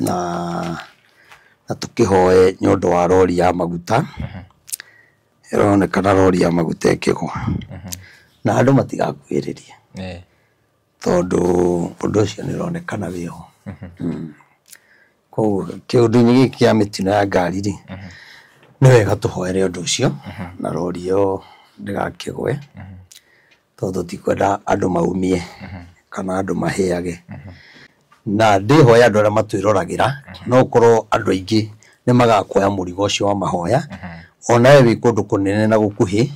na tukihoe nyondo wa rori ya maguta ironekana rori ya maguta ikigwa na andu matigakuiririe tondu undu ucio ni uronekana wiho ko kiundu-ini giki kia mitino ya ngari ri ni wega tuhoere undu ucio na rori yo ndigakigwe tondu tikwenda andu maumie kana andu mahiage na ndihoya andu aria matwirораgira no korwo andu aingi ni magakuoya murigo ucio wa mahoya onawe wi kundu kunene na gukuhi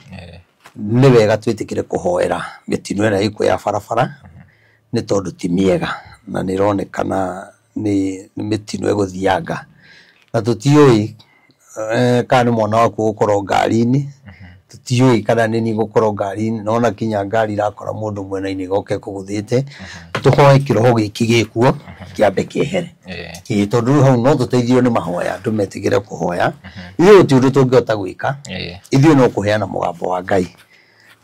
ni wega twitikire kuhoera mitino ira iko ya barabara ni tondu ti miega na ni ronekana ni mitino eguthianga na tutiui kana mwana waku gukorwo ngari-ini tutiui kana nini gukorwo ngari-ini nona kinya ngari irakora mundu mwena-ini goke kuguthite tuhoe kiroho giki gikuo kiambe kiehere tondu hau no tuteithio ni mahoya andu metigire kuhoya iyo ti undu tungihota gwika ithuĩ no kuheana mugambo wa Ngai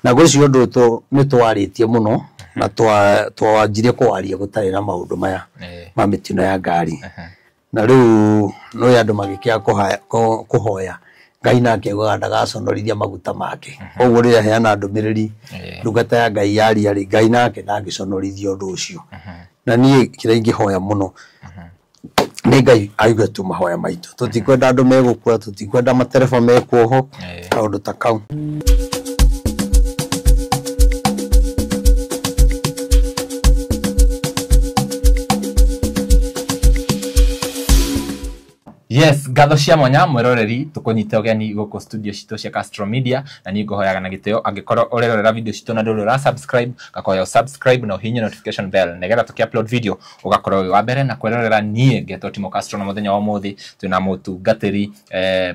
na gwicio undu tu nitwaritie muno na twanjire kwaria gutari na maundu maya ma mitino ya ngari na riu no andu magikia kuhoya Ngai nake ndagaconorithia maguta make koguo riria heana ndumiriri ndungata ya Ngai yaria ri Ngai nake ndangiconorithia undu ucio na nie kira ingihoya muno ni Ngai aigue tu mahoya maitu tutikwenda andu megukua tutikwenda matereba mekuoho kaundu ta kau. Yes, gatho cia mwanya mwiroreri tukunyite ugeni guku studio citu cia Castro Media na ni ngohoyaga na giteo angikorwo urerorera video citu na nduru ra subscribe gakoya subscribe na uhinye notification bell negetha tuki-upload video ugakorwo wa mbere na kwerorera nie Ngeto Timo Castro na muthenya wa muthi twina mutungatiri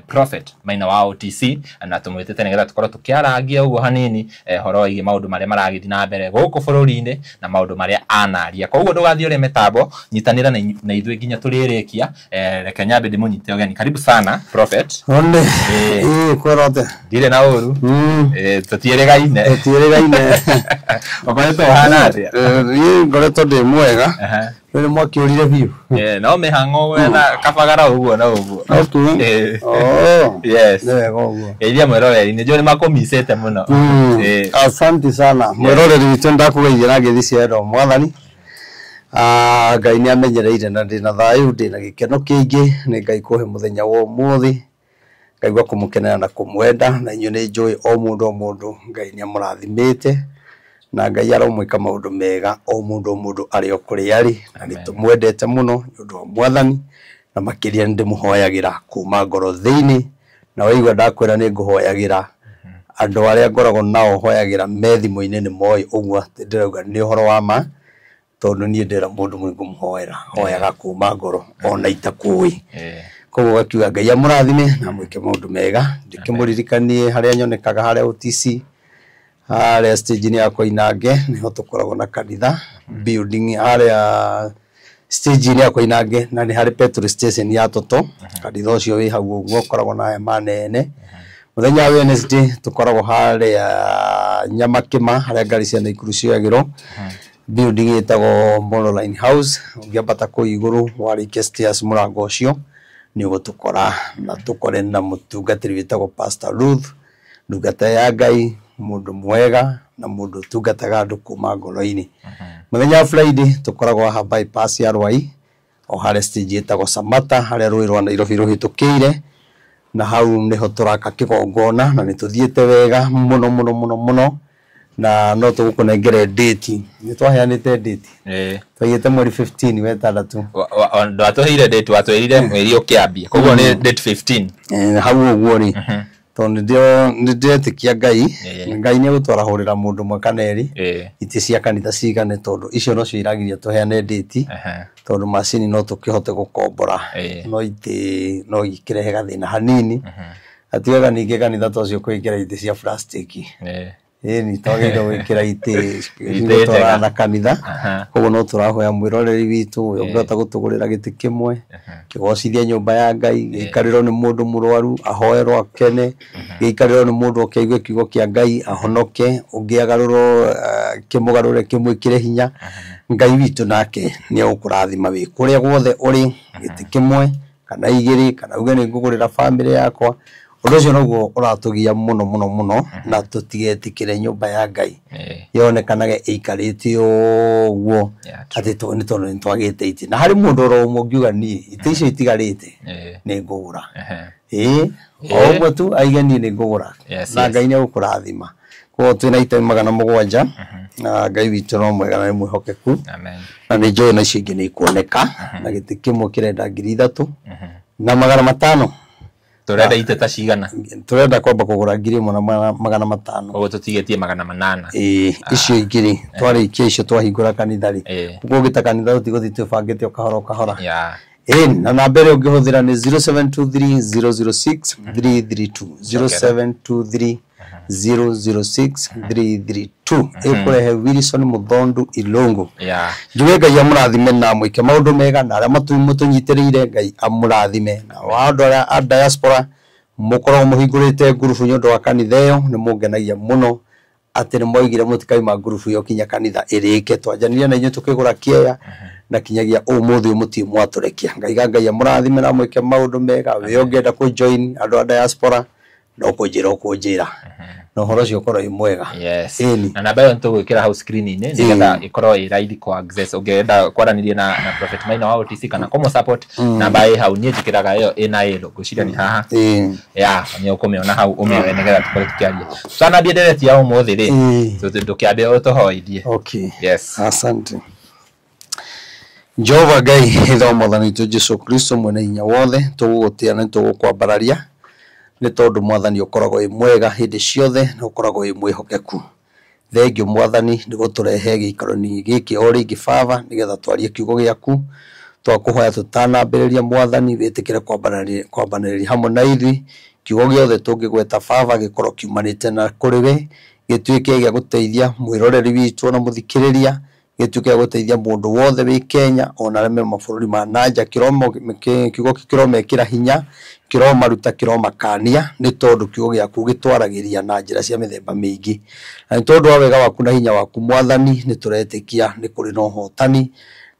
Prophet Maina wa OTC na tumwitete negetha tukorwo tukiarangia uguo hanini horo igi maundu maria maragithi na mbere guku bururi-ini na maundu maria anaria koguo ndugathie uri metambo nyitanira na ithuĩ nginya turirikia reke nyambe nyite ogeni karibu sana Prophet onde kworote dire na uru tutieregaine okoreto hana atia ngoreto ndi mwega ni mwakiurire biu no mihango we na kabagara uguo na uguo yes wega uguo iria mwiroreri ni jo ni makomisete muno asante sana mwiroreri witu ndakugeithia na ngithi ciero mwathani Ngai ni amenyereire na ndina thayu ndina gikeno kiingi ni Ngai kuhe muthenya wa umuthi ngaigua kumukenera na kumwenda na inyu ni njui o mundu Ngai ni amurathimite na Ngai aromwika maundu mega o mundu ari o kuri ari na nitumwendete muno nundu wa mwathani na makiria ndimuhoyagira kuma ngoro thiini na waigua ndakwira ni nguhoyagira andu aria ngoragwo nao hoyagira methimo-ini ni moi uguo ndirauga ni uhoro wa ma tondu nie ndira mundu mwingu muhoera hoyaga kuma ngoro ona itakui koguo gakiuga Ngai amurathime na mwike maundu mega ndikimuririkanie haria nyonekaga haria OTC haria stage-ini ya Koinange niho tukoragwo na kanitha building haria stage-ini ya Koinange na ni hari petrol station ya Toto kanitha ucio wi hau uguo ukoragwo na hema nene muthenya wa Wednesday tukoragwo haria Nyamakima haria ngari cia Naikuru cioyagirwo building itago Molo Line House ungiambata ku iguru warikia stairs murango ucio ni ugutukora na tukore na mutungatiri witagwo Pastor Ruth ndungata ya Ngai mundu mwega na mundu tungataga andu kuma ngoro-ini muthenya wa Friday tukoragwo ha bypass ya Rwai o haria stage itago Samata haria rui rwa Nairobi ruhitukire na hau niho turaka kigongona na nituthiete wega muno na no tugukunengere date ni twaheanite date twaiete mweri 15 wetandatu ndo atuheire date watwirire mweri ukiambia koguo ni date 15 hau uguo ri tondu ndetikia Ngai ni gutwara hurira mundu mwakaneri iti cia kanitha cigane tondu icio no cio iragiria tuheane date tondu macini no tukihote gukombora no ikirehe gathina hanini atiaga ningi kanitha tocio kwikira iti cia plastic ni twagenda gwikira ite itwara na kanitha koguo no turahoya mwiroreri witu ungihota gutugurira giti kimwe kigocithia nyumba ya Ngai gikariro ni mundu murwaru ahoerwo akene gikariro ni mundu okeigue kiugo kia Ngai ahonoke ungiagaruro kimugarure kimwikire hinya Ngai witũ nake nĩ ũkũrathima wĩ kũrĩa guothe ũrĩ gĩtĩ kĩmwe kana igĩrĩ kana uge nĩ ngũgũrĩra family yakwa ũndũ ũcio noguo ũratũgia mũno na tũtigetĩkĩre nyũmba ya Ngai yonekanage ĩikarĩte ũguo atĩ nĩ tondũ nĩ twagĩte itĩ na harĩ mũndũ oro ũmwe ũngiuga niĩ itĩ icio itigarĩte nĩ ngũgũra ũguo tu aige niĩ nĩ ngũgũra na Ngai nĩ ũkũrathima koguo twĩna itemi 700 na Ngai witũ no mwega na nĩ mwĩhokeku na nĩ njũĩ na icio ingĩ nĩ ikuoneka na gĩtĩ kĩmwe kĩrenda 3,000 na 500 turenda iteta cigana turenda kwamba kugura 1,500 koguo tutigetie 800 icio igiri twarikia icio twahingura kanitha ri koguo gita kanitha tutigothi tubangite okahora na namba ĩrĩa ũngĩhũthĩra nĩ 0723006332 0723006332 ĩkũrehe Wilson Muthondu Ilungu njuge Ngai amũrathime na mwĩke maũndũ mega na arĩa mũtũnyitĩrĩire Ngai amũrathime na andũ arĩa a diaspora mũkorwo mũhingũrĩte ngurubu nĩ ũndũ wa kanitha ĩyo nĩ mũngenagia mũno atĩ nĩ moigire mũtikaima ngurubu ĩyo kinya kanitha ĩrĩke twanjanirie na inyuĩ tũkĩgũra kĩeya na kinyagia ũmũthĩ mũtĩ mwatũrekia Ngai amũrathime na mwĩke maũndũ mega wĩ ũngĩenda kũ join andũ a diaspora no kũnjĩra no horo cio korwo i mwega na namba ĩyo nĩtũgwĩkĩra hau screen-inĩ nĩgetha ĩkorwo ĩ raithi kwa access ũngĩenda kwaranĩria na Prophet Maina wa OTC kana kũmũ support namba ĩ hau niĩ njĩkĩraga ĩyo ĩna ĩro ngwĩciria nĩ haha nĩ ũkũmĩona hau ũmĩoe nĩgetha tũkorwo tũkĩaria tũtanambia ndereti ya ũmũthĩ rĩ ndũkĩambia ũtũhoithie asante Jehova Ngai ithe Mwathani witũ Jesu Kristo mwene hinya wothe tũgũgũtĩa na tũgũkwambararia nĩ tondũ Mwathani ũkoragwo ĩ mwega hĩndĩ ciothe na ũkoragwo ĩ mwĩhokeku thengio Mwathani nĩ gũtũrehe gĩikaro-inĩ gĩkĩ o rĩngĩ Baba nĩgetha twarie kiugo gĩaku twakũhoya tũtanambĩrĩria Mwathani wĩtĩkĩre kwambanĩrĩria hamwe na ithuĩ kiugo gĩothe tũngĩgweta Baba gĩkorwo kiumanĩte na kũrĩ we gĩtuĩke gĩa gũteithia mwĩroreri witũ na mũthikĩrĩria gĩtuĩke gĩa gũteithia mũndũ wothe wĩ Kenya ona arĩa me mabũrũri ma nanja kiugo kĩromekĩra hinya kĩromaruta kĩromakania nĩ tondũ kiugo gĩaku gĩtwaragĩria na njĩra cia mĩthemba mĩingĩ na nĩ tondũ wa wega waku na hinya waku Mwathani nĩ tũretĩkia nĩ kũrĩ na ũhotani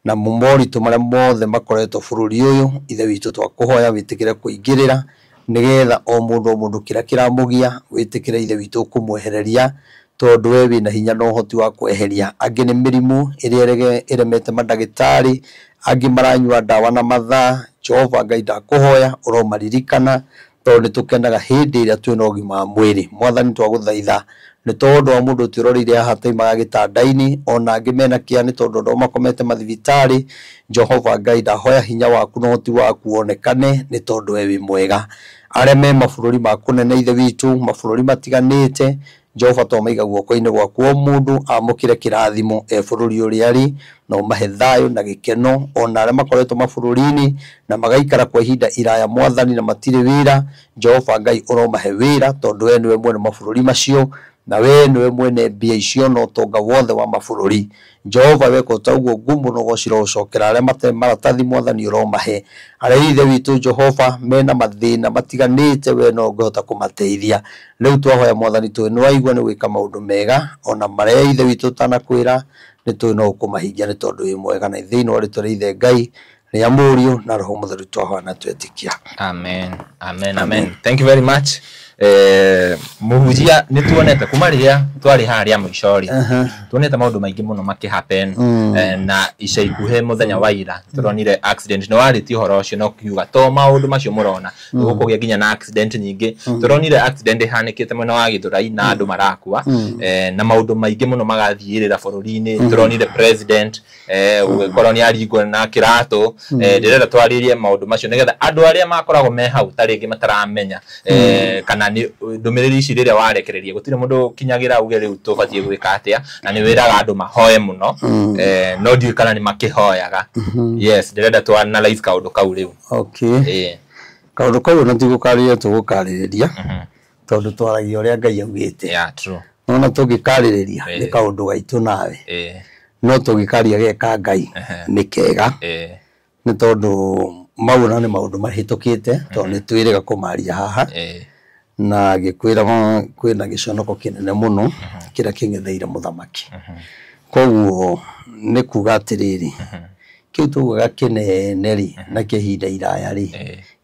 na moritũ marĩa mothe makoretwo bũrũri ũyũ ithe witũ twakũhoya wĩtĩkĩre kũingĩrĩra nĩgetha o mũndũ kĩrĩa kĩramũgia wĩtĩkĩre ithe witũ kũmwehereria tondũ we wĩna hinya na ũhoti wa kweheria angĩ nĩ mĩrimũ ĩrĩa ĩremete mandagĩtarĩ angĩ maranyua ndawa na mathaa Jehova Ngai ndakũhoya ũromaririkana tondũ nĩ tũkenaga hĩndĩ ĩrĩa twĩna ũgima wa mwĩrĩ Mwathani twagũthaitha nĩ tondũ wa mũndũ ũtũrorĩire haha taimaga gĩtanda-inĩ ona angĩ mena kĩa nĩ tondũ andũ makomete mathibitarĩ Jehova Ngai ndahoya hinya waku na ũhoti waku wonekane nĩ tondũ we wĩ mwega arĩa me mabũrũri ma kũnene ithe witũ mabũrũri matiganĩte Jehova twamaiga guoko-inĩ gwaku o mũndũ amũkĩre kĩrathimo bũrũri ũrĩa arĩ na ũmahe thayũ na gĩkeno ona arĩa makoretwo mabũrũri-inĩ na magaikara kwa ihinda iraya Mwathani na matirĩ wĩra Jehova Ngai ũromahe wĩra tondũ we nĩwe mwene mabũrũri macio na we nĩwe mwene mbia icio na ũtonga wothe wa mabũrũri Jehova weka taguo ngumu no gocira ũcokera arĩa matarĩ maratathi Mwathani ũromahe arĩa ithe witũ Jehova mena mathĩna matiganĩte we no ũngĩhota kũmateithia rĩu twahoya Mwathani tũĩ nĩ waigua nĩ gwĩka maũndũ mega ona marĩa ithe witũ tanakwĩra nĩ tũĩ no ũkũmahingia nĩ tondũ wĩ mwega na thĩinĩ wa rĩtwa rĩa ithe Ngai rĩa Mũriũ na Roho Mũtheru twahoya na twetĩkia amen thank you very much mũhunjia nĩ tuonete kuma rĩrĩa twarĩ harĩa mũico-rĩ tuonete maũndũ maingĩ mũno makĩhappen na ica ikuhĩ mũthenya wa ira turonire accident nĩ warĩtie ũhoro ũcio no kiuga to maũndũ macio mũrona gũkũgĩa nginya na accident nyingĩ turonire accident ihanĩkĩte mwena wa Gĩthũrai na andũ marakua na maũndũ maingĩ mũno magathiĩrĩra bũrũri-inĩ turonire president gũgĩkorwo nĩ aringwo na kĩratũ ndĩrenda twarĩrie maũndũ macio nĩgetha andũ arĩa makoragwo me hau tarĩngĩ mataramenya kana nĩ ndũmĩrĩri ici rĩrĩa warekereria gũtirĩ mũndũ kinyagira uge rĩu tũbatie gwĩka atĩa na nĩ wĩraga andũ mahoye mũno no ndiũĩ kana nĩ makĩhoyaga yes ndĩrenda tu analyze kaũndũ kau rĩu kaũndũ kau na tigũkarĩria tũgũkarĩrĩria tondũ twaragia ũrĩa Ngai augĩte no tũngĩkarĩrĩria nĩ kaũndũ gaitũ nawe no tũngĩkaria geka Ngai nĩ kega nĩ tondũ maũndũ nĩ maũndũ mahĩtũkĩte tondũ nĩ twĩrĩga kũmaria haha na gĩkwĩra kwĩna gĩconoko kĩnene mũno kĩrĩa kĩng'etheire mũthamaki koguo nĩ kuga atiriri kiu tugaga kinene ri na kihinda iraya ri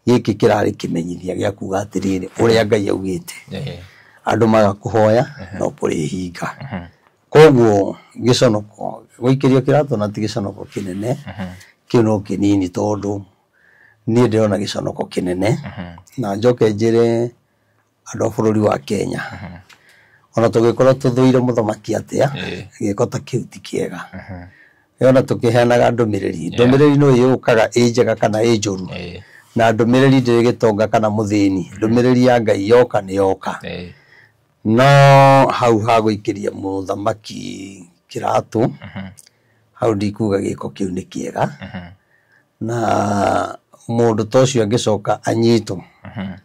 giki kirari kimenyithia gya kuga atiriri uria Ngai augite andu magakuhoya no kuri hinga koguo giconoko guikirio kiratu na tigiconoko kinene kiu no kinini tondu ni ndirona giconoko kinene na njoke njire andu bururi wa Kenya ona tugikorwo tuthuire muthamaki atia gikota kiu ti kiega yona tukiheanaga ndumiriri no yukaga ijega kana ijuru na ndumiriri ndigitonga kana muthini ndumiriri ya Ngai yoka ni yoka no hau haguikiria muthamaki kiratu hau ndikuga giko kiu ni kiega na mundu tocio angicoka anyito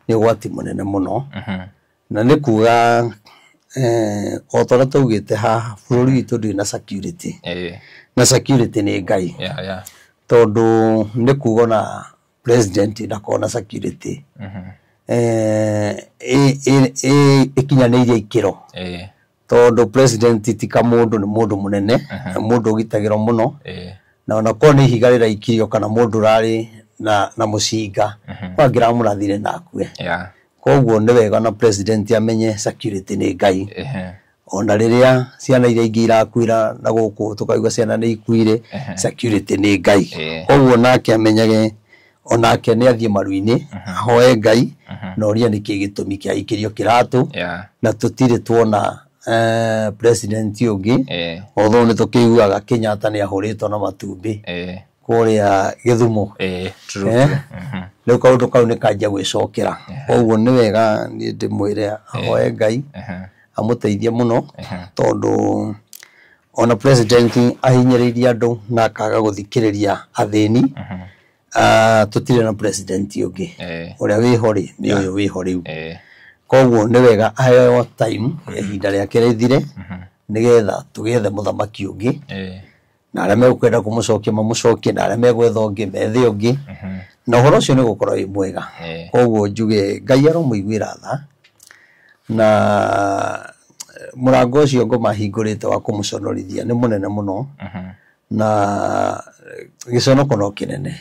ni gwati munene muno na ni kuga otora tugite ha bururi witu ndi na security na security ni Ngai tondu ni kuga na president ndakona security ikinyaniire ikiro tondu president tika mundu ni mundu munene mundu ugitagirwo muno na ona kone higarira ikirio kana mundu rari na mucinga wangira murathire nakue koguo ni wega na president amenye security ni Ngai ona riria ciana iria ingi irakuira na guku tukaigua ciana ni ikuire security ni Ngai koguo nake amenyage onake ni athie maruini ahoe Ngai na oria ni kigitumi kia ikirio kiratu na tutire tuona president ungi although ni tukiguaga Kenyatta ni ahuritwo na matumbi kuria Githumo riu kaundu kau ni kanjia gwicokera koguo ni wega ni ndimwire ahoe Ngai amuteithie muno tondu ona president ahinyiriria andu na akaga guthikiriria athini tutire na president ungi uria wihori ni uyu wihori koguo ni wega aheo time ihinda riake rithire nigetha tugethe muthamaki ungi na aria mekwenda kumucokia mamucokie na aria megwetha ungi methi ungi na uhoro ucio ni gukorwo wi mwega koguo njuge Ngai aromuiguira tha na murango ucio ngomahingurite wa kumuconorithia ni munene muno na giconoko no kinene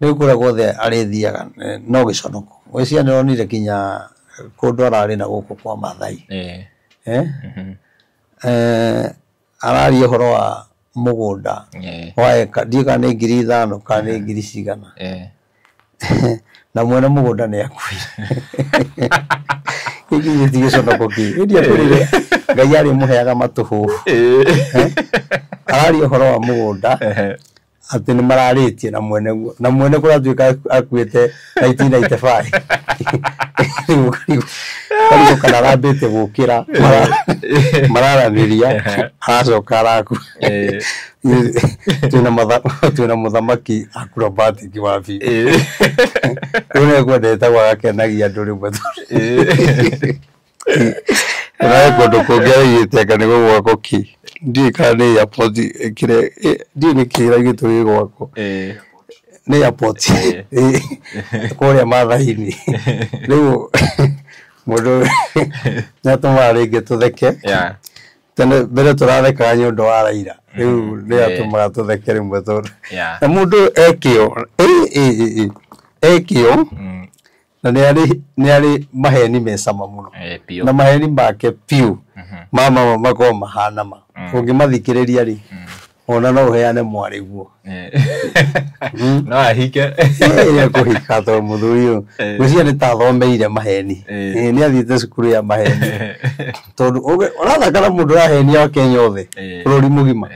ni kura gothe arithiaga no giconoko wiciana ronire kinya kundu arari na guku kwa Mathai arari uhoro wa mugunda waeka ndiga ni 5,000 kana 5,000 na mwena mugunda ni akuire iki giconoko ki ndia kurire Ngai ari muheaga matuhu arari uhoro wa mugunda ati ni mararitie na mwene kuratuika akuite 1995 karibu kana rabite gukira mararaniria acoka araku tuna muthamaki acrobatic wa bi une kwendete gwagakenagia andu rimwe na kundu kungereite kana gwako ki ndikane ya poti kire ndini kira gitu gwako ni ya poti kuria Mathai-ini riu mundu natumari gitutheke tene mbere turatheka nyundo wa Raila riu ni atumaga tutheke rimwe tondu na mundu ekio na ni ari maheni mesama muno na maheni make piu mama mako mahana ma ungimathikiriria ri ona no uheane mwariguo no ahike ni kuhika to muthuri ucio ni ta thomeire maheni ni athite cukuru ya maheni tondu ona kana mundu raheni wa Kenya othe bururi mugima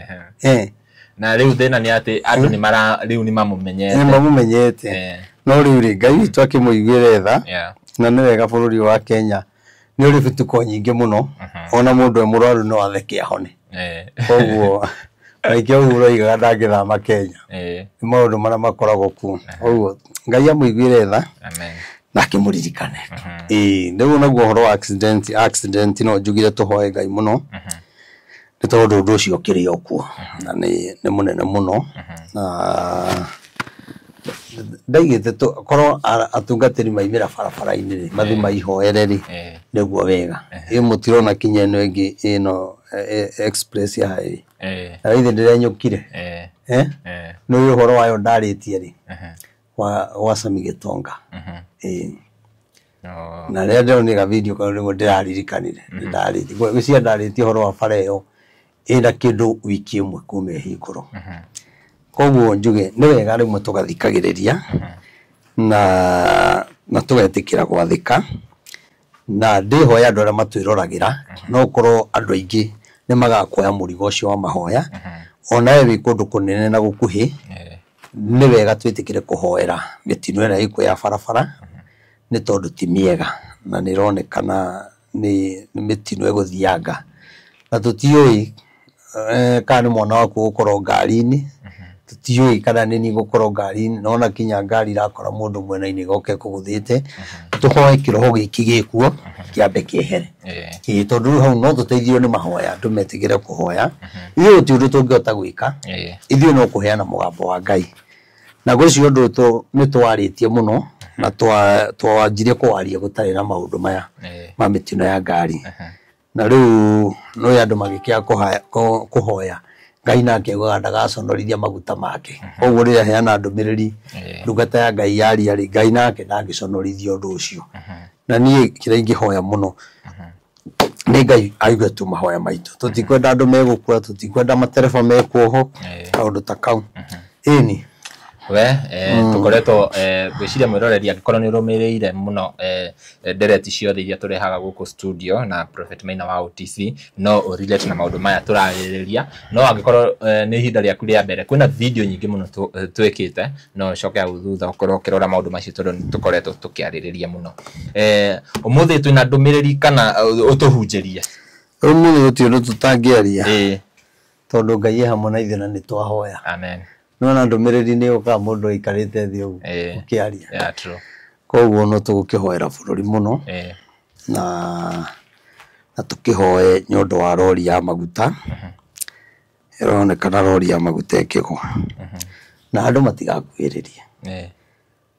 na riu thina ni ati andu ni mara riu ni mamumenyete no riu ri Ngai witu akimuiguire tha na ni wega bururi wa Kenya ni uri bituko nyingi muno ona mundu e murwaru no atheke ahone koguo aikio uro igaga ndangithama Kenya ni maundu mara makoragwo ku koguo Ngai amuiguire tha na akimuririkane ndigu naguo horo wa accident no njugire tuhoe Ngai muno ni tondu undu ucio kiri okuo na ni munene muno na ndaigite to korwo atungatiri maimira barabara-ini mathi maihoere niguo wega mutirona kinya ino ingi ino express ya highway na ithe ndirenyukire no uhoro wayo ndaritie ri wa Sami Gitonga na rä ndonega video kana niguo ndiraririkanire ndariritie gwicia ndaritie horo wa bara iyo ina kindu wiki imwe kume hinguro koguo njuge ni wega rimwe tugathikagiriria na tugetikira gwathika na ndihoya andu aria matwirораgira no korwo andu aingi ni magakuoya murigo ucio wa mahoya onawe wi kundu kunene na gukuhi ni wega twitikire kuhoera mitino ira iko ya barabara ni tondu ti miega na ni ronekana ni mitino eguthianga na tutioi kana mwana waku gukorwo ngari-ini tutioi kana nini gukorwo ngari-ini nona kinya ngari irakora mundu mwena-ini goke kuguthite tuhoe kiroho giki gikuo kiambe kiehere tondu hau no tuteithio ni mahoya andu metigire kuhoya iyo ti undu tungiota gwika ithio no kuheana mugambo wa Ngai na gwicio undu tu ni twaritie muno na twawanjirie kwaria gutari na maundu maya ma mitino ya ngari na riu no andu magikia kuhoya Ngai nake ndagaconorithia maguta make koguo riria heana ndumiriri ndungata ya Ngai yaria ri Ngai nake ndagiconorithia undu ucio na nie kira ingihoya muno ni Ngai aigue tu mahoya maitu tutikwenda andu megukua tutikwenda matereba mekuoho kaundu ta kau ini we tukoretwo gwiciria mwiroreri angikorwo ni rumirire muno ndereti ciothe iria turehaga guku studio na Prophet Maina wa OTC no relate na maundu maya turaririria no angikorwo ni ihinda riaku ria mbere kwina video nyingi muno twikite no coke au thutha ukorwo kirora maundu macio tondu tukoretwo tukiaririria muno umuthi twina ndumiriri kana utuhunjirie umuthi gutio ndu tutangiaria tondu Ngai hamwe na ithe na ni twahoya amen nona ndumiriri ni uka mundu ikarite thi ugu ukiaria yeah true koguo no tugukihoera bururi muno na tukihoe nyondo wa rori ya maguta ironekana rori ya maguta ikigwa na andu matigakuiririe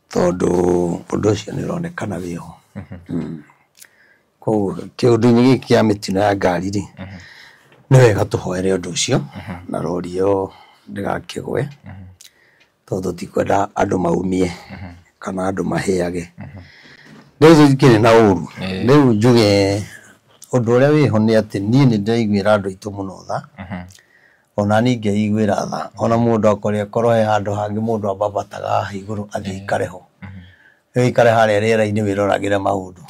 tondu undu ucio ni uronekana wiho koguo kiundu-ini giki kia mitino ya ngari ri ni wega tuhoere undu ucio na rori iyo ndigakigwe tondu tikwenda andu maumie kana andu maheage ndizo ikiri na uru riu njuge undu uria wiho ni ati nie ni ndaiguira andu itu muno tha ona ni ngeiguira tha ona mundu akore korwo he handu hangi mundu ambabataga iguru athi ikareho ikare haria riera-ini wiroragire maundu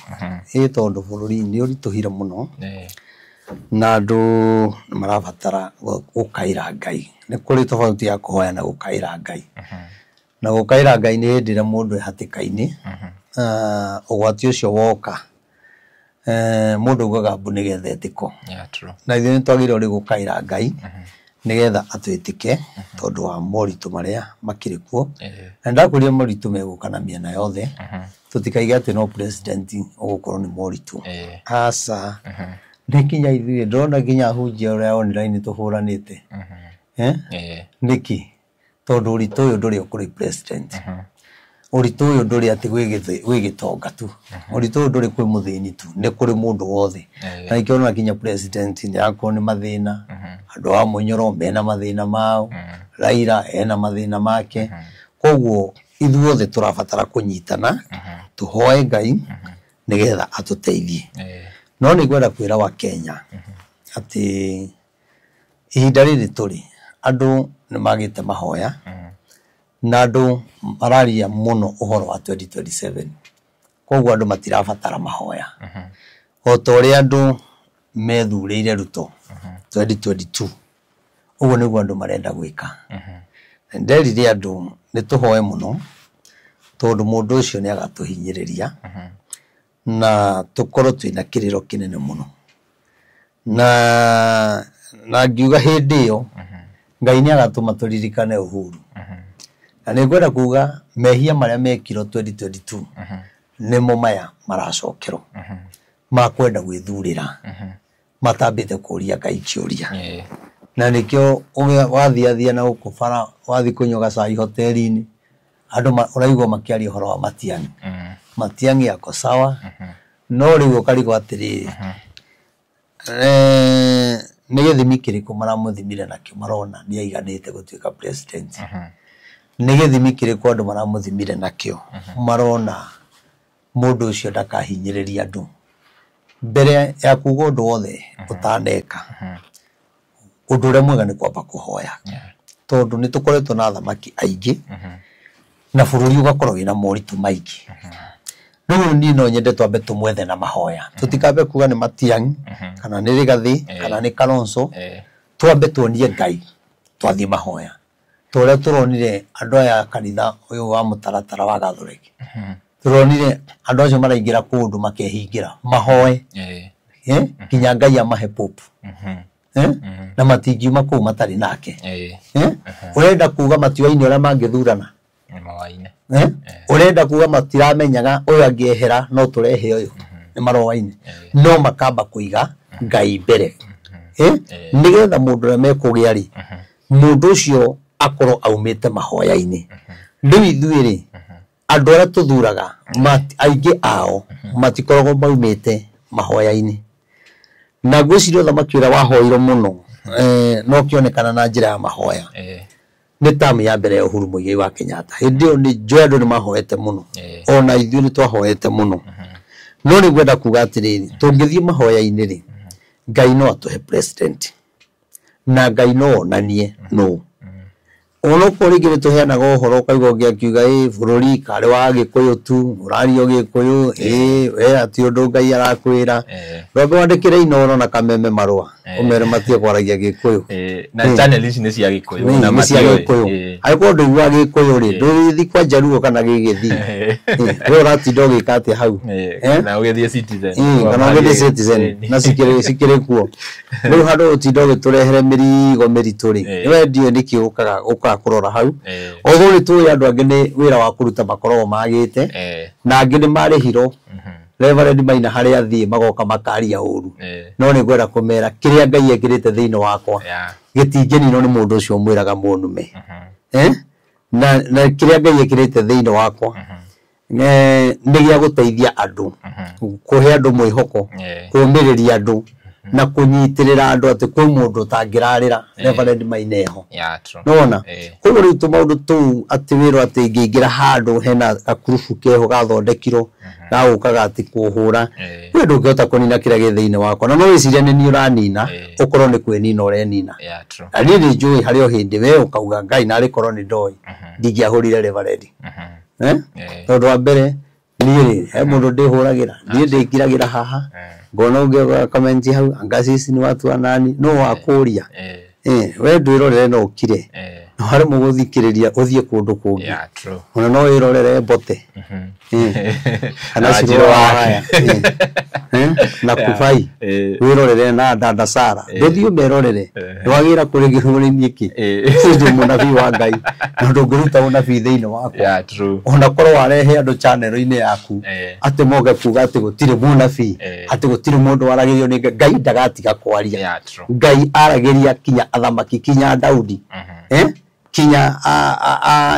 tondu bururi ni urituhire muno na andu marabatara gukaira Ngai ni kuri tofauti ya kuhoya na gukaira Ngai na gukaira Ngai ni hindire mundu ehatikaini ugwati ucio woka mundu ugaga mbu nigetha etiko na ithuĩ ni twagĩrĩirwo ri gukaira Ngai nigetha atwitike tondu wa moritu maria makiri kuo na ndakuria moritu megukana miena yothe tutikaige ati no president ugukorwo ni moritu asa nikinya ithuĩ ndona kinya hunjia uria online tuhuranite niki tondu uritu uyu nduri ukuri president uritu uyu nduri ati gwi gitonga tu uritu uyu nduri kwi muthini tu ni kuri mundu wothe na ikiona kinya president ni akwo ni mathina andu a Munyoro mena mathina mao Raila ena mathina make koguo ithuothe turabatara kunyitana tuhoe Ngai nigetha atuteithie no ni gwenda kwira wa Kenya ati ihinda riri turi andu ni magite mahoya na andu mararia muno uhoro wa 2027 koguo andu matirabatara mahoya o tori andu methurire Ruto 2022 uguo niguo andu marenda gwika nderire andu ni tuhoe muno tondu mundu ucio ni agatuhinyiriria na tukorwo twina kiriro kinene muno na ngiuga hindi iyo Ngai ni agatuma turirikane uhuru na ni ngwenda kuga mehia maria mekiro 2022 nimo maya maracokerwo makwenda gwithurira matambite kuria Ngai kiuria na nikio wathiathia na ukubara wathi kunyoga cai hoteli-ini andu uraigwa makiaria horo wa Matiang'i Matiang'i yako sawa no riu ukarigo atiri ni githimi kiriku maramuthimire nakio marona ni aiganite gutuika president ni githimi kiriku andu maramuthimire nakio marona mundu ucio ndakahinyiriria andu mbere ya kuga undu wothe utaneka undu ure mwega ni kwamba kuhoya tondu ni tukoretwo na thamaki aingi na bururi ugakorwo wina moritu maingi riu ni no nyende twambe tumwethe na mahoya tutikambe kuga ni Matiang'i kana ni Rigathi kana ni Kalonzo twambe tuonie Ngai twathie mahoya tore turonire andu aya kanitha uyu wa mutaratara wa Gathoreki turonire andu acio maraingira kundu makehingira mahoe kinya Ngai amahe popu na matingiuma kuu matari nake urenda kuga matiwaini uria mangithurana mawaine urenda kuga matiramenyaga uyu angiehera no turehe uyu ni marowaine no makamba kuiga Ngai mbere nigetha mundu ria mekugia ri mundu ucio akorwo aumite mahoya-ini riu ithuĩ ri andu aria tuthuraga aingi ao matikoragwo maumite mahoya-ini na gwiciria thamaki uria wahoirwo muno no kionekana na njira ya mahoya ni tamu ya mbere ya Uhuru Muigai wa Kenyatta hindi yo ni joendo ni mahoete muno ona ithuĩ ni twahoete muno no ni gwenda kuga atiriri tungithie mahoya-ini ri Ngai no atuhe president na Ngai no onanie no ono kuri gire tuheanaga uhoro kaigwo ngiakiuga bururi kare wa Gikuyu tu urario Gikuyu we ati undu Ngai arakwira robe wandikire inoro na kameme marua umere matie kwaragia Gikuyu na channel ici ni cia Gikuyu na matie Gikuyu ariko ndu wa Gikuyu ri nduthi kwa Jaruo kana gigithi we urati ndogi kati hau na ugithie Citizen kana ugithie Citizen na sikire kuo riu handu utindogi turehere mirigo mirituri we ndio niki ukaga kurora hau otho ni tu andu angi ni wira wa kuruta makoro magite na angi ni marihiro Reverend Maina hari athie magoka makaria uru no ni gwera kumera kiria Ngai ekirite thiini wakwa gitingeni no ni mundu ucio mwiraga munume na kiria Ngai ekirite thiini wakwa ni gia guteithia andu kuhe andu mwihoko kumiriria andu na kunyitirira andu ati kwi mundu tangirarira Reverend Maineho nona koguo riu tu maundu tu ati wiro ati ngingira handu hena gakurubu keho gathondekirwo gagukaga ati kuhura we ndungihota kunina kiria gi thiini wakwa na no wiciria ni ni uranina ukorwo ni kwenina urenina ani ni njui hario hindi we ukauga Ngai na ari korwo ni ndoi ndingiahurire Reverend tondu wa mbere ni he mundu ndihuragira ni ndikiragira haha ngona unge comment hau anga sisi ni watu anani no wakuria we ndwirorere no ukire no hari muguthikiriria uthie kundu kungi ona no wirorere mbote kana ciro haya na kufai wirorere na dada Sara nduthio merorere ndwagira kurigirwo miki sisi munabii wa Ngai na ndungiruta unabii thiini wakwa ona korwo warehe andu channel-ini yaku ati moge kuga ati gutire munabii ati gutire mundu waragirio ni Ngai ndagatiga kwaria Ngai aragiria kinya athamaki kinya Daudi kinya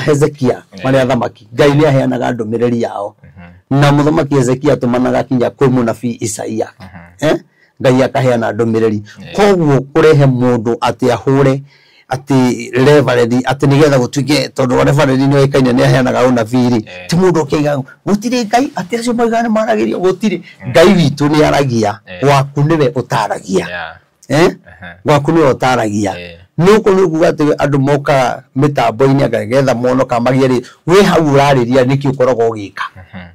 Hezekia maria athamaki Ngai ni aheanaga ndumiriri yao na muthamaki Hezekia tumanaga kinya kwi munabii Isaia Ngai akaheana ndumiriri koguo kurehe mundu ati ahure ati Reverend ati nigetha gutuike tondu Reverend ni oikaine ni aheanaga unabii ti mundu kiga gutire Ngai ati acio maigane maragirio gutire Ngai witu ni aragia waku niwe utaragia waku niwe utaragia nuko nuko ati andu moka mitambo-ini akagetha mono kamagia ri we hau urariria niki ukorogo gika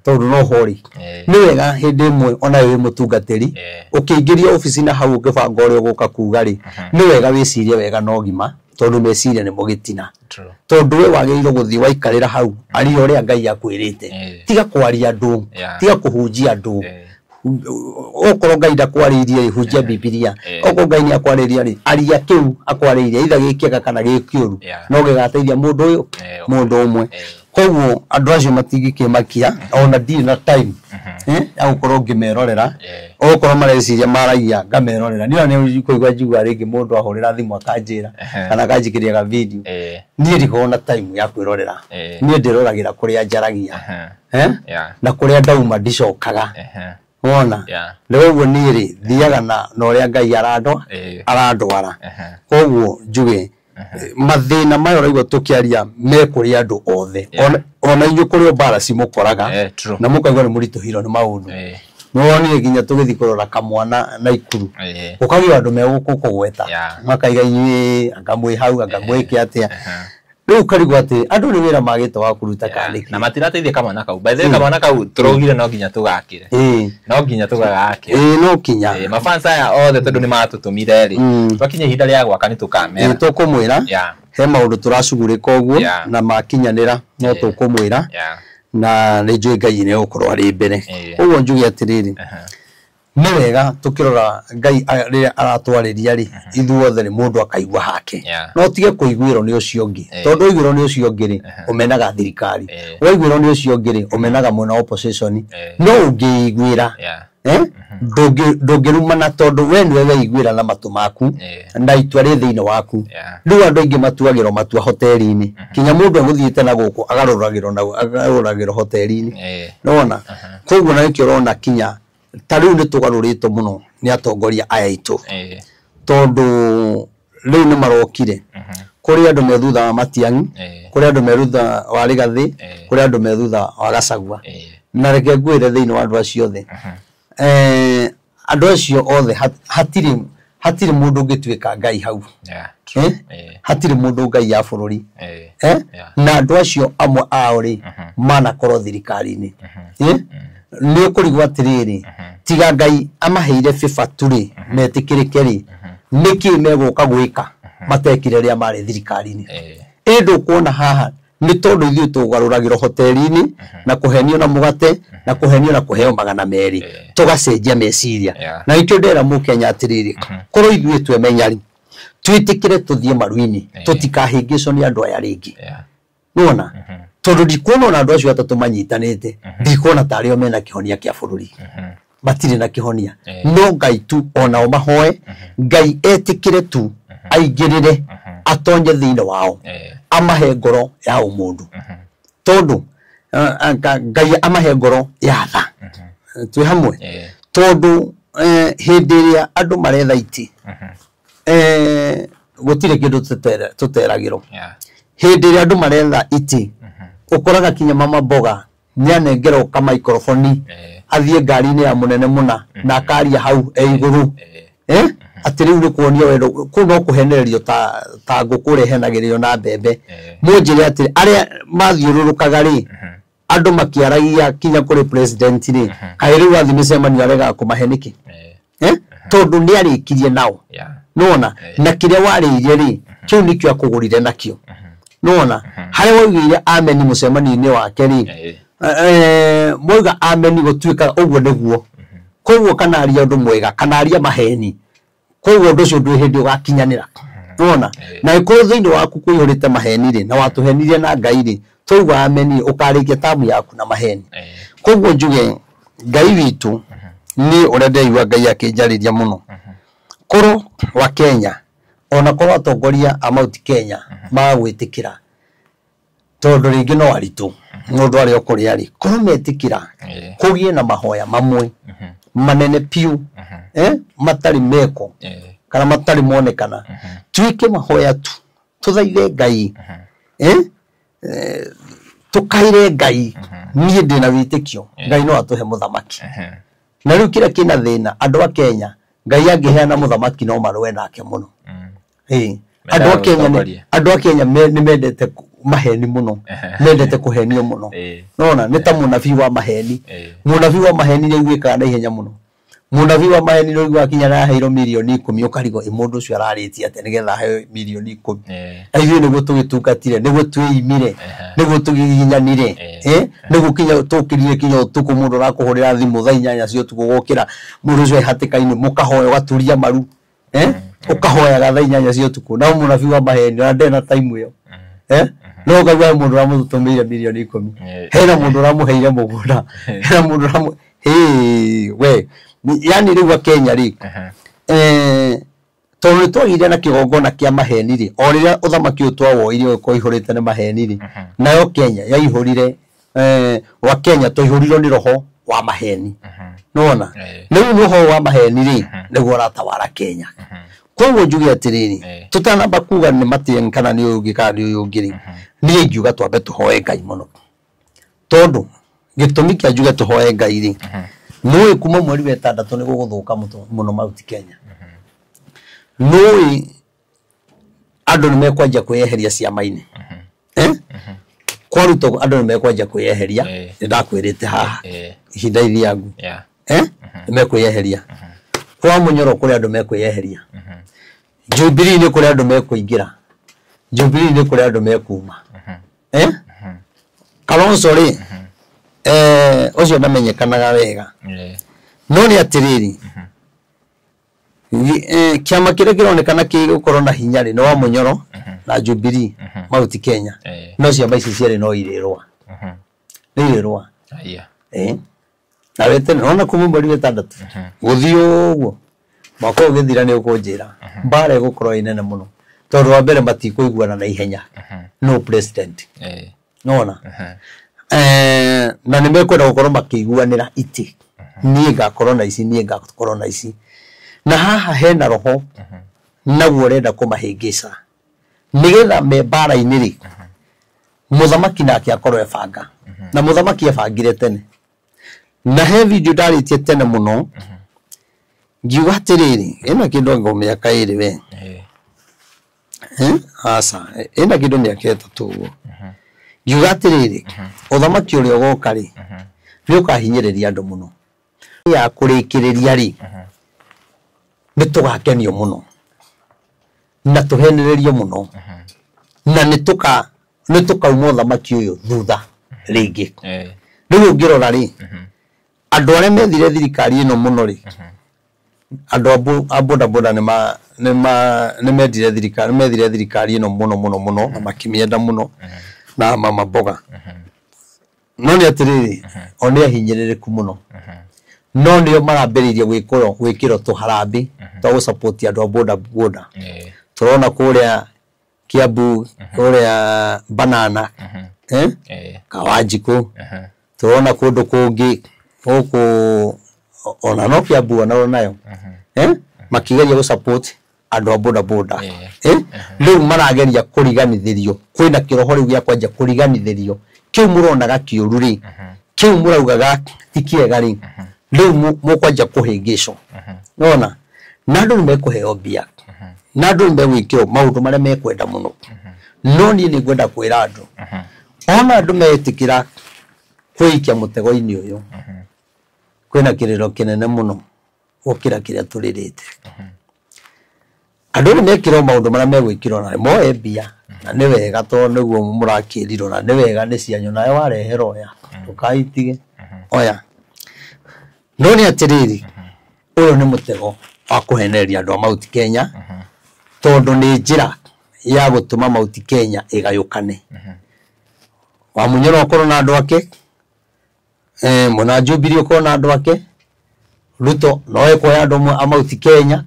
tondu no hori ni wega hindi imwe ona we mutungatiri ukiingiria ofisi na hau ukibanga uri uguka kuga ri ni wega wicirie wega no gima tondu meciria ni mugitina tondu we wagiriro guthii waikarira hau ari uria Ngai akwirite tiga kwaria andu tiga kuhunjia andu okorwo Ngai ndakwaririe hujia Biblia okorwo Ngai ni akwaririe ri aria kiu akwaririe itha gikiega kana gikiuru no gigateithia mundu uyu mundu umwe koguo andu acio matingikimakia ona ndi na time ya gukorwo ngimerorera okorwo mareciria maragia ngamerorera ni kuigwa njigua ringi mundu ahurira thimu akanjira kana kanjikiria ga video nie ndiko na time ya kwirorera nie ndiroragira kuria njaragia na kuria ndauma ndicokaga wona leo uguo nie ri thiaga na uria Ngai arandwara koguo njuge mathina mayo raigwa tukiaria me kuri andu othe ona inyu kuri bara cimukoraga na mukaigwa ni murito hiro ni maundu no ni ginya tugithi kurora kamwana na ikuru ukagio andu me gukugweta makaiga inyu akamwe hau akamweke atia riu karigwa ati andu ni wira magite wa kuruta kaniki na matirateithia kamwana kau by the way kamwana kau turogire no ginya tugakire no ginya tugagakire no kinya mafansa ya othe tondu ni matutumire ri twakinya ihinda ria gwaka ni tukamera tukumwira he maundu turacugurika uguo na makinyanira no tukumwira na nijui Ngai ni ukorwo ari mbere uguo njugi atiriri ni wega tukirora Ngai riria aratwariria ri ithuothe ni mundu akaigwa hake no tige kuiguiro ni ucio ngi tondu igwiro ni ucio ngi ri umenaga thirikari waiguiro ni ucio ngi ri umenaga mwena opposition no ungiiguira ndungirumana tondu we niwe weiguira na matu maku na itua ri thiini waku riu andu aingi matuagirwo matua hoteli-ini kinya mundu aguthiite na guku agaruragirwo hoteli-ini nona koguo na nikio rona kinya tariu ni tugaruritwo muno ni atongoria aya itu tondu riu ni marokire kuri andu me thutha wa Matiang'i kuri andu me thutha wa Rigathi kuri andu me thutha wa Gachagua na reke ngwire thiini wa andu acio othe andu acio othe hatiri mundu ungituika Ngai hau hatiri mundu Ngai ya bururi na andu acio amwe ao ri manakorwo thirikari-ini ni kurigwa atiriri tiga Ngai amaheire biba turi metikirike ri niki meguka gwika matekire ria mari thirikari-ini indu kuona haha ni tondu ithuĩ tugaruragirwo hoteli-ini na kuhenio na mugate na kuhenio na kuheo 200 tugacenjia meciria na ikio ndera mu Kenya atiriri korwo ithuĩ twemenyari twitikire tuthie maru-ini tutikahingicwo ni andu aya ringi nona tondu ndikuona na andu acio atatu manyitanite ndikuona tario mena kihonia kia bururi matire na kihonia no Ngai tu ona o mahoe Ngai etikire tu aigirire atonye thiini wao amahe ngoro ya umundu tondu Ngai amahe ngoro ya tha twi hamwe tondu hindi ria andu maretha iti gutire kindu tuteragiro hindi ria andu maretha iti ukoraga kinya mama Mboga nyanengerwo ka microphone athie ngari-ini ya munene muna na akaria hau iguru atiriu ni kuonio wendo kuno kuhenererio ta ngukure henagirio na mbembe munjire atiri aria mathiururukaga ri andu makiaragia kinya kuri president ri kairi wathi micemania arega kumaheniki tondu ni arikirie nao nona na kiria wariire ri kiu nikio akugurire nakio nona hare waigire ameni mucemania-ini wake ri moiga ameni gutuika uguo niguo koguo kana aria undu mwega kana aria maheni koguo undu ucio ndwi hindi ugakinyanira nona na iko thiini waku kuihurite maheni ri na watuhenirie na Ngai ri toiga ameni ukarikia tamu yaku na maheni koguo njuge Ngai witu ni urende igwa Ngai akinjariria muno koro wa Kenya ona korwo atongoria a Mount Kenya magwitikira tondu ringi no aritu mundu ari okuri ari korwo metikira kugie na mahoya mamwe manene piu matari meko kana matari monekana twike mahoya tu tuthaithe Ngai tukaire Ngai nie ndina witikio Ngai no atuhe muthamaki na riu kira kina thina andu a Kenya Ngai angiheana muthamaki no marwe nake muno andu a Kenya ni mendete maheni muno mendete kuhenio muno nona ni ta munabii wa maheni munabii wa maheni ni gwika na ihenya muno munabii wa maheni no igwa kinya na heiro milioni 10 ukarigo imundu ucio arariti ate nigetha he milioni 10 aithu ni gutugitungatire ni gutwimire ni gutuginyanire ni gukinya tukirire kinya utuku mundu rakuhurira thimu thaa 8 cio tukugukira mundu ucio hatikaini mukahoya gaturia maru ukahoya thaa 8 cio tuku na munabii wa maheni na ndena time iyo no kaga mundu ramutumire milioni 10 hena mundu ramuheire mugunda hena mundu ramu we yani riwa Kenya ri tondu twagire na kigongona kia maheni ri o riria uthamaki utwawo irio ko ihurite na maheni ri nayo Kenya yaihurire wa Kenya toihurirwo ni roho wa maheni nona niu roho wa maheni ri niguo ratawara Kenya koguo njuge atiriri tutanamba kuga ni matien kana ni ugikari uyu ngiri ni ingiuga twambe tuhoe Ngai muno tondu gitumi kia njuge tuhoe Ngai ri nui kuma mweri wa 6 ni guguthuka muno Mount Kenya nui andu ni mekwanjia kweheria ciama-ini kwaruto andu ni mekwanjia kweheria ni ndakwirite haha ihinda iriangu ni mekweheria kwa munyoro kuri andu mekweheria Jubilee ni kuri andu mekuingira Jubilee ni kuri andu mekuma Kalonzo ri ucio ndamenyekanaga wega no ni atiriri kiama kire kironekana kigukorwo na hinya ri no wa munyoro na Jubilee Mount Kenya no ciama ici ciere no irirwa irirwa na wete nona kuma mweri wa 6 guthio uguo mwaka ugithira ni ukunjira mbare gukorwo inene muno tondu wa mbere matikuiguana na ihenya no president nona na nimekwenda gukorwo makiguanira iti nie ngakorwo na ici nie ngakorwo na ici na haha hena roho naguo renda kumahingisa nigetha me mbara-ini ri muthamaki nake akorwo ebanga na muthamaki ebangire tene na he video ndaritie tene muno ngiuga atiriri ina kindu ngo miaka iri we asa ina kindu miaka 3 uguo ngiuga atiriri uthamaki uria ugoka ri ni ukahinyiriria andu muno ya kurikiriria ri nitugakenio muno na tuheneririo muno na nitukauma uthamaki uyu thutha ringi riu ngirora ri andu aria methire thirikari ino muno ri andu aboda ni methire thirikari ino muno na makimienda muno na mama boga no ni atiriri oni ahinyiririku muno no ndio marambiririe gwikiro tuharambi twa support andu boda turona kuria Kiambu kuria Banana Kawanjiku turona kundu kungi huku ona no Kiambu ona nayo makigeria support andu boda riu marageria kuriganithirio kwina kiroho riu gya kwanja kuriganithirio kiu muronaga kiuru ri kiu muraugaga tikiega ri riu mukwanja kuhingicwo nona nandu nimekuheo mbia nandu nimegwikirwo maundu maria mekwenda muno no ni ngwenda kwira andu ona andu metikira kuikia mutego-ini uyu kwina kiriro kinene muno gukira kiria turirite andu nimekirwo maundu maria megwikirwo na moe mbia na ni wega to niguo murakirirwo na ni wega ni cianyu nawe warehera oya tukaitige oya no ni atiriri uyu ni mutego wa kuheneria andu a Mount Kenya tondu ni njira ya gutuma Mount Kenya igayukane wa munyoro okorwo na andu ake muna Jubilee okorwo na andu ake Ruto no ekoya andu a Mount Kenya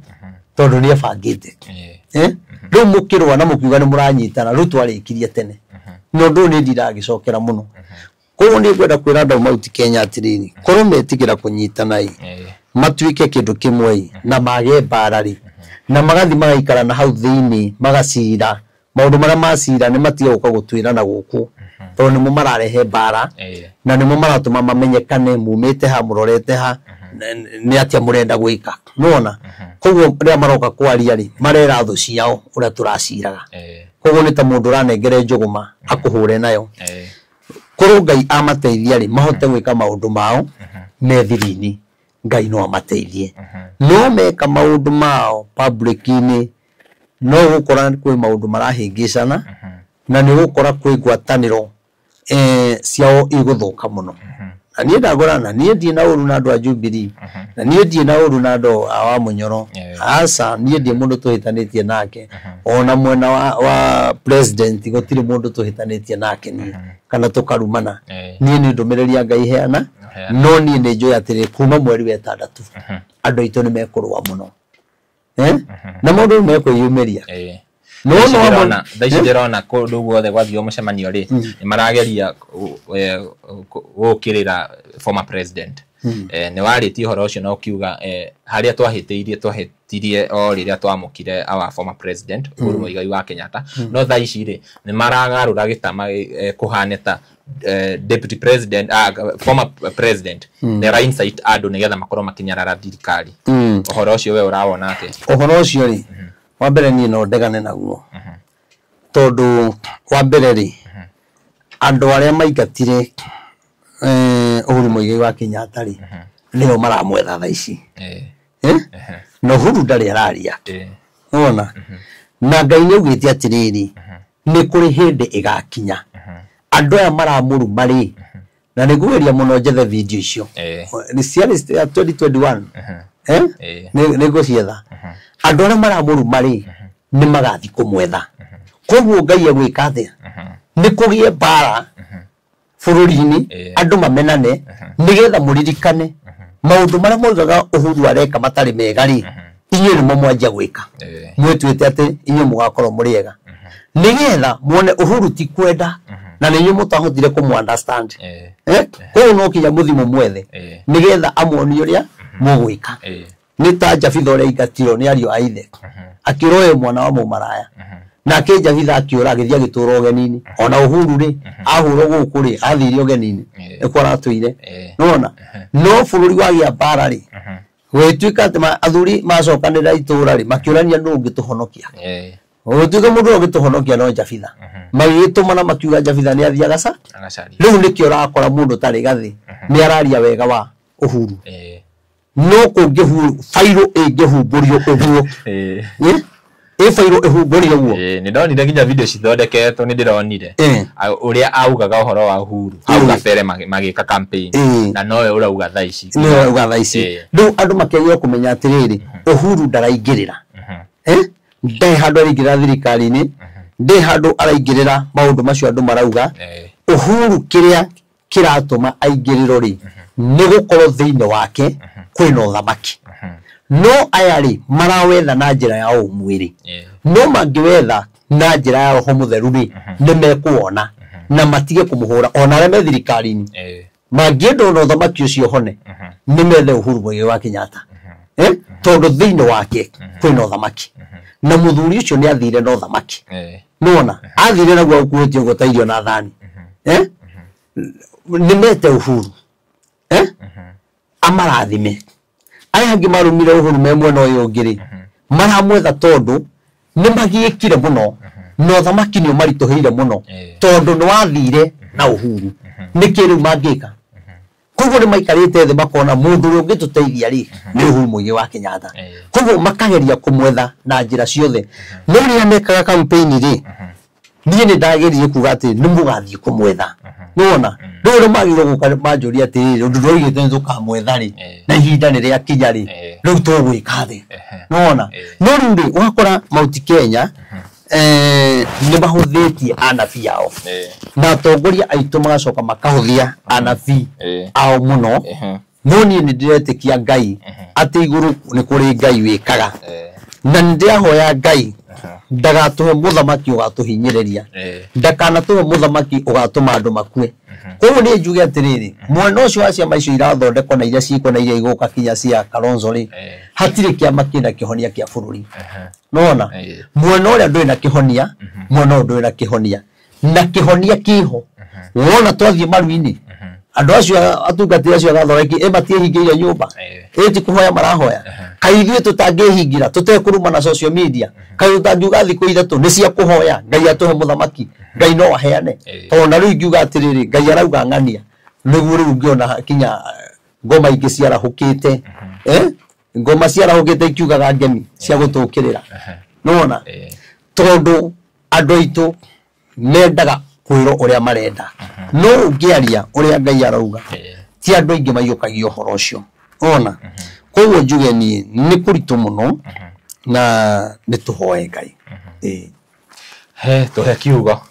tondu ni ebangite riu mukirwa na mukiuga ni muranyitana Ruto arikirie tene no ndu ni ndiragicokera muno koguo ni ngwenda kwira andu a Mount Kenya atiriri korwo metigira kunyitana matuike kindu kimwe na mage mbarari na magathi magaikara na hau thiini magacira maundu maria macira ni matige guka gutwira na guku tondu ni mararehe mbara na ni maratuma mamenyekane mumite ha murorete ha ni atia murenda gwika nona koguo ria maroka kwaria ri marera thu ciao uria turaciraga koguo ni ta mundu ranengere njuguma akuhure nayo korwo Ngai amateithia ri mahote gwika maundu mao methiri-ini Ngai no amateithie no meka maundu mao public-ini no gukora kwi maundu marahingicana na ni gukora kwi ngwataniro ciao iguthuka muno ani ndagorana nie ndie na uru na andu a Jubilee na nie ndie na uru na andu a Munyoro asa nie ndie mundu tuhitanitie nake ona mwena wa president gotiri mundu tuhitanitie nake ni kana tukarumana nie ni ndumireria Ngai heana no nie ni njoya atiri kuma mweri wa 6 andu aitũ ni mekurwa muno na mundu mekwiyumiria no thaici ndirona kundu guothe gwathio mucemanio ri ni marageria gukirira former president ni waritie horo ucio no kiuga haria twahitirie o riria twamukire our former president Uhuru Muigai wa Kenyatta no thaici ri ni maragarura gitama kuhaneta deputy president former president ne ra insight andu nigetha makorwo makinyarara thirikari horo ucio we urawona ati horo ucio ri wa mbere ni no ndegane naguo tondu wa mbere ri andu aria maingatire Uhuru Muigai wa Kenyatta ri nio maramwetha thaici no Uhuru ndari araria ona na Ngai ni ugite atiriri ni kuri hindi igakinya andu aya maramuru mari na nigugeria muno njethe video icio ni ciari 2021 ni gocietha andu aria maramuru mari ni magathi kumwetha koguo Ngai agwika atia ni kugie bara bururi-ini andu mamenane nigetha muririkane maundu maria moigaga Uhuru areka matari mega ri inyuĩ nĩ mwanjia gwika mwĩtuĩte atĩ inyuĩ mũgakorwo mũrĩega nigetha muone Uhuru ti kwenda na nĩ inyuĩ mũtahotire kũmũunderstand koguo no kinya mũthimo mwethe nigetha amuonie ũrĩa mũgwĩka nĩ ta Jabitha ũrĩa aingatirwo nĩ ariũ a ithe akĩroe mwana wa mũmaraya nake Jabitha akĩũra agĩthiĩ agĩtũũra ũgeni-inĩ ona Uhuru ri ahũrwo gũkũ ri athire ũgeni-inĩ nĩ kwaratũire nona no bũrũri wagĩa mbara ri gwĩtuĩka atĩ athuri macokanĩrĩra itũũra ri makĩũrania nũ ũngĩtũhonokia gũtuĩka mũndũ ũngĩtũhonokia no Jabitha magĩtũmana makiuga Jabitha nĩ athiaga rĩu nĩkĩo ũrakora mũndũ tarĩ gathĩ nĩ araria wega wa Uhuru no kũngĩhuru bairũ ĩngĩhumbũrio ũguo fairo ehuborio guo ni ndonire nginya video cithondeketwo ni ndironire uria augaga uhoro wa Uhuru auga pere magika campaign na nowe urauga thaici riu andu makegio kumenya atiriri Uhuru ndaraingirira ndai handu araingirira thirikari-ini ndai handu araingirira maundu macio andu marauga Uhuru kiria kiratuma aingiriro ri ni gukorwo thiini wake kwina uthamaki no ayari marawetha na njira ya umwiri no mangiwetha na njira ya roho mutheru ri ni mekuona na matige kumuhura ona aria me thirikari-ini mangienda no thamaki ucio hone ni methe Uhuru Muigai wa Kenyatta tondu thiini wake kwina uthamaki na muthuri ucio ni athire no thamaki nona athire naguo akuĩtio gũtairio na thani ni mete Uhuru amarathime aya angi marumire Uhuru me mwena uyu ungiri maramwetha tondu ni magiikire muno no thamaki ni marituhire muno tondu ni wathire na Uhuru niki riu mangika koguo ni maikarite thi makona mundu uyu ungituteithia ri ni Uhuru Muigai wa Kenyatta koguo makageria kumwetha na njira ciothe no ria mekaga campaign ri niĩ nĩ ndagerie kuga atĩ nĩ mũgathiĩ kumwetha nona ndũrĩ magiro gũka manjũria atĩ ũndũ ndũigĩte nĩtũkamwetha rĩ na ihinda nĩ rĩakinya rĩ rĩu tũgwĩka thĩ nona no rĩu rĩ ũgakora Mount Kenya nĩ mahũthĩtie anabii ao na atongoria aitũ magacoka makahũthia anabii ao mũno no niĩ nĩ ndĩretĩkia Ngai atĩ igũrũ nĩ kũrĩ Ngai wĩkaga na ndĩrahoya Ngai ndagatuhe muthamaki ugatuhinyiriria ndakanatuhe muthamaki ugatuma andu makue koguo ni njuge atiriri mwena ucio wa ciama icio irathondekwo na iria ciiko na iria iguka kinya cia Kalonzo ri hatire kiama kina kihonia kia bururi nona mwena uria ndui na kihonia mwena ndui na kihonia na kihonia kiho wona twathie maru-ini andu acio atungatira acio gathoreki matiehingiire nyumba eti kuhoya marahoya kaithie tutangihingira tutekuruma na social media kai utangiuga thiku ithatu ni cia kuhoya Ngai atuhe muthamaki Ngai no aheane ona riu ngiuga atiriri Ngai arauga ng'ania niguo riu ngiona kinya ngoma ingi ciarahukite ngoma ciarahukite ikiugaga ngemi cia gutukirira nona tondu andu aitu mendaga kwiro uria marenda no ungiaria uria Ngai arauga ti andu aingi maiyukagio horo ucio ona koguo njuge ni kuritu muno na nituhoe Ngai tuhe kiugo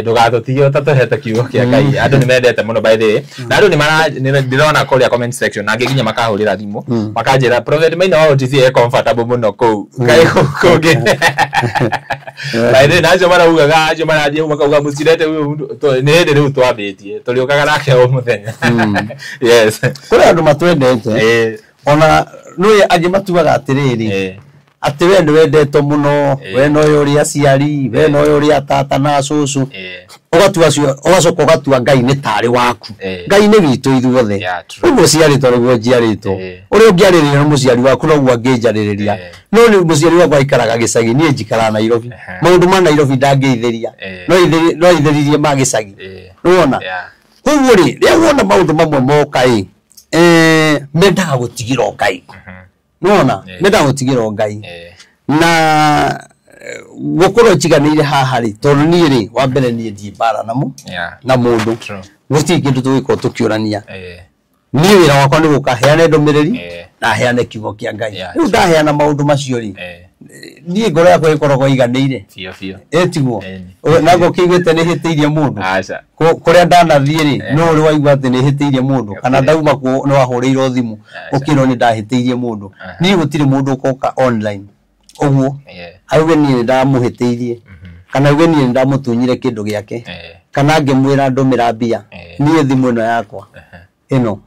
ndugatutige utatuhete kiugo kia Ngai andu ni mendete muno by the way na andu ni ndirona kuria comment section na nginya makahurira thimu makanjira prophet Maina wa OTC e comfortable muno ku Ngai kuge by the way najo maraugaga ajo marathie makauga mucirete ni hindi riu twambitie turiukaga nake o muthenya yes kuri andu matwendete ona nuye angi matuaga atiriri ati we ndwendetwo muno we no yori aciari we no yori atata na cucu ugatua cio ugacoka ugatua Ngai ni tari waku Ngai ni witu ithuothe uguo ciaritwo rugo njiaritwo uri ungiaririria na muciari waku no guo nginjaririria no ni muciari wakwa ikaraga gicagi ni njikara Nairobi maundu ma Nairobi ndangeithĩria no ithĩririe ma gicagi unaona koguo ri ria wona maundu mamwe moka mendaga gutigira Ngai nona meda gutigiro Ngai na gukoro chiganire haha ri tondu ni ri wa mbere ni ndi bara na mundu guti kindu twiko tukiurania ni wira wakwa ni gukaheana ndomireri na heane kiugo kia Ngai riu ndaheana maundu macio ri ni ngoro yakwa ikoragwo iganire fio etiguo na gukigwete ni hitiirie mundu kuria ndanathie ri no uri waigua ati ni hitiirie mundu kana ndauma ku no ahuriirwo thimu ukiro ni ndahitiirie mundu ni gutiri mundu ukoka online uguo auge ni ndamuhitiirie kana auge ni ndamutunyire kindu giake kana ngimwira ndumira mbia ni thimu ino yakwa ino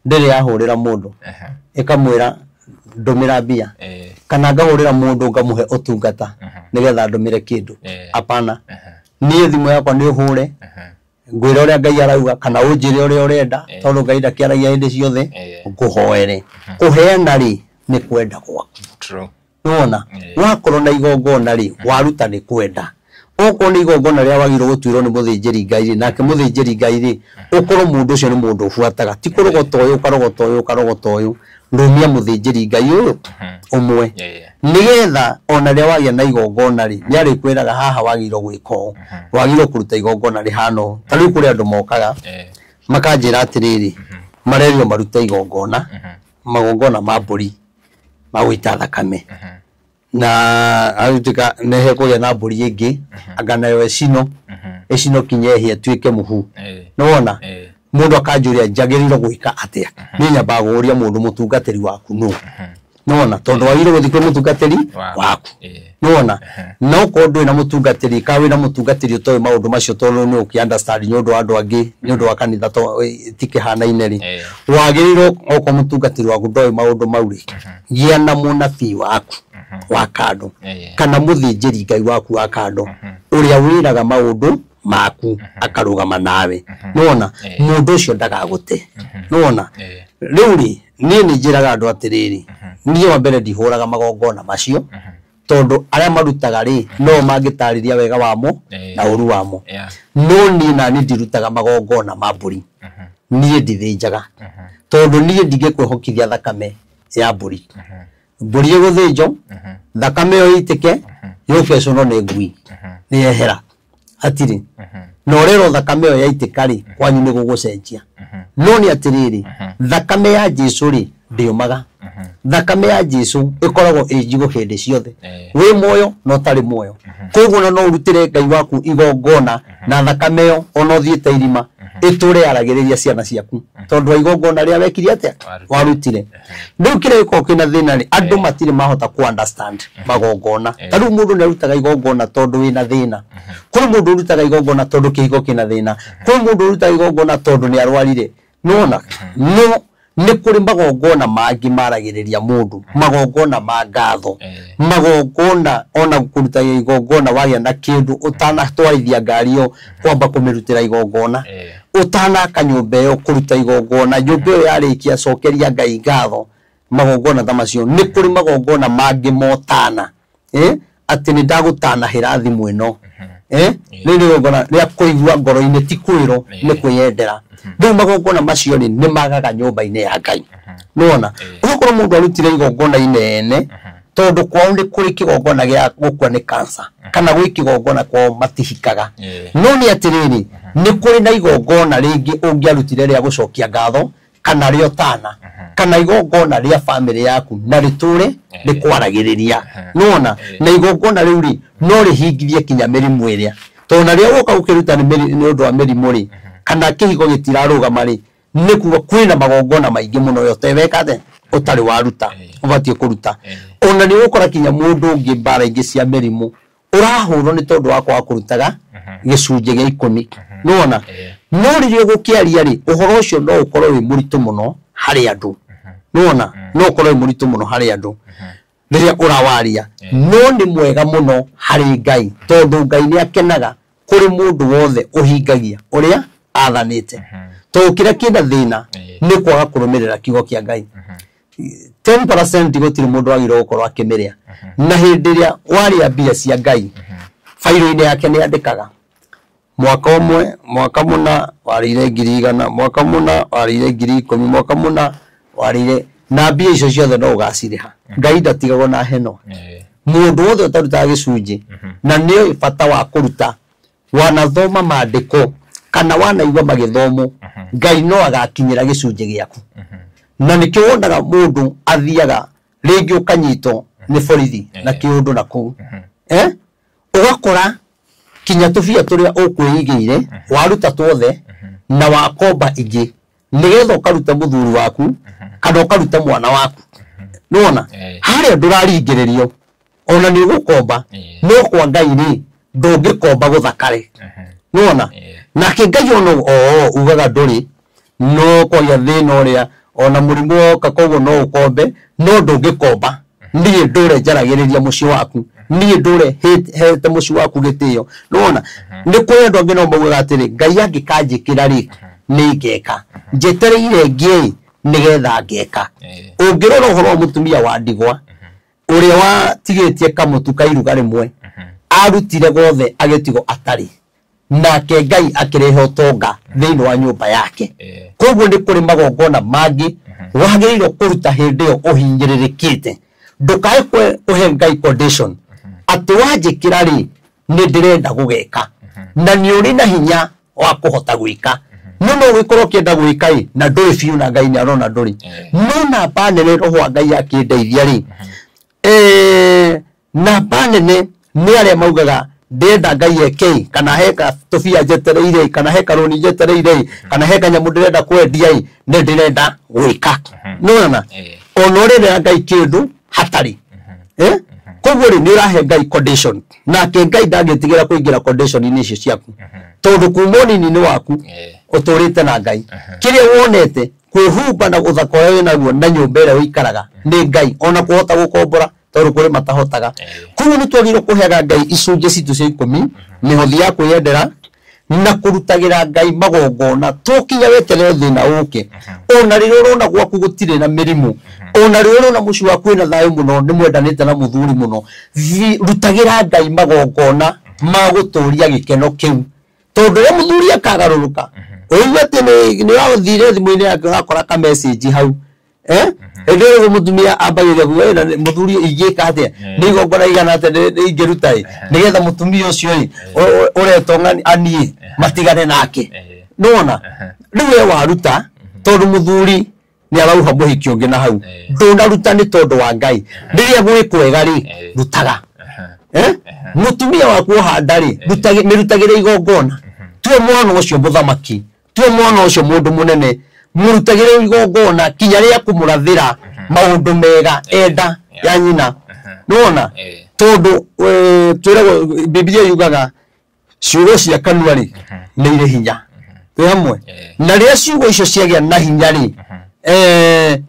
ndiri ahurira mundu ikamwira ndumira mbia kana ngahurira mundu ngamuhe utungata nigetha ndumire kindu apana ni thimu yakwa ni uhure ngwira uria Ngai arauga kana unjire uria urenda tondu Ngai ndakiaragia hindi ciothe nguhoere kuheana ri ni kwenda gwaku nona wakorwo na igongona ri waruta ni kwenda oko ni igongona ria wagiro gutwirwo ni muthinjiri Ngai ri nake muthinjiri Ngai ri ukorwo mundu ucio ni mundu ufuataga ti kurogota uyu rumia muthinjiri Ngai uyu umwe nigetha ona ria wagia na igongona ri ni ari kwiraga haha wagiro gwiko wagiro kuruta igongona ri hano tari kuri andu mokaga makanjira atiriri marerio maruta igongona magongona ma mburi magwita thakame na arutika nehe kuya na mburi ingi agana yo ecino kinyehia tuike muhu nona mundu akanjuria njagiriro gwika atia ni nyamba guria mundu mutungatiri waku nona tondu wagire guthikwe mutungatiri waku nona no kondu na mutungatiri kawe na mutungatiri utoe maundu macio tondu ni uki understand nyondo andu angi nyondo wa kanitha to tike hana ineri wagiriro oko mutungatiri waku ndoe maundu mauri gia na munabii waku wa kando kana muthinjiri Ngai waku wa kando uria wiraga maundu maku akarugama nawe nona mundu ucio ndagagute nona riuri ni njiraga andu atiriri ni wa mbere ndihuraga magongona macio tondu aria marutaga ri no mangitariria wega wamo na uru wamo no ni na ni ndirutaga magongona ma mburi ni ndithinjaga tondu ni ndingekwihokithia thakame ya mburi mburi iguthinjo thakame yo itike yokeco no ni ngui ni ehera atiri no rero thakame yo yaitika ri kwanyu ni gugucenjia no ni atiriri thakame ya Jesu ri ndiumaga thakame ya Jesu ikoragwo injigo hindi ciothe wi moyo no tari moyo koguo no urutire Ngai waku igongona na thakame yo ono thiete irima iture aragiriria ciana ciaku tondu igongona ria wekiri atia warutire riu kire ko kina thina ni andu matire mahota ku understand magongona tari mundu ne rutaga igongona tondu wina thina kuri mundu rutaga igongona tondu kihigo kina thina kuri mundu rutaga igongona tondu ni arwarire nona no ni kuri magongona mangi maragiriria mundu magongona ma ngatho magongona ona kuruta igongona wagia na kindu utana twarithia ngari yo kwamba kumirutira igongona utana kanyumba yo kuruta igongona nyumba yo yarikia cokeria Ngai ngatho magongona tamacio ni kuri magongona mangi motana ati ni ndagutana hirathi mweno ni igongona ria kuigua ngoro-ini ti kwiro ni kwiyendera ndu magongona macio ni magaga nyumba-ini ya Ngai nona ukorwo mundu arutire igongona inene tondu kwao ni kuri kigongona gia gukua ni cancer kana gwi kigongona kwao matihikaga no ni atiriri nĩ kũrĩ na igongona rĩngĩ ũngĩarutire rĩa gũcokia ngatho kana rĩo tana kana igongona rĩa family yaku na rĩtũre rĩkwaragĩrĩria nona na igongona rĩu rĩ no rĩhingithie kinya mĩrimũ ĩrĩa tondũ na rĩo gũka gũkĩruta nĩ ũndũ wa mĩrimũ rĩ kana kĩhigo gĩtirarũgama rĩ nĩ kuga kwĩna magongona maingĩ mũno yoteweka atĩ ũtarĩ waruta ũbatiĩ kũruta ona nĩ ũgũkora kinya mũndũ ũngĩ mbara ingĩ cia mĩrimũ ũrahũrwo nĩ tondũ wa kwaga kũrutaga gĩcunjĩ gĩa 10 nona no rĩrĩa ũgũkĩaria rĩ ũhoro ũcio no ũkorwo wĩ mũritũ mũno harĩ andũ nona no ũkorwo wĩ mũritũ mũno harĩ andũ rĩrĩa ũrawaria no nĩ mwega mũno harĩ Ngai tondũ Ngai nĩ akenaga kũrĩ mũndũ wothe ũhingagia ũrĩa athanĩte tondũ kĩrĩa kĩna thĩna nĩ kwaga kũrũmĩrĩra kiugo kĩa Ngai 10% gũtirĩ mũndũ wagĩrĩirwo gũkorwo akĩmĩrĩa na hĩndĩ ĩrĩa warĩa mbia cia Ngai failo-inĩ yake nĩ andĩkaga mwaka ũmwe mwaka mũna warĩire 100 mwaka mũna warĩire 10,000 mwaka mũna warĩire na mbia icio ciothe no ũgacirĩha Ngai ndatigagwo na heno mũndũ wothe ũtarutaga gĩcunjĩ na nĩ bata wa kũruta wanathoma maandĩko kana wanaigua magĩthomwo Ngai no agakinyĩra gĩcunjĩ gĩaku na nĩkĩo wonaga mũndũ athiaga rĩngĩ ũkanyitwo nĩ borithi na kĩũndũ na kũu ũgakora kinya tũbia tũrĩa ũkwĩigĩire waruta tuothe na wakomba ingĩ nĩgetha ũkaruta mũthuri waku kana ũkaruta mwana waku nona harĩa ndũraringĩrĩrio ona nĩ ũgũkomba no kwa Ngai rĩ ndũngĩkomba gũthakare nona nake Ngai ono ugaga ndũrĩ no kwagia thĩna ũrĩa ona mũrimũ woka koguo no ũkombe no ndũngĩkomba niĩ ndũre njaragĩrĩria mũciĩ waku niĩ ndũre hete mũciĩ waku gĩtĩo nona nĩ kũrĩ andũ angĩ no maugaga atĩrĩ Ngai angĩkanjĩkĩra rĩ nĩ ngeka njetereire ngĩe nĩgetha ngeka ũngĩrora ũhoro wa mũtumia wa ndigwa ũrĩa watigĩtie kamũtu ka iruga rĩmwe arutire gothe agĩtigwo atarĩ nake Ngai akĩrehe ũtonga thĩinĩ wa nyũmba yake koguo nĩ kũrĩ magongona mangĩ wagĩrĩirwo kũruta hĩndĩ ĩyo ũhinyĩrĩrĩkĩte ndũkae kũhe Ngai condition atĩ wanjĩkĩra rĩ nĩ ndĩrenda gũgeka na nĩ ũrĩ na hinya wa kũhota gwĩka no gĩkorwo kĩenda gwĩka ĩ na ndũrĩ biũ na Ngai nĩ arona ndũrĩ no namba nene roho wa Ngai akĩndeithia rĩ namba nene nĩ arĩa maugaga ndenda Ngai eke kana heka tũbia njetereire kana heka roni njetereire kana heka nyamũ ndĩrenda kwendia nĩ ndĩrenda gwĩka nona ona ũrĩrera Ngai kĩndũ hatarĩ koguo rĩ nĩ ũrahe Ngai condition nake Ngai ndangĩtigĩra kũingĩra condition-inĩ icio ciaku tondũ kuma ũnini-inĩ waku ũtũrĩte na Ngai kĩrĩa wonete kwĩhumba na ũthaka ũrĩa wĩnaguo na nyũmba ĩrĩa ũikaraga nĩ Ngai ona kũhota gũkombora tondũ kũrĩ matahotaga koguo nĩ twagĩrĩirwo kũheaga Ngai icunjĩ citũ cia 10 mĩhothi ya kwĩyendera na kũrutagĩra Ngai magongona tũkinya weterere thĩna ũke ona rĩrĩa ũrona gwaku gũtirĩ na mĩrimũ ona rĩrĩa ũrona mũciĩ waku wĩna thayũ mũno nĩ mwendanĩte na mũthuri mũno rutagĩra Ngai magongona ma gũtũũria gĩkeno kĩu tondũ rĩrĩa mũthuri akagarũrũka ũigua atĩ nĩ ũrathire thimũ-inĩ yake ũgakora ka message hau hĩndĩ ĩyo mũtumia ambagĩrĩria kuuga na mũthuri ingĩka atĩa nĩ igongona igana atĩa ingĩruta nĩgetha mũtumia ũcio ũretwo aniĩ matigane nake nona rĩu we waruta tondũ mũthuri nĩ arauha mũhiki ũngĩ na hau ndũnaruta nĩ tondũ wa Ngai rĩrĩa gwĩkwega rĩ rutaga mũtumia waku ũhanda rĩ mĩrutagĩre igongona tuo mwana ũcio mũthamaki tuo mwana ũcio mũndũ mũnene mũrutagĩre igongona kinya rĩa kũmũrathĩra maũndũ mega enda ya nyina nona tondũ twĩragwo Biblia yugaga ciugo cia kanua rĩ nĩ irĩ hinya twĩ hamwe na rĩrĩa ciugo icio ciagĩa na hinya rĩ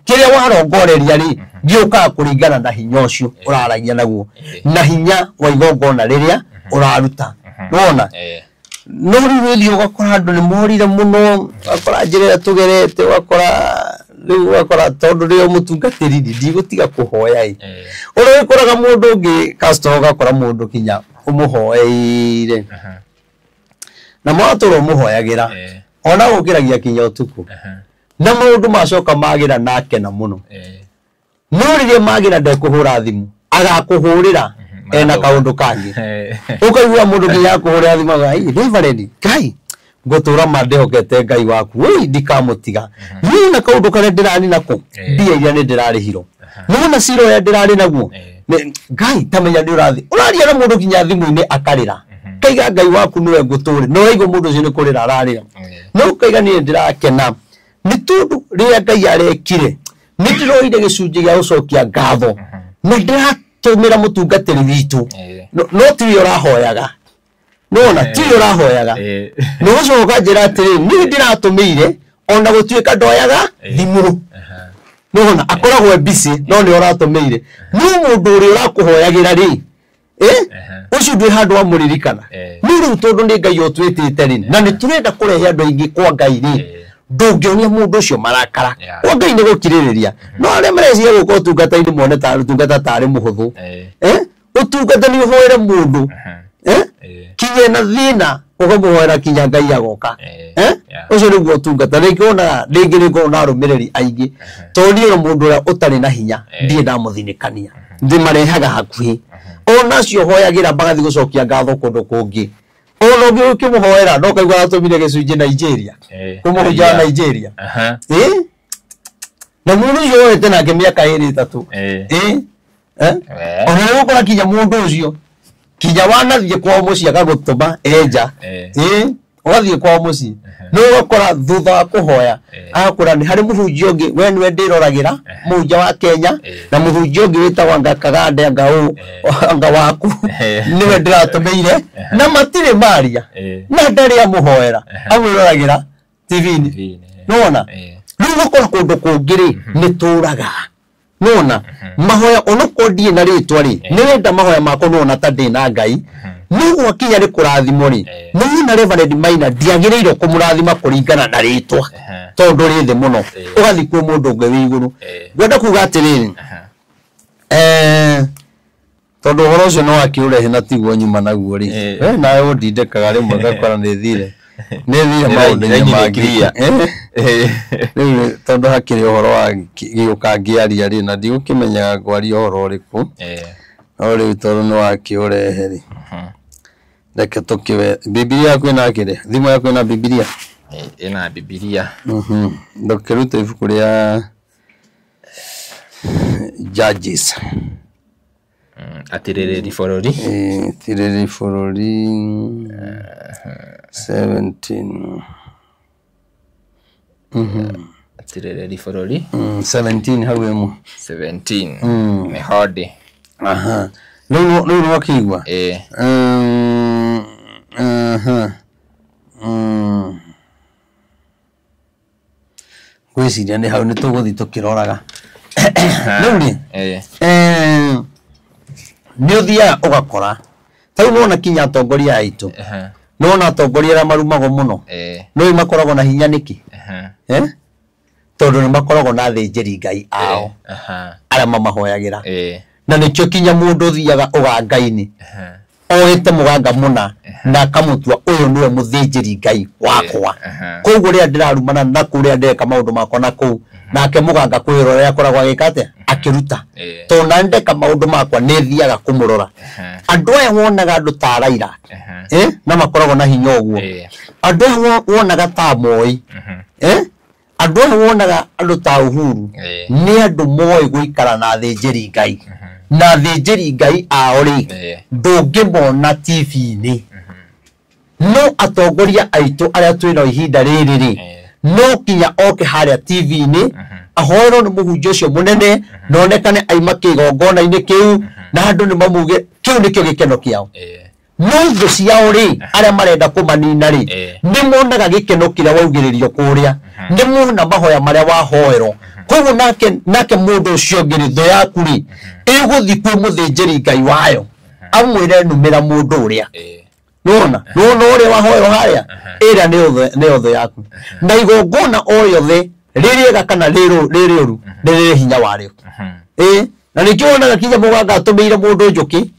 kĩrĩa warongoreria rĩ gĩũkaga kũringana na hinya ũcio ũraragia naguo na hinya wa igongona rĩrĩa ũraruta nona no rĩu ũgakora andũ nĩ morire mũno ũgakora njĩra tũgerete ũgakora tondũ rĩo mũtungatĩri ndigũtiga kũhoya ũrĩa wĩkoraga mũndũ ũngĩ customer ũgakora mũndũ kinya ũmũhoeire na mwatũra ũmũhoyagĩra ona gũkĩragia kinya ũtukũ na maũndũ macoka magĩra nake na mũno no rĩrĩa magĩra ndekũhũra thimũ agakũhũrĩra ena kaũndũ kangĩ ũkaigua mũndũ nginya akũhũrĩra thimũ Reverend Ngai ngotura mandehokete ngai waku wi ndikamutiga ni na kaundu kare ndirani nako mbia iria ni ndirarihiro nona ciro ya ndirari naguo ngai tamenya ndi uraria na mundu kinya thimu-ini akarira kaiga ngai waku niwe nguturi no igo mundu ucio ni kurira ararira no kaiga ni ndirakena ni tundu ria ngai arekire ni ndiroire gicunji gia ucokia ngatho na ndiratumira mutungatiri witu no ti urahoyaga nona ti urahoyaga no ucoka njira atiri ni ndiratumire ona gutuika ndoyaga thimu nona akoragwo busy no ni uratumeire ni mundu uri urakuhoyagira ri ucio ndwi handu amuririkana ni riu tondu ni ngai otwitite ri na ni turenda kurehe andu aingi kwa ngai ri ndungionia mundu ucio marakara kwa ngai ni gukiririria no aria mareciria guka utungata-ini mone ta utungata tari muhuthu utungata ni uhoere mundu kinye na thina ukamuhoera kinya ngai agoka ucio niguo utungata nikona ringi nikona arumiriri aingi tondũ ro mundu uria utari na hinya ndie ndamuthinikania ndimarehaga hakuhi ona cio hoyagira bagathi gucokia ngatho kundu kungi ona ungi ukimuhoera no kaigwa atumire gicunji Nigeria kumuhoja Nigeria na mundu ucio woete nake miaka 2-3 ona gukora kinya mundu ucio kinya wanathie kwa muci agagutuma enja wathie kwa muci no gukora thutha wa kuhoya akura ni hari muhunjia ungi we niwe ndirораgira muhunjia wa Kenya na muhunjia ungi witagwa Kagande anga waku niwe ndiratumire na matire maria na ndari amuhoera amwirораgira TV-ini nona riu gukora kundu kungiri ni turaga nona mahoya onoko ndie na ritwa ri niwenda mahoya mako nona ta ndina ngai niguo kinya ni kurathimo ri ni na Reverend Maina ndiagiriirwo kumurathima kuringana na ritwa tondu ri thi muno ugathi ku mundu ungi wi iguru ngwenda kuga atiriri tondu horo ucio no akiurehe na tiguo nyuma naguo ri nawe undindikaga rimwe ngakora ni thire maundu-ini mangiria tondu hakiri uhoro wa giuka ngiaria ri na ndigukimenyaga ngwaria uhoro uriku no riu tondu ni wakiurehe ri reke tukiwe Biblia yaku ina kire thimu yaku ina Biblia ina Biblia ndokiruta ibuku ria Judges atiriri forori 17 atiriri forori 17 hawemo 17 ni hard no wakigwa gwiciria ni hau ni tuguthi tukiroraga ni ni uthia ugakora tau nona kinya atongoria aitu nona atongoria aria marumago muno no makoragwo na hinya niki tondu ni makoragwo na thinjiri ngai ao aria mamahoyagira na nikio kinya mundu thiaga ugangai-ini oete muganga muna na kamutua uyu niwe muthinjiri ngai wakwa koguo ria ndirarumana na kuria ndeka maundu makwa na kuu nake muganga kwirora ria akoragwo agikate akiruta tondu ndeka maundu makwa ni thiaga kumurora andu aya wonaga andu ta Raila na makoragwo na hinya uguo andu aya wonaga ta Moi andu aya wonaga andu ta Uhuru ni andu moi guikara na thinjiri ngai na thinjiri ngai ao ri ndungimona TV-ini no atongoria aitu aria twina ihinda riri ri no kinya oke haria TV-ini ahoerwo ni muhunjia ucio munene nonekane aima kigongona-ini kiu na andu ni mamuge kiu nikio gikeno kiao no tho ciao ri aria marenda kumanina ri ni monaga gikeno kiria waugiririo kuria ni mona mahoya maria wahoerwo koguo nake mundu ucio ngiri tho yaku ri iguthi kwi muthinjiri ngai wayo amwire numira mundu uria nona uria wahoerwo haria ira ni tho yaku na igongona o yothe ririega kana ririuru riri hinya wario na nikio onaga kinya muganga atumiire mundu njuki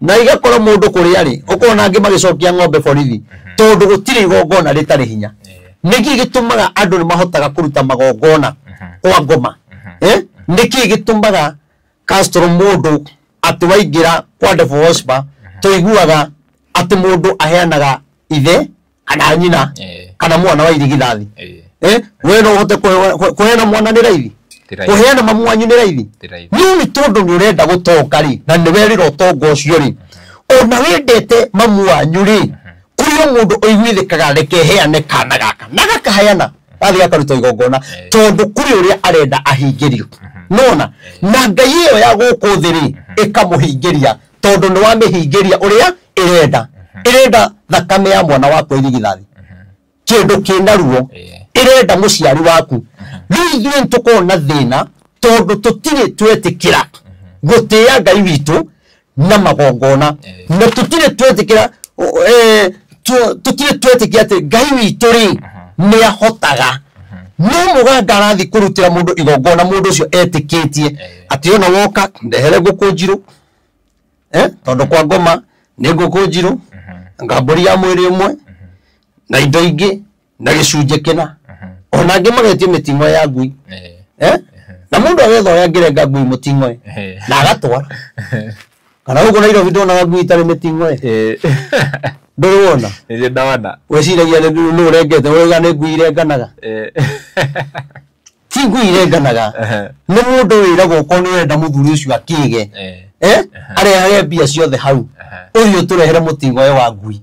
na igakora mundu kuria ri ukona angi magicokia ng'ombe borithi tondu gutiri igongona ritari hinya niki gitumaga andu ni mahotaga kuruta magongona kwa ngoma niki gitumaga Castro mundu ati waigira kwa Devil Worshiper tuiguaga ati mundu aheanaga ithe kana nyina kana mwana wa irigithathi we no uhote kuheana mwana ni raithi kuheana mamu wanyu ni raithi ni tondu ni urenda gutoka ri na ni werira utongo ucio ri ona wendete mamu wanyu ri kuyo mundu oigwithikaga reke heane kana gaka na gakaheana athi akaruta igongona tondu kuri uria arenda ahingirio nona na ngai iyo ya guku thi ri ikamuhingiria tondu ni wamihingiria uria irenda thakame ya mwana wako irigithathi kindu kina ruo irenda muciari waku riu ntukona thina tondu tutire twetikira gutia ngai witu na magongona na tutire twetikira tutire twetikira ati ngai witu ri ni ahotaga no muganga arathi kurutira mundu igongona mundu ucio etikitie ati ona woka ndehere nguku njiru tondu kwa ngoma ni nguku njiru ngamburi ya mwiri umwe na indo ingi na gicunje kina ona angi magetio mitingo ya ngui na mundu agetho ya ngirenga ngui mutingo na agatwara kana ugo na iro ndona ngui tari mitingo ndurona ni ndawana weciragia ni urengete wega ni ngui irenganaga ti ngui irenganaga ni mundu wiragwo ko ni wenda muthuri ucio akige arehage mbia ciothe hau uyu turehere mutingo wa ngui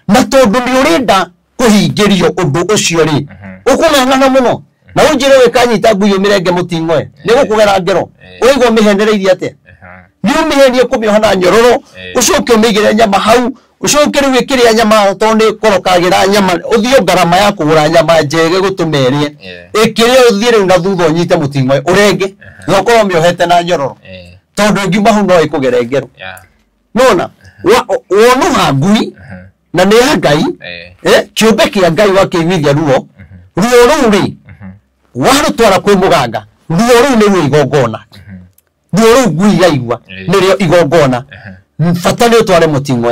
na tondu ni urenda kuhingirio undu ucio ri ukung'ang'ana muno na unjire we kanyita ngui umirenge mutingo ni gukugera ngero uigwo mihendereirie ate ni umihendie kumiohana nyororo ucoke umigire nyama hau ucoke riu ikiria nyama tondu korokagira nyama uthio garama ya kugura nyama njege gutumerie ikiria uthie riu na thutha unyite mutingo urenge nokorwo miohete na nyororo tondu ngima hu no ikugere ngero nona wonuha ngui na ni ya ngai kiumbe kia ngai wakiwithia ruo ruo ri warutwara kwi muganga ruo ni igongona ruo ngui yaigua nirio igongona fata ni utware mutingo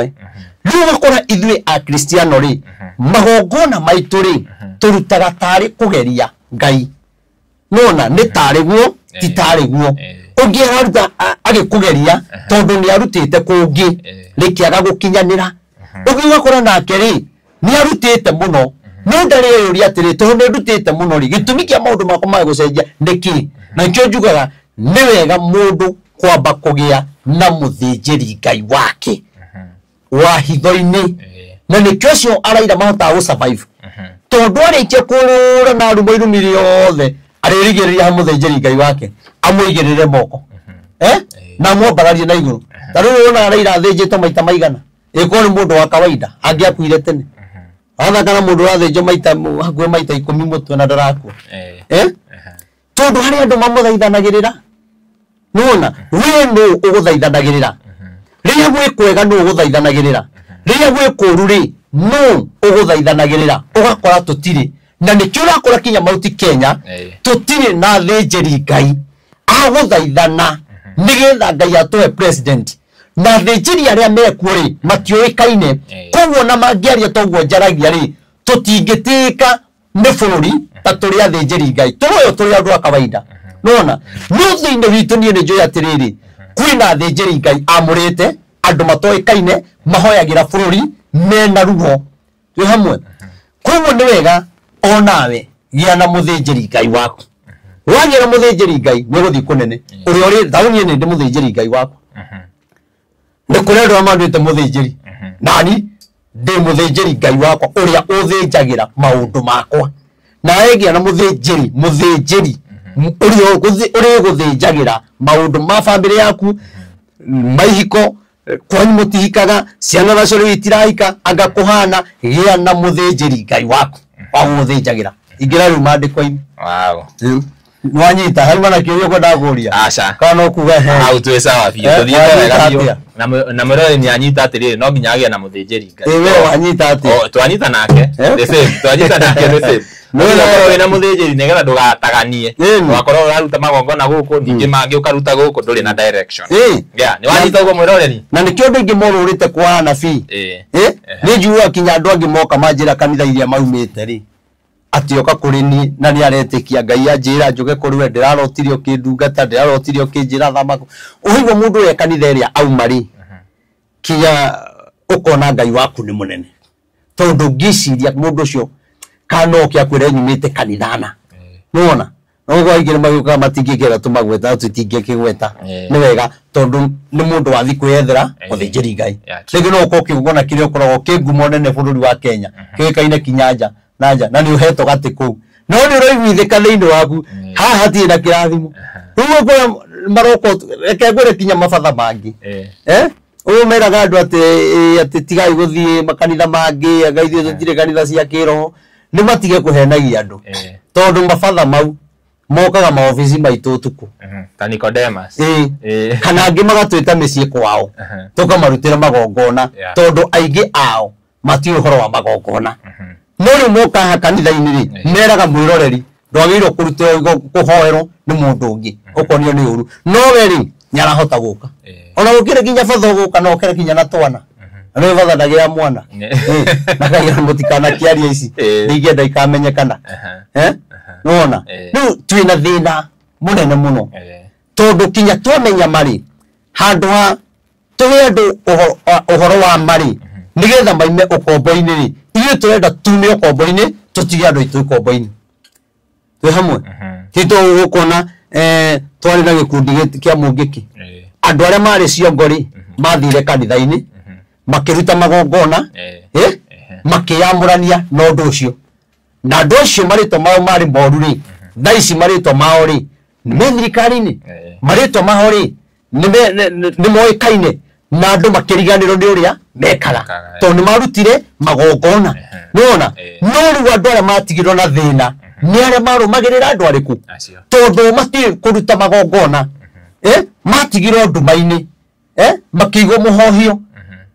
riu wakora ithue a Kristiano ri magongona maitu ri turutaga tari kugeria ngai nona ni tari guo ti tari guo ungi aruta agikugeria tondu ni arutite kungi rikiaga gukinyanira ungi wakora nake ri ni arutite muno no ndari yuria atiri tondu ndutite muno ri gitumi kia maundu makwa ma gucenjia ndiki na kyo njugaga ni wega mundu kwamba kugia na muthinjiri ngai wake wa hitho-ini na nikyo cio araira mahota gu survive tondu arikia kurura na rumo irumiri yothe aririgiria ha muthinjiri ngai wake amuigirire moko na mwambararie na iguru taru wona araira athinjite maita maigana iko ni mundu wa kawaida angiakuire tene ona kana mundu athinjo maita hakuhe maita 10 mutwe na ndarakua tondu hari andu mamuthaithanagirira nona we no uguthaithanagirira riria gwi kwega no uguthaithanagirira riria gwi kuru ri no uguthaithanagirira ugakora tutiri na nikyo urakora kinya mauti Kenya tutiri na thinjiri ngai aguthaithana nigetha ngai atoe president na thinjiri aria mekuo ri matioikaine koguo na mangiaria toguo njaragia ri tutingitika ni bururi ta turi athinjiri ngai turoyo turi andu a kawaida nona no thiini witu ni njoya atiriri kwina thinjiri ngai amurite andu matoikaine mahoyagira bururi mena ruho twi hamwe koguo ni wega onawe gia na muthinjiri ngai waku wagira muthinjiri ngai ni guthi kunene uri uri thauni ni ndi muthinjiri ngai waku ni kurendwa mandite muthinjiri nani ndi muthinjiri ngai wakwa uria uthinjagira maundu makwa na egia na muthinjiri uri guthinjagira maundu ma family yaku maihiko kwanyu mutihikaga ciana bacio itirahika anga kuhana gia na muthinjiri ngai waku aguthinjagira ingira riu mandiko-ini nwanyita harima na kiuria kwenda kuria aca kana kuga he au tuwe sawa biũ tuthiĩte wega biũ na mũrori ni anyita atĩrĩrĩ no nginya agĩe na mũthĩnjĩri ngai we wanyita ati twanyita nake the same twanyita nake the same no we na mũthĩnjĩri nigetha ndũgataganie wakorwo ũraruta magongona gũkũ ningĩ mangĩ ũkaruta gũkũ ndũrĩ na direction ni wanyita ũguo mwĩroreri na nikio ndingi morũrĩte kwa nabii ni njua kinya andu angi moka manjira kanitha iria maumĩte ri atioka kuri ni na ni aretikia ngai anjira njuge kuri we ndirarotirio kindungata ndirarotirio kinjira thamako uhigwo mundu we kanitha iria aumari kinya ukona ngai waku ni munene tondu ngiciria mundu ucio kana kia kwira nyumite kanithana nuona no gwaigire magikuka matingikira tumagweta tutingikigweta ni wega tondu ni mundu wathi kwethera uthijiri ngai rĩngĩ no uko kigona kire ukoragwo kingumo nene bũrũri wa Kenya kikaine kinyanja nanja na ni uheto gati kuu no ni roiguithika thiini waku haha hatirĩ na kirathimo rĩu kwa maroko reke ngwĩre kinya mabatha mangi uyu meraga andu ati tigai guthii makanitha mangi agaithio tutire kanitha cia kiroho ni matige kuhenagia andu tondu mabatha mau mokaga maofici maitu tuku ta Nicodemus kana angi magatwita micii kwao tukamarutira magongona tondu aingi ao mati uhoro wa magongona no riu moka ha kanitha-ini ri meraga mwiroreri ndwagirwo kurutwo kuhoerwo ni mundu ungi ukonio ni uru no we ri nyarahota guka ona gukire kinya batho guka no kire kinya na twana no batha ndagia mwana na kagira mutikana kiaria ici ningenda ikamenyekana nona no twina thina munene muno tondu kinya twamenya mari handu ha tuwe andu uhoro wa mari nigetha maime ukombo-ini ri ithuĩ turenda tume ukombo-ini tutige andu itu ukombo-ini twi hamwe tito gukona twari na gikundi kia mungiki andu aria mari ciongori mathire kanitha-ini makiruta magongona makiyamurania no ndu ucio na ndu ucio marito mao mari moru ri thaici marito mao ri ni thirikari-ini marito mao ri ni moikaine na andu makiriganirwo ni uria mekaga tondu marutire magongona nona no riu andu aria matigirwo na thina ni aria marumagirira andu ariku tondu mati kuruta magongona matigirwo nduma-ini makigwo muhohio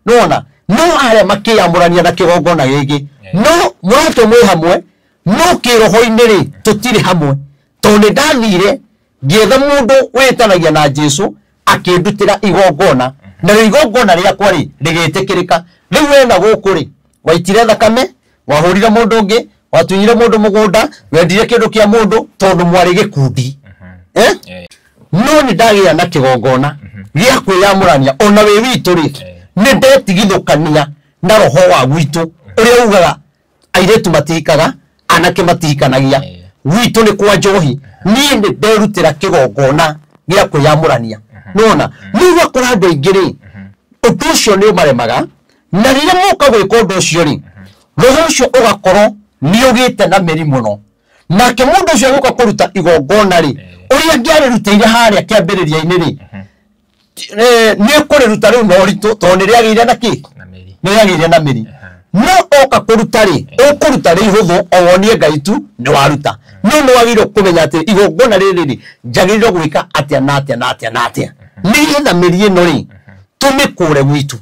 nona no aria makiyamurania na kigongona giki no mwato mwi hamwe no kiroho-ini ri tutire hamwe tondu ndathire ngietha mundu witanagia na Jesu akindutira igongona na igongona riakwa ri rigitikirika riu wena guku ri waitire thakame wahurire mundu ungi watunyire mundu mugunda wendire kindu kia mundu tondu mwari gikundi no ni ndagia na kigongona gia kwiyamurania ona we witu ri ni ndetigithukania na roho wa gwitu uria ugaga airetu matikaga anake matikanagia gwitu ni kwa njohi ni nderutira kigongona gia kwiyamurania nona ni wakora andu aingi ri undu ucio ni umaremaga na riria muka gwika undu ucio ri roho ucio ugakorwo ni ugite na mirimu no nake mundu ucio guka kuruta igongona ri uria ngiarirutire haria kiambiriria-ini ri ni kuriruta riu no ritu tondu riagire na ki ni riagire na miri no oka kuruta ri ukuruta ri huthu owonie Ngai tu ni waruta no no wagirwo kumenya ati igongona riri ri njagiriro gwika atia na atia na atia na atia ni na miri ino ri tumikure gwitu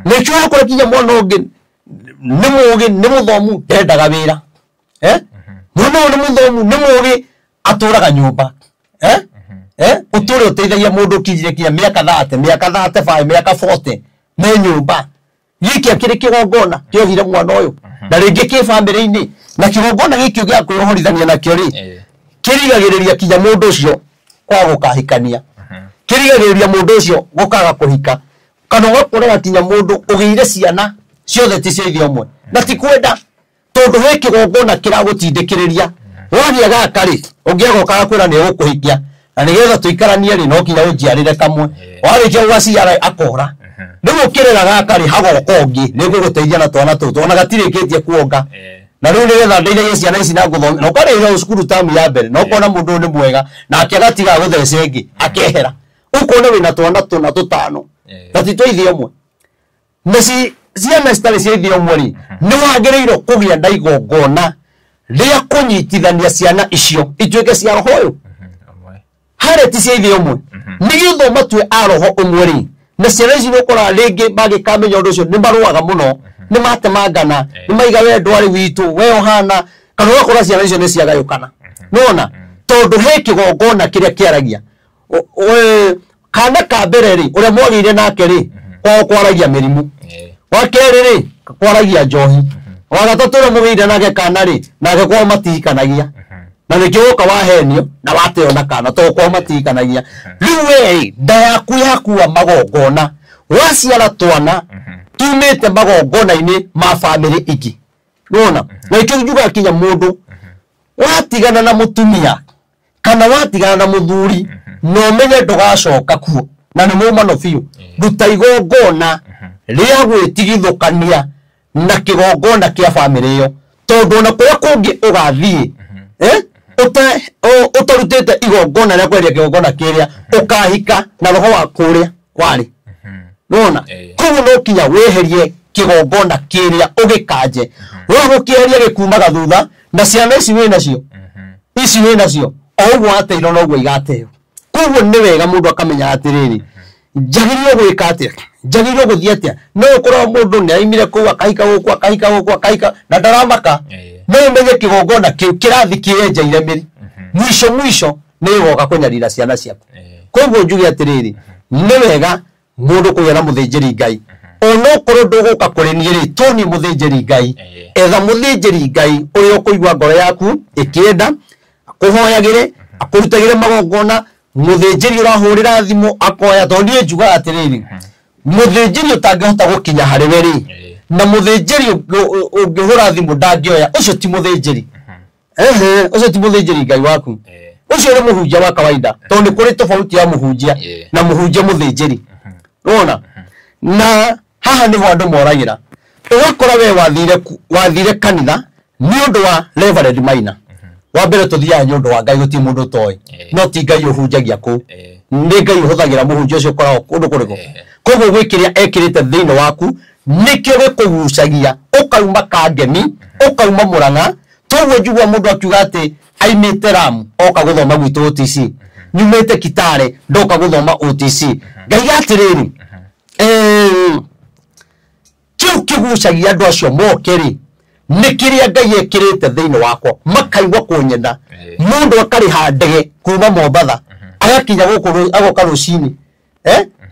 nikyo akora kinya mwana ungi ni mugi ni muthomu ndendaga wira mwana ni muthomu ni mugi aturaga nyumba uture uteithagia mundu kinjire kinya miaka 35 miaka 40 me nyumba giki akiri kigongona kiohire mwana uyu na ringi ki family-ini na kigongona giki gia kwiyohorithania na kio ri kirigagiriria kinya mundu ucio kwa gukahikania kirigagiriria mundu ucio gukaga kuhika kana gukora kinya mundu ugire ciana ciothe ti cia ithe umwe na ti kwenda tondu he kigongona kiragutindikiriria wagia gaka ri ungiagoka kwira ni ugukuhikia na nigetha tuikaranie ri no kinya unjiarire kamwe warikia gwaciara akora riu ukirera gaka ri hagoka ungi niguguteithia na twana tutu ona gatirikitie kuonga na riu nigetha ndeithagie ciana ici na guthomithia no karira cukuru tamu ya mbere no kona mundu ni mwega na akigatiga guthece ingi akehera ukone wina twana tuna tutano na ti twaithie umwe neci ciana citari cia ithe umwe ri ni wagiriirwo kugia na igongona ria kunyitithania ciana icio ituike cia roho uyu hare ti cia ithe umwe ni githoma tue a roho umwe ri na ciana ici nukora ringi magikamenya undu ucio ni maruaga muno ni matemangana ni maiga we ndwari witu we ohana kana wakora ciana icio ni ciagayukana nona tondu he kigongona kiria kiaragia kana ka mbere ri uria mwagire nake ri kwaragia mirimu wa keri ri kwaragia njohi wa gatatu ri mwagire nake kana ri nake kwa matikanagia na nikioka wahenio na wateo na kana to kwa matikanagia riu we nda yaku wa magongona waciara twana tumete magongona-ini ma family iki nona na ikyo juga kinya mundu watigana na mutumia kana watigana na muthuri no menye ndugacoka kuo na ni mumano biu ruta igongona ria gwitigithukania na kigongona kia family iyo tondu na kuria kungi ugathie utarutite igongona ria kweria kigongona kiria ukahika na roho wa kuria wari nona kuo no kinya weherie kigongona kiria ugikanje wewe gukieria gikumaga thutha na ciana ici winacio ici winacio ogwo ateiro no gwo igateo kuo ni wega mundu akamenya atiriri njagiririo gwika atia njagiririo guthie atia no ukorwo mundu ni aimire ku akahika na ndaramaka no menye kigongona kirathi kienjaire miri mwisho ni woga kunyarira ciana ciaku kuo njuge atiriri ni wega mundu kuyera muthinjiri Ngai ono korwo nduguka kuri niiri toni muthinjiri Ngai etha muthinjiri Ngai uyo kuigwa ngoro yaku ikienda akuhoyagire akurutagire magongona muthinjiri urahurira thimu akoya tondi njuga atiriri muthinjiri utangihota gukinya hariwe ri na muthinjiri ungihura thimu ndangioya ucio ti muthinjiri ucio ti muthinjiri Ngai waku ucio ni muhunjia wa kawaida tondi kuri tofauti ya muhunjia na muhunjia muthinjiri unaona na haha ni wandu moragira ugakora we wathire kanitha ni undu wa Reverend Maina wa mbere tuthia ni undu wa Ngai guti mundu toy no ti Ngai uhunjagia ku ni Ngai uhuthagira muhunjia ucio korwo kundu kuriko koguo gwikiria ekirite thiini waku nikio gikugucagia ukauma Kangemi ukauma Murang'a toguo njugua mundu akiuga ati aimite Ramu oka guthoma gwitu OTC nyumite Kitale ndoka guthoma OTC Ngai atiriri kiu kigucagia andu acio mokeri nikiria Ngai ekirite thiini wakwa makaigwa kunyenda mundu akariha ndege kuma Mombatha agakinya guku agoka rucini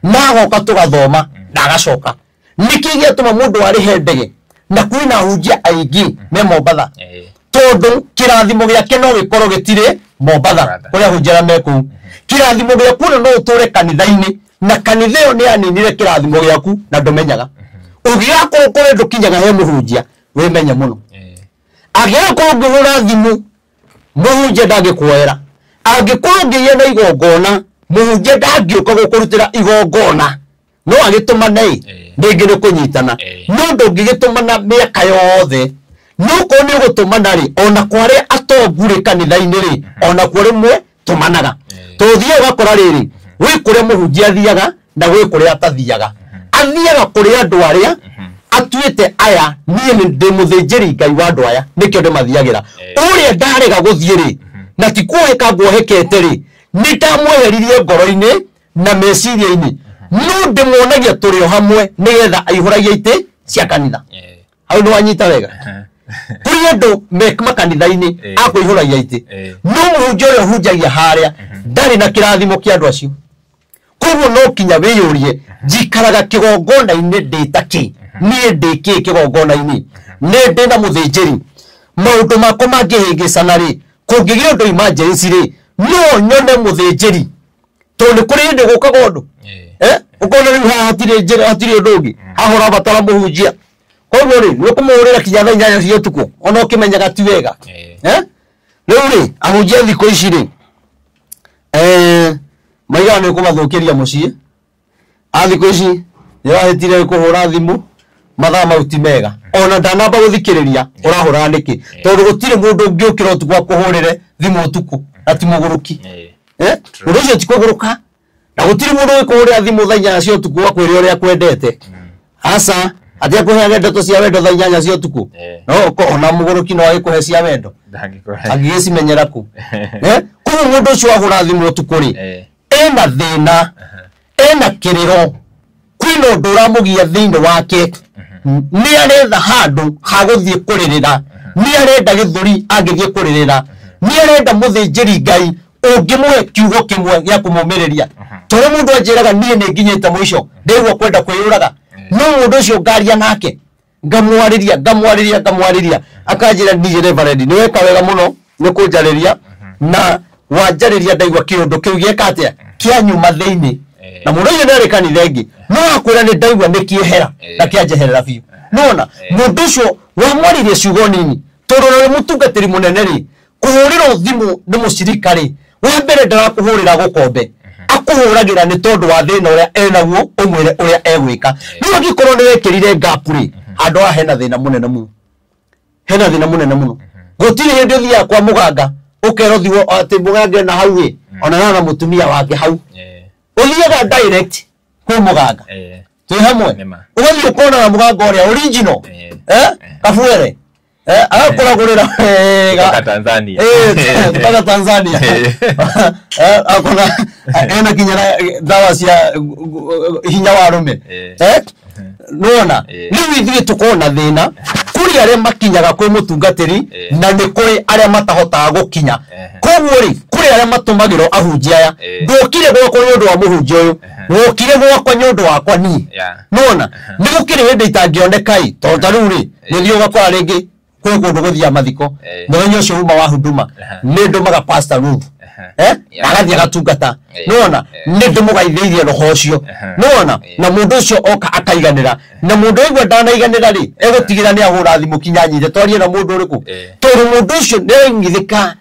na agoka tugathoma ndagacoka nikigia tuma mundu arihe ndege na kwina hunjia aingi me Mombatha tondu kirathimo giake no gikorwo gitire Mombatha kuria hunjira meku kirathimo giaku no uture kanitha-ini na kanitha iyo ni aninire kirathimo giaku na ndumenyaga ugiakorwo kuri ndukinyaga he muhunjia wimenye muno agiakorwo ngihura thimu muhunjia ndangikuoera angikorwo ngiyenda igongona muhunjia ndangiuka gukurutira igongona no agitumana ndingi ni kunyitana no ndungigitumana miaka yothe no ko ni gutumana ri ona kware atongure kanitha-ini ri ona kware mwe tumanaga tuthie ugakora riri wi kuria muhunjia thiaga na wi kuria atathiaga athiaga kuria andu aria atuite aya nie ndi muthinjiri Ngai wa andu aya nikio ndimathiagira uria ndarega guthie ri na ti kuheka nguhekete ri ni ndamweheririe ngoro-ini na meciria-ini no ndimuonagia turio hamwe nigetha aihuragia ite cia kanitha au ni wanyita wega kuri andu makanitha-ini akuihuragia ite no muhunjia uria hunjagia haria ndari na kirathimo kia andu acio koguo no kinya wiyurie njikaraga kigongona-ini nditaki nie ndiki kigongona-ini ni ndi na muthinjiri maundu makwa mangihingicana ri kungigia undu emergency ri no nyone muthinjiri tondu kuri ndi gukaga undu ukona riu hatiri undu ungi ahora batara muhunjia koguo ri ni kumuurira kinya thaa 8 cia utuku ona ukimenyaga ti wega riu ri ahunjia thiko ici ri maiga ni kumathukiria mucii athiko ici nirahitire kuhura thimu mathaa mau ti mega ona ndanamba guthikiriria urahura niki tondu gutire mundu ngiukira utuku akuhurire thimu utuku na ti muguruki undu ucio ti kuguruka na gutire mundu wikuhurira thimu thaa 8 cia utuku akwire uria kwendete asa atia kuheaga ndeto cia wendo thaa 8 cia utuku no ko ona muguruki no agikuhe cia wendo agicimenyera ku kuo mundu ucio ahura thimu utuku ri ena thina ena kiriro kwina undu uramugia thiini wake ni aretha handu ha guthie kuririra ni arenda githuri angithie kuririra ni arenda muthinjiri Ngai ungimuhe kiugo kimwe gia kumumiriria tore mundu anjiraga nie ni nginyite mwisho ndigwa kwenda kwiyuraga no mundu ucio ngaria nake ngamwariria akanjira nije Reverend ni weka wega muno ni kunjariria na wanjariria ndaigwa kiundu kiu gieka atia kia nyuma thiini na mundu uyu ndari kanitha ingi no akwira ni ndaigua nikiehera na kianjeherera biu nona mundu ucio wamwaririe ciugo nini tondu ri mutungatiri munene ri kuhurira thimu ni mucirika ri wa mbere ndarakuhurira gukombe akuhuragira ni tondu wa thina uria enaguo umwire uria egwika ni ngikorwo ni wekirire ngapu ri andu a hena thina munene muno gutiri hindi uthia kwa muganga ukero thiwo ati muganga na hau ri ona na mutumia wake hau uthiaga direct kwa muganga twi hamwe ugathie ukona na muganga uria original kafuere akoragurira Tanzania mpaka Tanzania akona ena kinyana dawa cia hinya wa rume nona ni withie tukona thina kuri aria makinyaga kwi mutungatiri na ni kuri aria matahotaga gukinya koguo ri kuri aria matumagiro ahunjia aya ndokire gwakwa ni undu wa muhunjia uyu wokire gwakwa ni undu wakwa ni nona ni gukire hindi itangionekai tondu riu ri ni thio gakora ringi kwe kundu guthia mathiko muthenya ucio uma wa huduma ni ndumaga pastor Ruth agathie agatungata nona ni ndumugaitheirie roho ucio nona na mundu ucio oka akaiganira na mundu aigua ndanaiganira ri egutigira ni ahura thimu kinyanyire twarie na mundu uriku tondu mundu ucio ni aingithika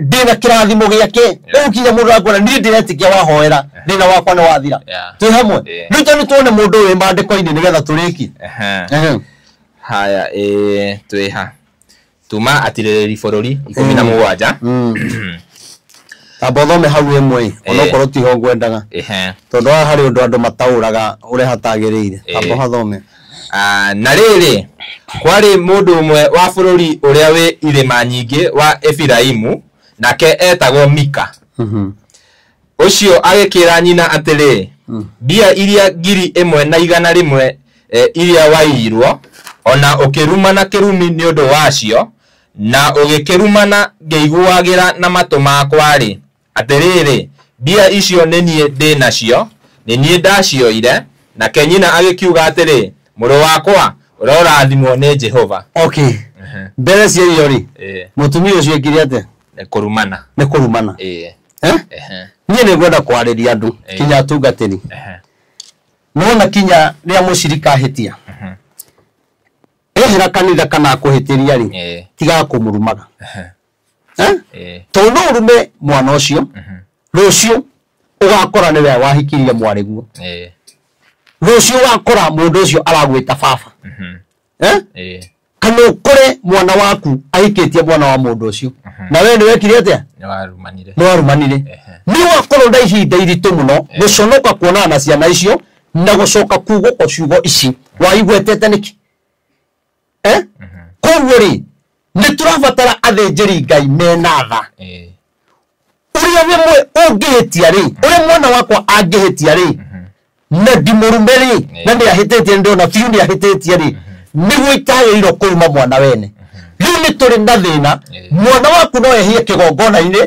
ndina kirathimo giake ukinya mundu akora ni ndiretikia wahoera ndina wakwa ni wathira twi hamwe rita ni tuone mundu uyu mandiko-ini nigetha turiki haya tweha tuma atireri forori 17 tabothome hau emwe onokorwo tiho ngwendaga tondu hari undu andu matauraga ure hatagirire tabo hathome na riri kwari mundu umwe wa bururi uria wi irima nyingi wa Efiraimu nake etagwo Mika ucio agikira nyina atiri bia iria 1,100 iria wairwo ona ukirumana kirumi ni undu wacio na ugikirumana ngeiguagira na matu makwa ri atiriri bia icio ni nie ndi nacio ni nie ndacioire na kenyina agikiuga atiri muru wakwa urorathimwo ni Jehova mbere cia iyo ri mutumia ucio ekire ate ni kurumana nie ni gwenda kwariria andu kinya tungatiri nona kinya ria mucirika hitia ehera kanitha kana kuhitiria ri tiga kumurumaga tondu urume mwana ucio rucio ugakora niwe wahikirie mwariguo rucio wakora mundu ucio aragwita baba kana ukore mwana waku ahikitie mwana wa mundu ucio na we ni wekire atia ni warumanire ni wakora ndaihinda iritu muno guconoka kuonana na ciana icio na gucoka kugo ciugo ici waigwetete niki koguo ni turabatara athinjiri Ngai mena tha uria wimwe ungihitia ri uria mwana wakwa angihitia ri na ndimurume ri na ni ahititie ndona biu ni ahititie ri ni gwitagirirwo kuruma mwana wene riu ni turi na thina mwana waku no ehie kigongona-ini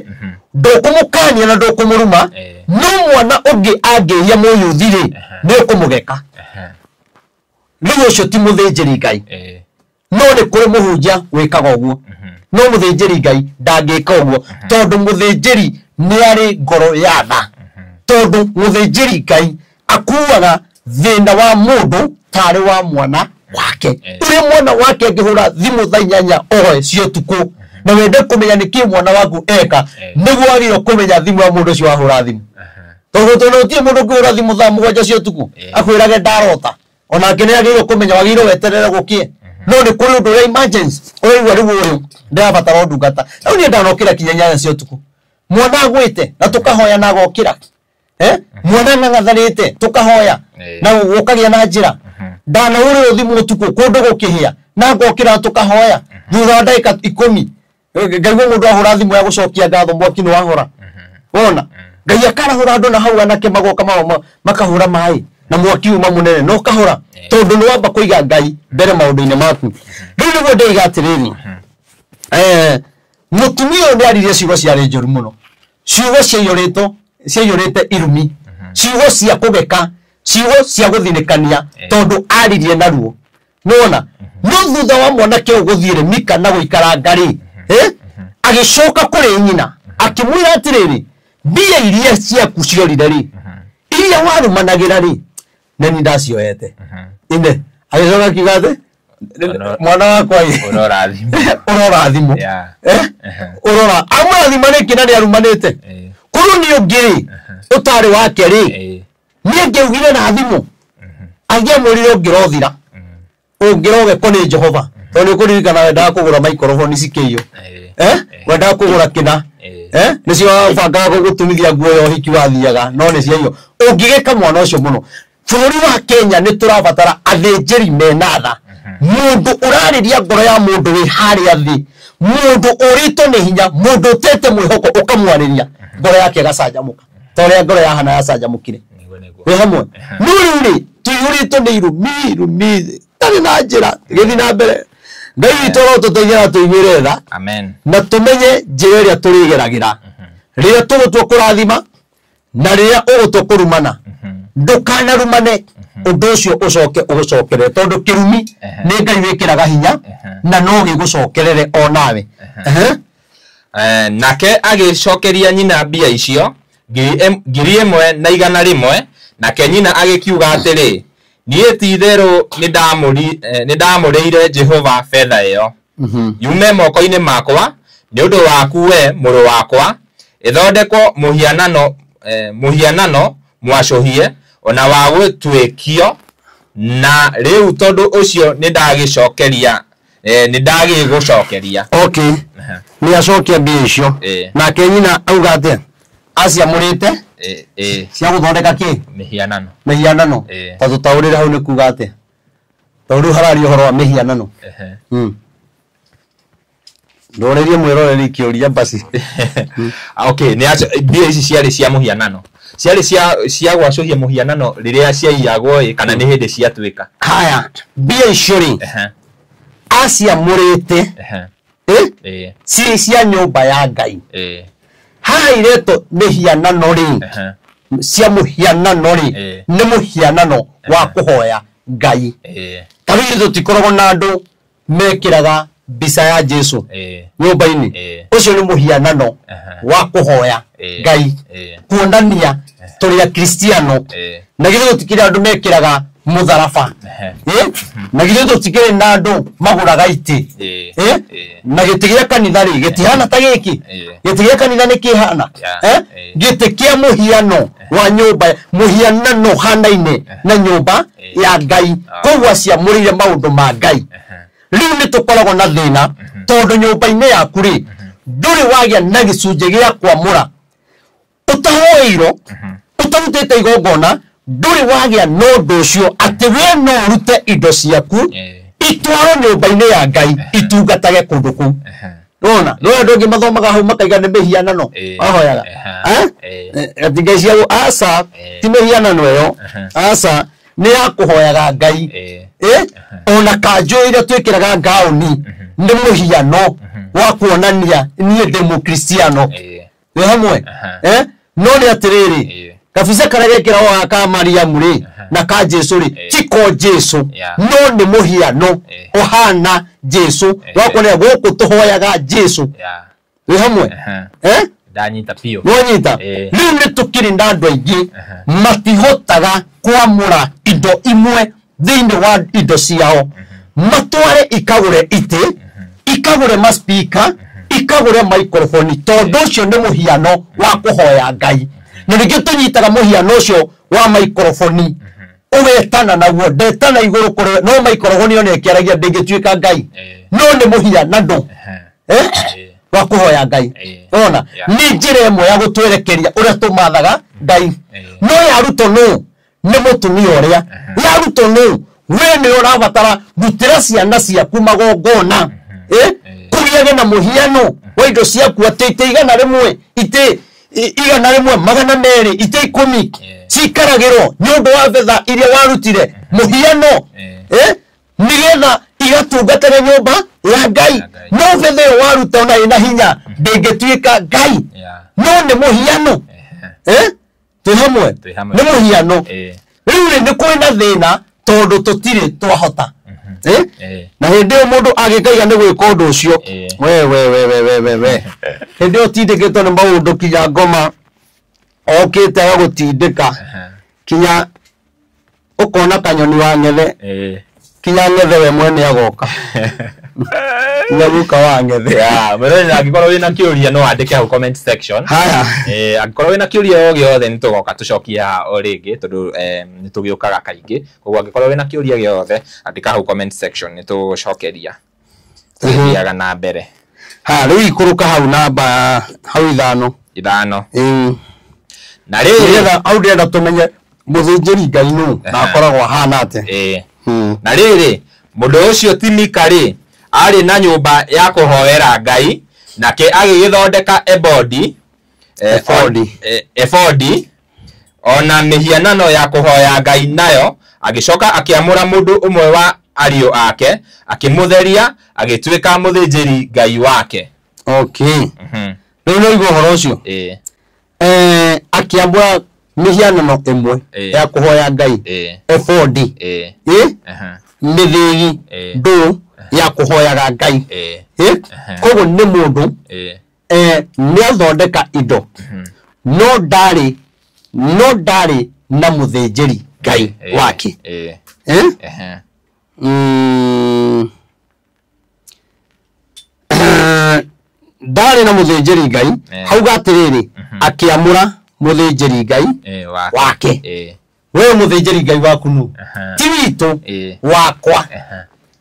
ndukumukania na ndukumuruma no mwana ungi angihia muyuthi ri ni ukumugeka riu ucio ti muthinjiri Ngai no ni kuri muhunjia wikaga uguo no muthinjiri Ngai ndangika uguo tondu muthinjiri ni ari ngoro ya tha tondu muthinjiri Ngai akuaga thina wa mundu tari wa mwana wake uri mwana wake angihura thimu thaa 8 oe cio tuku na wende kumenya niki mwana waku eka niguo agiro kumenya thimu ya mundu cio wahura thimu tondu tie mundu ngihura thimu thaa 7 cio tuku akwirage ndarota ona ngene agiro kumenya wagiro weterere gukie no ni kuri undu ya emergency oigwa riu uyu ndabatara ndungata au ni ndanokira kinyanya cio tuku mwana agwite na tukahoya na gokira mwana ngatharite tukahoya na gukagia na njira ndana uri uthimu tuku kundu gukihia na gokira tukahoya thutha ndaika 10 ngaigua mundu ahura thimu ya gucokia ngatho mwaki ni wahora wona ngai akarahura andu na hau anake magoka makahura mai na mwaki uma munene no kahora tondu ni wamba kuiga Ngai mbere maundu-ini maku riu niguo ndeiga atiriri mutumia ni aririe ciugo ciarĩ njũru mũno ciugo ciaiyũrĩte irumi ciugo cia kũgeka ciugo cia gũthinĩkania tondu aririe naruo nona no thutha wa mwanake ũyũ gũthiĩre Mika na gũikaranga rĩ agĩcoka kũrĩ nyina akĩmwĩra atĩrĩrĩ mbia iria ciaku ciorire rĩ iria warumanagira ri neni ndacioete inde agicoka kigate mwana wakwa urora thimu urora amwe thimu ni kina ni arumanite kuru ni ungiri utari wake ri ni ngeugire na thimu agia murire ungirothira ungiroge koni Jehova toni kuririkana wenda kugura microphone cikeiyo wenda kugura kina nicio banga gutumithia guo yo hiki wathiaga no ni ciaiyo ungigeka mwana ucio muno bũrũri wa Kenya ni turabatara athĩnjĩri menatha mundu urariria ngoro ya mundu wi haria thi mundu urito ni hinya mundu tete mwihoko ukamwariria ngoro yake gacanjamuka tore ngoro ya hana yacanjamukire we hamwe nuri tuyurito ni irumi tari na njira githi na mbere ngai witũ tuteithia tuigire tha amen na tumenye njĩra ĩrĩa tũrĩgeragira rĩrĩa tũgũtua kũrathima na rĩrĩa ũgũtua kũrumana ndukanarumane undu ucio ucoke ugucokerere tondu kirumi ni ngai wikiraga hinya na no gigucokerere onawe nake agicokeria nyina mbia icio 1,100 nake nyina agikiuga atiri nie titheru ni ndamurire Jehova fedha iyo yume moko-ini makwa ni undu waku we muru wakwa ithondeko muhianano mwacohie ona wagutwikio na riu tondu ucio ni ndagicokeria ni ndagigucokeria okay ni acokia mbia icio na kenyina auga ate aciamurite cia guthondeka ki mihianano ta tutaurire hau ni kuga ate tondu harari uhoro wa mihianano ndoririe mwiroreri kiuria basi okay ni mbia ici ciari cia muhianano ciari cia gwacohia muhianano riria ciaiyagwo kana ni hindi ciatwika haya mbia icio ri aciamurite ci cia nyumba ya Ngai haha ireto mihianano ri cia muhianano ri ni muhianano wa kuhoya Ngai kabiru tutikoragwo na andu mekiraga bisa ya Jesu nyumba-ini ucio ni muhianano wa kuhoya Ngai kuonania turi Kristiano na githe tutikire andu mekiraga mutharaba na githe tutikire na andu maguraga iti na gitigia kanitha ri gitihana ta giki gitigia kanitha ni kihana gitikia muhiano wa nyumba muhianano hanaine na nyumba ya Ngai koguo ciamurire maundu ma Ngai riu ni tukoragwo na thina tondu nyumba-ini yaku ri nduri wagia na gicunje gia kwamura utahoiro utarutite igongona nduri wagia no nducio ati we no rute indo ciaku itwaro nyumba-ini ya Ngai itungatage kundu ku rona no ndogi mathomaga hau makaiga ni mihianano ahoyaga ati Ngai ciagu asa ti mihianano yo asa ni akuhoyaga Ngai ona kanjo ira twikiraga ngauni ni muhiano wa kuonania nie ndi mukristiano we hamwe no ni atiriri kabisa karagekira wa ka Mariamu ri na ka Jesu ri tiko Jesu no ni muhiano ohana Jesu wa kuonania guku tuhoyaga Jesu we hamwe ndanyita pio wonyita riu ni tukiri ndandu aingi matihotaga kwamura indo imwe thini wa indo ciao matware ikagure ite ikagure maspika ikagure microphone tondu ucio ni muhiano wa kuhoya Ngai na ringi tunyitaga muhiano ucio wa microphone ugetana naguo ndetana iguru kuri no microphone yo nekiaragia ndingituika Ngai no ni muhianano wa kuhoya Ngai ona ni njira imwe ya gutwerekeria uria tumathaga Ngai no yaruto no ni mutumia uria yaruto no we ni urabatara gutira ciana ciaku magongona kugiage na muhiano wa indo ciaku atite igana rimwe ite igana rimwe magana meri ite 10 cikaragiro nyundu wa betha iria warutire muhiano nigetha igatungatire nyumba ya Ngai no betha waruta ona ina hinya ndingituika Ngai no ni muhiano tuhamwe ni muhiano riu ni kwina thina tondu tutire twahota na hindi mundu agikaiga ni gwika undu ucio we hindi utindikitwo ni maundu kinya ngoma okite agutindika kinya ukona kanyoni wa ngethe kinya ngethe we mwene agoka nyaguka wa ngethe mwiroreri angikorwo wina kiuria no andike hau comment section haya angikorwo wina kiuria o giothe nitugoka tucokia o ringi tondu nitugiukaga kaingi koguo angikorwo wina kiuria giothe andika hau comment section nitucokeria tugiaga na mbere riu ikuruka hau namba hau ithano na rĩrĩ au ndĩrenda tũmenye mũthĩnjĩri Ngai nũ na akoragwo ahana atĩa na rĩrĩ mũndũ ũcio ti Mika rĩ arĩ na nyũmba ya kũhoera Ngai nake agĩgĩthondeka ebodi ona mĩhianano ya kũhoya Ngai nayo agĩcoka akĩamũra mũndũ ũmwe wa ariũ ake akĩmũtheria agĩtuĩka mũthĩnjĩri Ngai wake. Okay. Rĩu nĩ ũhoro ũcio akiambura mihianano ĩmwe ya kũhoya Ngai ebodi mĩthĩgi ndũ ya kũhoyaga Ngai koguo nĩ mũndũ nĩ athondeka indo no ndarĩ na mũthĩnjĩri Ngai wake ndarĩ na mũthĩnjĩri Ngai hau gatirĩrĩ akiamũra mũthĩnjĩri Ngai wake wewe mũthĩnjĩri Ngai waku nu ti witũ wakwa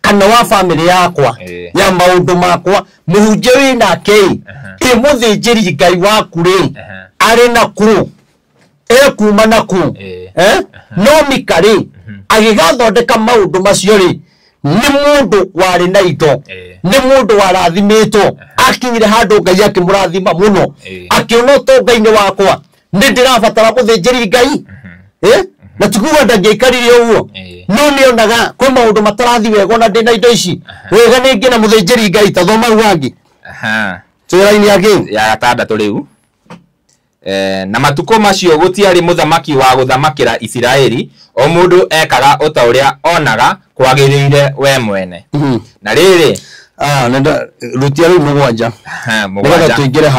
kana wa family yakwa ya maũndũ makwa mũhunjia wĩnake mũthĩnjĩri Ngai waku rĩ arĩ naku kuma naku no Mika rĩ agĩgathondeka maũndũ macio rĩ nĩ mũndũ warĩ na indo nĩ mũndũ warathimĩtwo akinyire handũ Ngai akĩmũrathima mũno akĩona ũtonga-inĩ wakwa nĩ ndĩrabatara mũthĩnjĩri Ngai na tikuga ndangĩaikarire ũguo no nĩonaga kwĩ maũndũ matarathi wega na ndĩna indo ici wega nĩ ngĩna mũthĩnjĩri Ngai ta thoma hau hangĩ twĩra-inĩ angĩ ya gatandatũ rĩu na matukũ macio gũtiarĩ mũthamaki wa gũthamakĩra Isiraeli o mũndũ ekaga ota ũrĩa onaga kwagĩrĩire we mwene na rĩrĩ rutia rĩu mũgwanja nĩgetha tũingĩre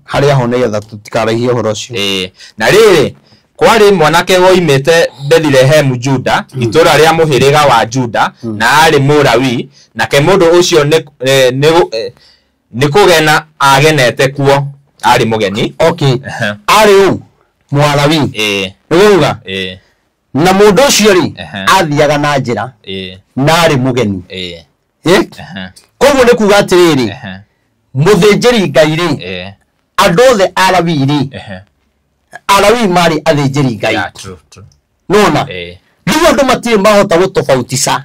harĩa ho nĩgetha tũtikaraihie ũhoro ũcio na rĩrĩ kwarĩ mwanake woimĩte Bethlehem Juda itũũra rĩa mũhĩrĩga wa Juda na arĩ Mũlawi nake mũndũ ũcio nĩ kũgena agenete kuo arĩ mũgeni arĩ Mũlawi nĩguga na mũndũ ũcio rĩ athiaga na njĩra na arĩ mũgeni koguo nĩ kuga atĩrĩrĩ mũthĩnjĩri Ngai rĩ andũ othe Alawi rĩ Alawi marĩ athĩnjĩri Ngai nona rĩu andũ matirĩ mahota gũtobautica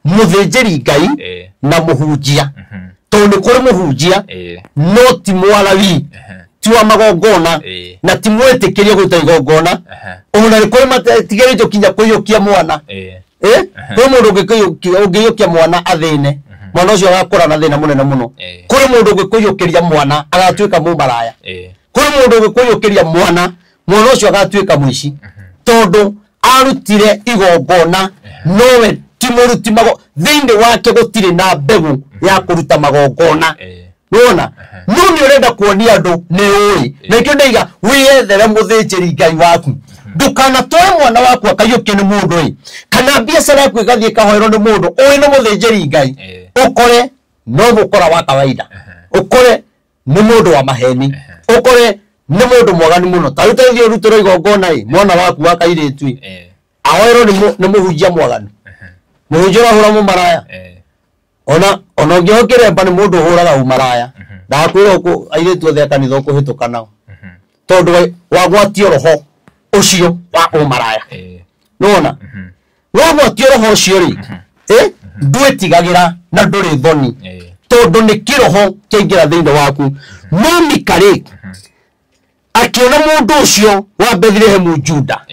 mũthĩnjĩri Ngai na mũhunjia tondũ nĩ kũrĩ mũhunjia no ti Mũlawi ti wa magongona na ti mwĩtĩkĩrie gũta igongona ona nĩ kũrĩ matigĩrĩtwo kinya kũiyũkia mwana kwĩ mũndũ ũngĩiyũkia mwana athĩne mwana ũcio agakũra na thĩna mũnene mũno kũrĩ mũndũ ũngĩkũiyũkĩria mwana agatuĩka mũmaraya kũrĩ mũndũ ũngĩkũiyũkĩria mwana ũcio agatuĩka mũici tondũ arutire igongona nowe ti mũruti thĩinĩ wake gũtirĩ na mbegũ ya kũruta magongona nona no nĩ ũrenda kuonia andũ nĩ ũĩ na ikĩo ndaiga wĩyethere mũthĩnjĩri Ngai waku ndũkanatoe mwana waku akaiyũkio nĩ mũndũ kana biacara yaku ĩgathiĩ ĩkahoerwo nĩ mũndũ ũĩ nĩ mũthĩnjĩri Ngai ũkore no mũkora wa kawaida ũkore nĩ mũndũ wa maheni ũkore nĩ mũndũ mwaganu mũno ta rĩu taithio rutĩrwo igongona mwana waku wa kairĩtu ahoerwo nĩ mũhunjia mwaganu mũhunjia ũrahũra mũmaraya ona ũngĩhokere mba nĩ mũndũ ũhũraga ũmaraya ndakwĩra airĩtu othe a kanitha ũkũhĩtũka nao tondũ wagwatio roho ũcio wa ũmaraya nona wagwatio roho ũcio rĩ ndwĩtigagĩra na ndũrĩ thoni tondũ nĩ kĩroho kĩaingĩra thĩinĩ waku no Mika rĩ akiona mũndũ ũcio wa Bethlehem Juda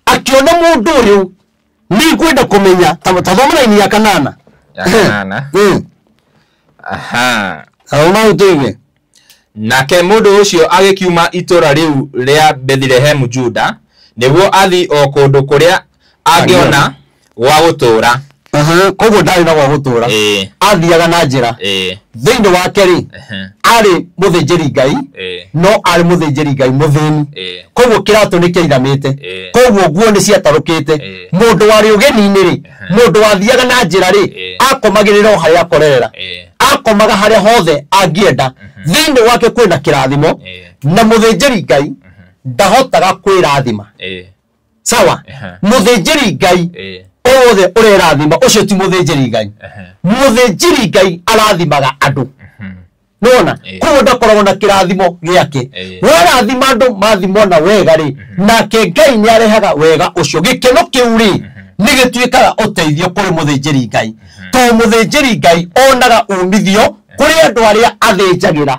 akiona mũndũ ũyũ nĩ kwenda kũmenya ta thoma raini ya kanana nake mũndũ ũcio agĩkiuma itũũra rĩu rĩa Bethlehem Juda nĩguo athi o kũndũ kũrĩa angĩona gwa gũtũũra koguo ndari na gwa gutura athiaga na njira thiini wake ri ari muthinjiri ngai no ari muthinjiri ngai muthini koguo kiratu ni kiiramite koguo guo ni ciatarukite mundu wari ugeni-ini ri mundu wathiaga na njira ri akomagirira haria akorerera akomaga haria hothe angienda thiini wake kwina kirathimo na muthinjiri ngai ndahotaga kwirathima sawa muthinjiri ngai othe urerathima ucio ti muthinjiri ngai muthinjiri ngai arathimaga andu nona koguo ndakoragwo na kirathimo giake warathima andu mathimo na wega ri nake ngai ni arehaga wega ucio gikeno kiu ri nigituikaga uteithio kuri muthinjiri ngai to muthinjiri ngai onaga umithio kuri andu aria athinjagira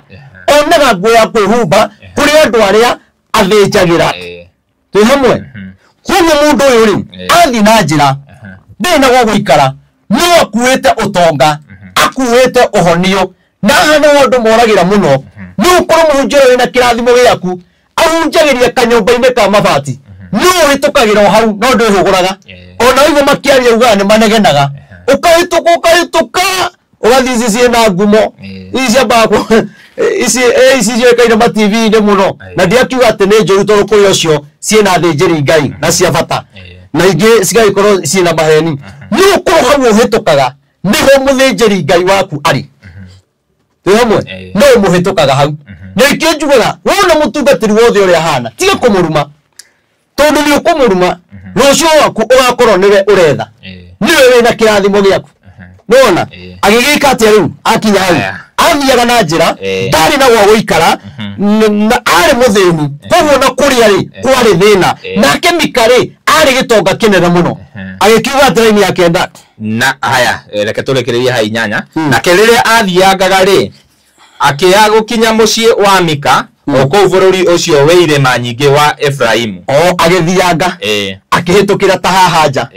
onaga nguo ya kwihumba kuri andu aria athinjagira twi hamwe koguo mundu uyu ri athi na njira ndina gwa guikara no akuite utonga akuite uhonio na hana wandu moragira muno no ukorwo muhunjira wina kirathimo giaku ahunjagiria kanyumba-ini ka mabati no hitukagira hau no ndihuguraga ona igo makiaria uga ni manegenaga ukahituka ugathi ici na ngumo ici bako ici kaina ma TV ni muno na ndiakiuga ati ni njuru tondu kuri ucio ciina thinjiri ngai na cia bata na ingi cigagikorwo ciina maheni ni ukorwo hau uhitukaga niho muthinjiri ngai waku ari twi hamwe no muhitukaga hau na ikinjugaga wona mutungatiri wothe uria hana tiga kumuruma tondu ni ukumuruma rucio waku ugakorwo niwe uretha niwe wina kirathimo giaku nona agigika atia riu akinya hau athiaga na njira ndari na gwa guikara na ari muthini koguo na kuria ri kwari thina nake Mika ri ari gitonga kinene muno agikiuga atiraini ya kenda na haya reke turekereria ha inyanya nake riria athiangaga ri akiya gukinya mucii wa Mika oko bururi ucio we irema nyingi wa Efraimu agithianga akihitukira ta haja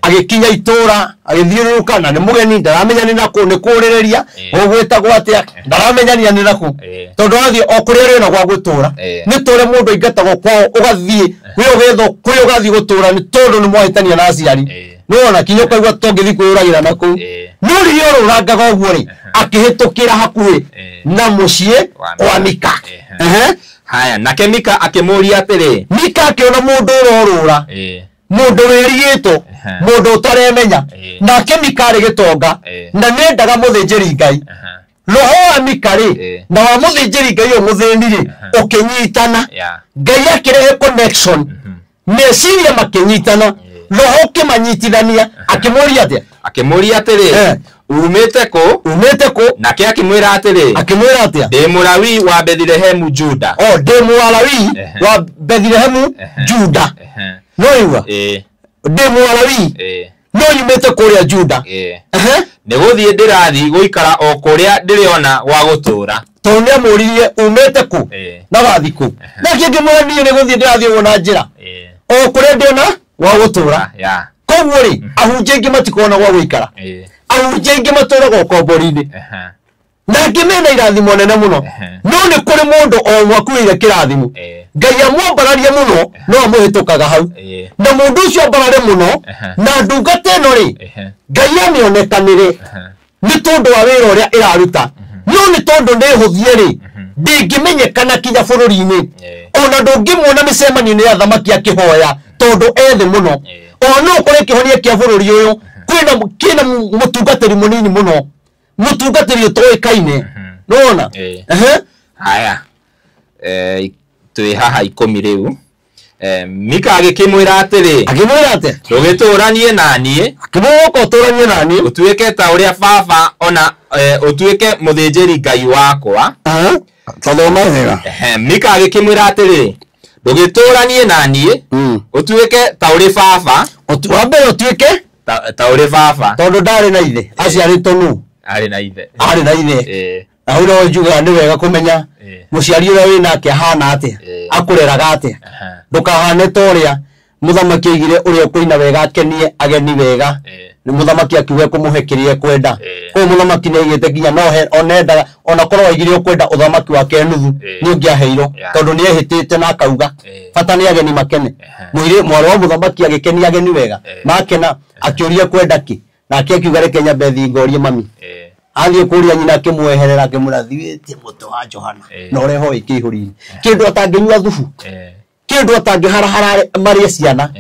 agikinya itura agithiuruka na ni mugeni ndaramenya ni naku ni kurireria ugwitagwo atia ndaramenya ni naku tondu athi okuria ri na gwa gutura ni tore mundu ingatagwo kwao ugathie kwi ugetho kwi ugathi gutura ni tondu ni mwahitania na aciari nona kinyo kaigwa tongithi kwiragira naku no riyo rurangaga uguo ri akihitukira hakuhi na mucii kwa Mika haya nake Mika akimuria atiri Mika akiona mundu urorura mundu wirigitwo mundu utaremenya nake Mika ari gitonga na nendaga muthinjiri ngai roho wa Mika ri na wa muthinjiri ngai o muthini ri ukinyitana ngai akirehe connection meciria makinyitana roho kimanyitithania akimuria atiri umete ko nake akimwira atiri atia ndi Mulawi wa Bethlehem Juda ndi Mulawi wa Bethlehem Juda no iwa ndi Mulawi no yumete kuria Juda ni guthie ndirathi guikara o kuria ndiriona gwa gutura tondu amuririe umete ku na wathi ku nake ngimwira ni guthie ndirathi wona njira o kuria ndiona gwa gutura koguo ri ahunjia ingi matikona gwa guikara ahunjia ingi maturaga ukombori-ini na ngimena irathimo nene muno no ni kuri mundu o mwakuire kirathimo ngai amwambararia muno no amuhitukaga hau na mundu ucio ambarare muno na ndungata ino ri ngai amionekanire ni tondu wa wira uria iraruta no ni tondu ni huthie ri ndingimenyekana kinya bururi-ini ona ndungimwona micemani-ini ya thamaki akihoya tondu ethi muno ono kore kihonia kia bururi uyu kina mutungatiri munini muno mutungatiri utoikaine nona haya twi haha 10 riu Mika agikimwira atiri ndugituranie nani akimwoko uturanie nani utuike ta uria baba ona utuike muthinjiri ngai wakwa tondoma wega Mika agikimwira atiri ndugituranie nani utuike ta uri baba wambe utuike ta uri baba tondu ndari na ithe aciaritwo nu ari na ithe aho no njuga ni wega kumenya muciari uria winake hana atia akureraga atia ndukahane toria muthamaki igire uria kuina wega akenie ageni wega ni muthamaki akiuga kumuhekirie kwenda ko muthamaki ni igite ginya no onenda ona korwo igire kwenda uthamaki wake nuthu ni ungiaheiro tondu ni ehitite na akauga fata ni ageni makene mwire mwaro wa muthamaki agikenia ageni wega makena akiuria kwenda ki na akiuga reke nyambe thingorie mami athie kuria nyina akimweherera akimurathithie muto wa Johana no reho ikihuri kindu atanginyua thufu kindu atangihara maria ciana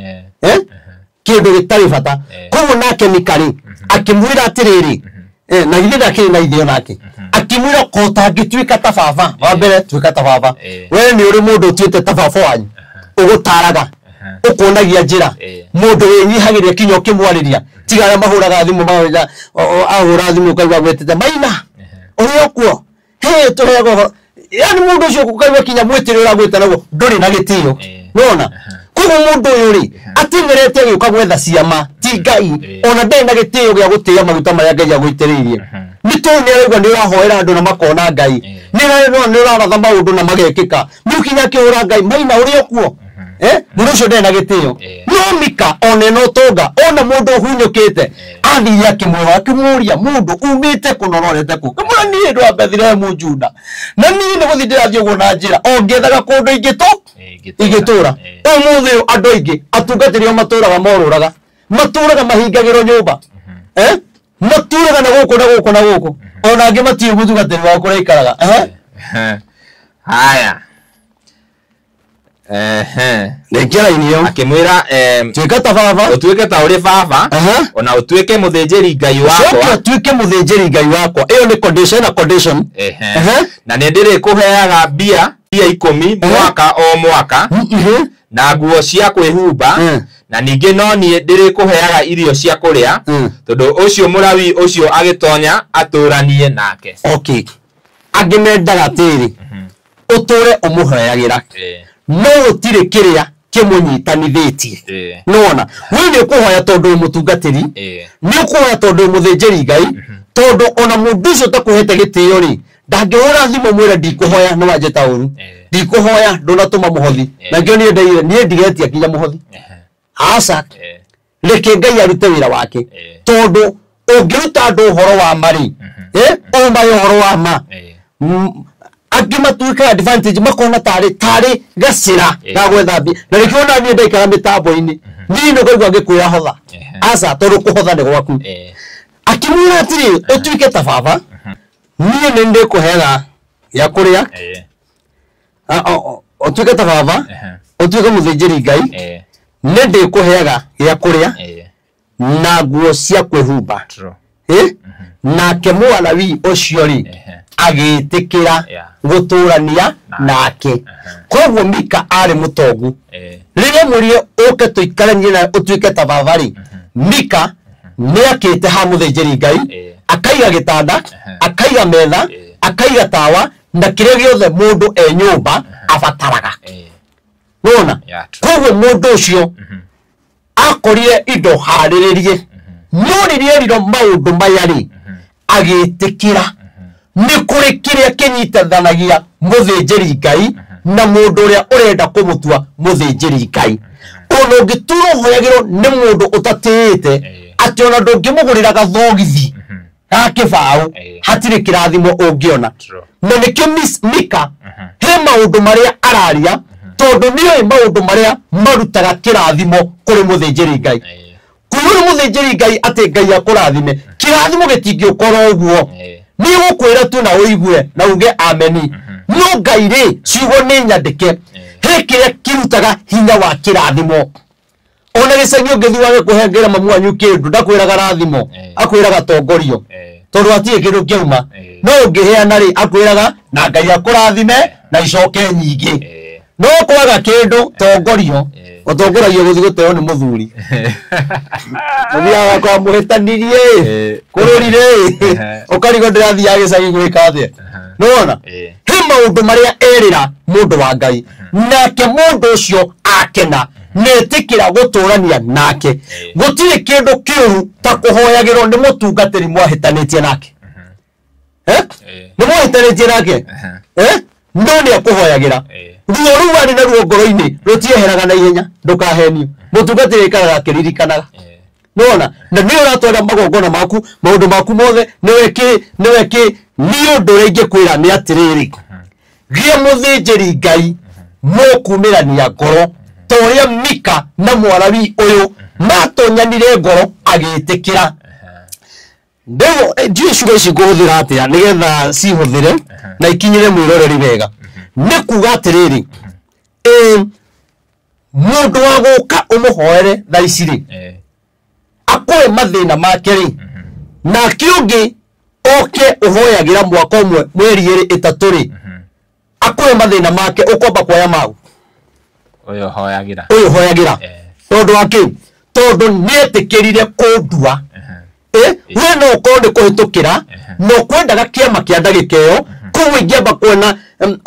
kindu gitari fata koguo nake mikari akimwira atiriri na githida kiri na ithio nake akimwira ko tangituika ta baba wa mbere tuika ta baba we ni uri mundu tuite ta baba wanyu ugutaraga ukunagia njira mundu winyihagiria kinyo kimwariria tigara mahuraga thimu mawira ahura thimu kaigwa gwetete maina uri okuo he tuhego yani mundu ucio kukaigwa kinya mwetirira gweta nago nduri na gitio nona koguo mundu yuri atingerete gioka gwetha ciama ti ngai ona ndena gitio gia gutia maguta maria ngai agwitiririe nitone arigwa ni urahoera andu na makona ngai ni uraratha maundu na magekika mukinya kiura ngai maina uri okuo mundu ucio ndena gitio no mika one no tonga ona mundu hunyukite athia kimwe akimuria mundu umite kunororete ku kamura ni ndo Bethlehem Juda na ni ni guthindira thio gona njira ongethaga kundu igitura umuthi andu ingi atungatirio maturaga moruraga maturaga mahingagiro nyumba maturaga na guku ona angi matie guthugatiri wa kuraikaraga haya nekera inio akimwira tuika ta baba utuike ta uri baba ona utuike muthinjiri ngai wakwa utuike muthinjiri ngai wakwa iyo ni condition na nindire kuheaga bia 10 mwaka o mwaka na nguo cia kwihumba na ningi no nie ndire kuheaga irio cia kuria tondu ucio murawi ucio agitonya aturanie nake okay agimendaga tiri uture umuheagira no utire kiria kimunyitanithitie nona we ni kuhoya tondu mutungatiri ni kuhoya tondu muthinjiri ngai tondu ona mundu ucio takuhete gitio ri ndangihora thimu mwira ndikuhoya no wanje tauru ndikuhoya ndonatuma muhothi na ngio ni ndeire ni ndigetia kinya muhothi asa reke ngai arute wira wake tondu ungiruta ndu horo wa mari umba horo wa ma agimatuika advantage makona tari gacira na gwethambi na rikiona ni ndaikara mitambo-ini ni no gaigwa ngikuya hotha asa tondu kuhotha ni gwaku akimwira atiri utuike ta baba ni nende kuhega ya kuria utuike ta baba utuike muthinjiri ngai nende kuhega ya kuria na nguo cia kwihumba nake mwalawi ucio ri agitikira guturania nake koguo Mika ari mutongu riria murie uke tuikaranie na utuike ta baba ri Mika ni akite ha muthinjiri ngai akaiga gitanda akaiga metha akaiga tawa na kiria giothe mundu nyumba abataraga nona koguo mundu ucio akorire indo hariririe no ririe riro maundu maya ri agitikira ni kuri kiria kinyitithanagia muthinjiri ngai na mundu uria urenda kumutua muthinjiri ngai ono ngituro hoyagiro ni mundu utatiite ati ona ndungimugurira gathogithi gakibau hatire kirathimo ungiona na nikio Mika he maundu maria araria tondu niyo maundu maria marutaga kirathimo kuri muthinjiri ngai kuri muthinjiri ngai ati ngai akurathime kirathimo gitingiokorwo uguo ni gukwira tu na uigue na uge ameni no ngai ri ciugo ni nyandike he kiria kirutaga hinya wa kirathimo ona gicagio ngithuage kuhengera mamu wanyu kindu ndakwiraga rathimo akwiraga tongorio tondu atie kindu kiuma no ngiheana ri akwiraga na ngai akurathime na icoke nyingi no kwaga kindu tongorio utongoragio guthi guteo ni muthuri muthia kwa muhetanirie kururire ukarigo ndirathi agicagi gwika atia nona he maundu maria erira mundu wa ngai nake mundu ucio akena netikira guturania nake gutire kindu kiuru ta kuhoyagirwo ni mutungatiri mwahitanitie nake ni mwahitanitie nake ndoni akuhoyagira ruo ruwani na ruo ngoro-ini rutieheraga na ihenya ndukahenio mutungatiri ikaraga akiririkanaga nona na niyo ratwara magongona maku maundu maku mothe niweki niyo ndurenge kwira ni atiriri gie muthinjiri Ngai mukumirania ngoro toria Mika na mwarawi uyu matonyanire ngoro agitikira ndego Jesu ici nguthira atia nigetha cihuthire na ikinyire mwiroreri wega ni kuga atiriri mundu wa guka umuhoere thaiciri akwe mathina make ri na kiungi oke uhoyagira mwaka umwe mweri 3 ri akwe mathina make ukomba kwaya mau uyo hoyagira tondu waki tondu nietikirire kundua we no konde kuhitukira no kwendaga kiama kia ndagikeyo kuwe ngamba kuona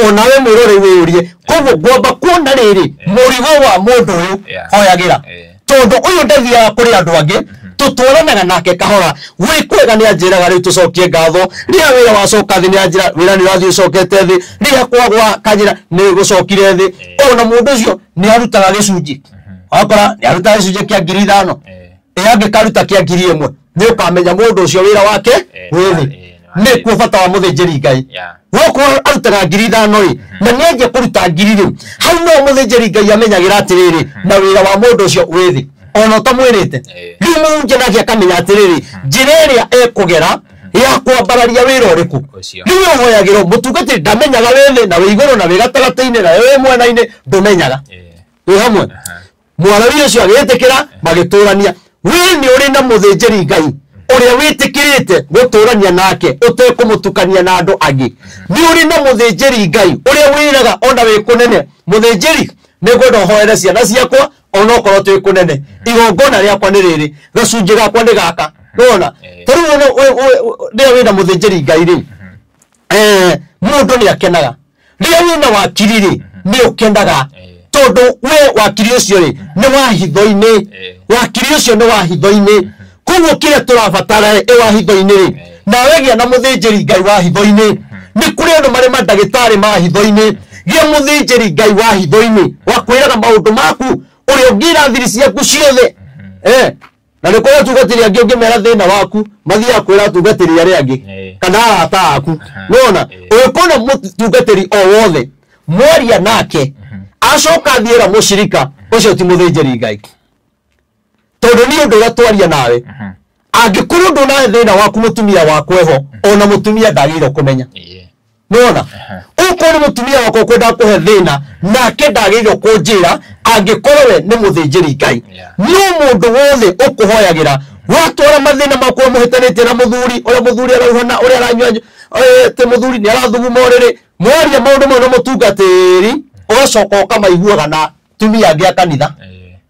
onawe mwirore wiurie kuwe ngamba kuona riri murigo wa mundu uyu hoyagira tondu uyu ndathia kuri andu angi tutwaranaga nake kahora we kwega ni anjiraga riu tucokie ngatho ria wira wacoka thi ni anjira wira ni rathi ucokete thi ria kwagwa kanyira ni gucokire thi ona mundu ucio ni arutaga gicunji akora ni arutaga gicunji kia 5,000 yange karuta kia 1,000 ni ukamenya mundu ucio wira wake withi ni kuo bata wa muthinjiri Ngai woko arutaga 5,000 ri na ni anjia kuruta 2,000 hau no muthinjiri Ngai amenyagira atiriri na wira wa mundu ucio withi ona tamwirite rimu njenagia kamenya atiriri njira iria ekugera ya kwambararia wira uriku riu hoyagiro mutungati ndamenyaga withi na wigoro na wigatagataine na we mwenaine ndumenyaga we hamwe mwarawi ucio agitikira magiturania we ni uri na muthinjiri Ngai uria witikirite guturania nake utekumutukania na andu angi ni uri na muthinjiri Ngai uria wiraga ona wi kunene muthinjiri ni gwenda hoere ciana ciakwa ona okorwo twi kunene igongona riakwa ni riri gacunji gakwa ni gaka nona tari ria wina muthinjiri Ngai ri mundu ni akenaga ria wina wakiri ri ni ukenaga tondu we wakiri ucio ri ni wa hitho-ini wakiri ucio ni wa hitho-ini kuguo kire turabatara e wa hitho-ini ri na wegia na muthinjiri Ngai wa hitho-ini ni kuri andu mari mandagitari ma hitho-ini gie muthinjiri Ngai wa hitho-ini wa kwiraga maundu maku uri ungira thiri ciaku ciothe na ni kwira tungatiri angi ungimera thina waku mathia kwira tungatiri aria angi kana arata aku nona ukona mutungatiri o wothe mwaria nake acoka thiira mushirika ucio ti muthinjiri Ngai tondu ni undu gatwaria nawe angikorwo ndona thina waku mutumia wakweho ona mutumia ndagire kumenya nona ukore mutumia wako kwenda kuhe thina nake ndagire kunjira angikorwo we ni muthinjiri Ngai ni mundu wothe ukuhoyagira watwara mathina makwa muhitanite na muthuri uria muthuri arauhana uria aranywa te muthuri ni arathuguma uriri mwaria maundu mo no mutungatiri ucoka ukamaiguaga na tumia angi a kanitha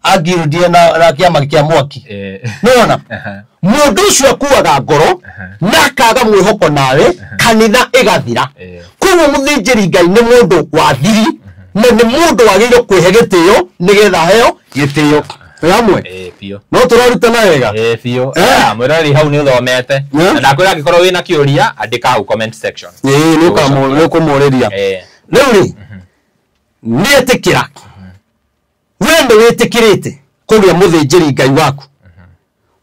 angirudie na kiama kia mwaki nona mundu ucio akuaga ngoro na kaga mwihoko nawe kanitha igathira kuguo muthinjiri Ngai ni mundu wa thiri na ni mundu wagire kwihe gitio nigetha heo gitio ramwe pio no turarutana wega pio mwirori hau ni uthomete na ndakwira gikorwo wina kiuria andika hau comment section ni ukumuriria riu ri ni etikira we ni witikirite kugia muthinjiri Ngai waku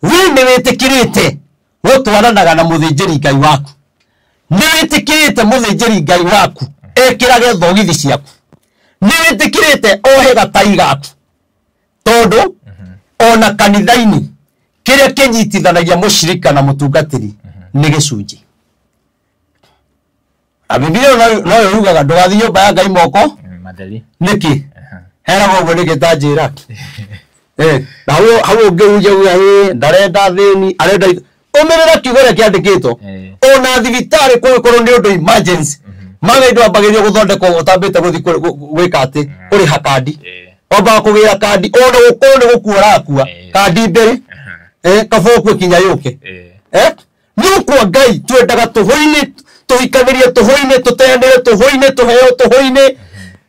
we ni witikirite gutwaranaga na muthinjiri Ngai waku ni witikirite muthinjiri Ngai waku ekirage thogithi ciaku ni witikirite ohe gatai gaku tondu ona kanithaini kiria kinyitithanagia mushirika na mutungatiri ni gicunji Biblia no yugaga ndugathi nyumba ya Ngai moko matheri niki hera go niki tanjira na hau ungiuja ndarenda thini arenda umirira kigore kiandikitwo ona thibitari kuikorwo ni undu emergency magaindo ambagirio guthondekwo utambite guthi gwika ati uri hakadi oba kugira kandi ona gukorwo ni gukura akua kandi mbere kaboku kinya yuke nuko Ngai twendaga tuhoini tuhikanirie tuhoine tuteanire tuhoine tuheo tuhoine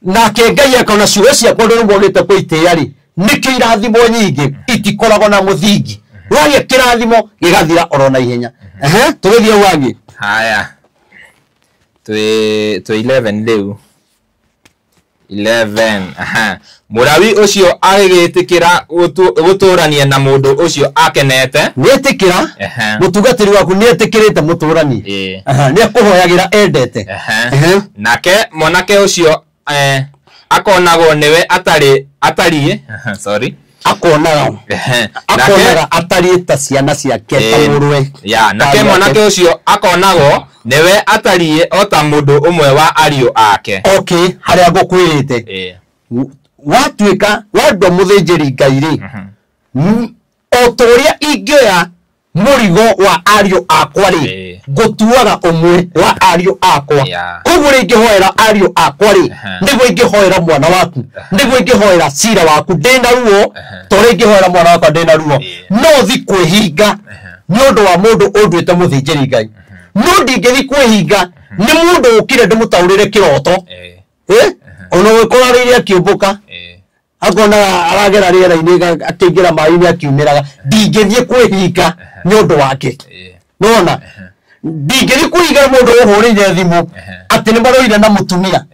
nake Ngai akona ciugo ciakwa ndu mwogite kuitia ri niki irathimo nyingi itikoragwo na muthingi wagia kirathimo gigathira orona ihenya tugithie wangi haya twe 11 leo 11 murawi ucio agitikira guturania na mundu ucio akenete nietikira mutugatiri waku nietikirite muturani ni akuhoyagira endete nake monake ucio akonago niwe atari sorry akonaga atari ta ciana ciake ta murwe ya nake monake ucio akonago newe atariye ota mundu umwe wa ariu ake okay haria ngukwirite watuika wandwa muthinjiri Ngai ri otoria ingioya murigo wa ariu akwa ri gutuaga umwe wa ariu akwa koguo ri ngihoera ariu akwa ri niguo ngihoera mwana waku niguo ngihoera cira waku ndina ruo tori ngihoera mwana wakwa ndina ruo no thi kwihinga ni undu wa mundu unduite muthinjiri Ngai no ndingithi kwihinga ni mundu ukire ndimutaurire kiroto ono wekorariire akiumbuka akona aragera riera-ini akingira mai-ini akiumiraga ndingithie kwihinga ni undu wake nona ndingithi kwihinga mundu uhurire thimu ati ni maroire na mutumia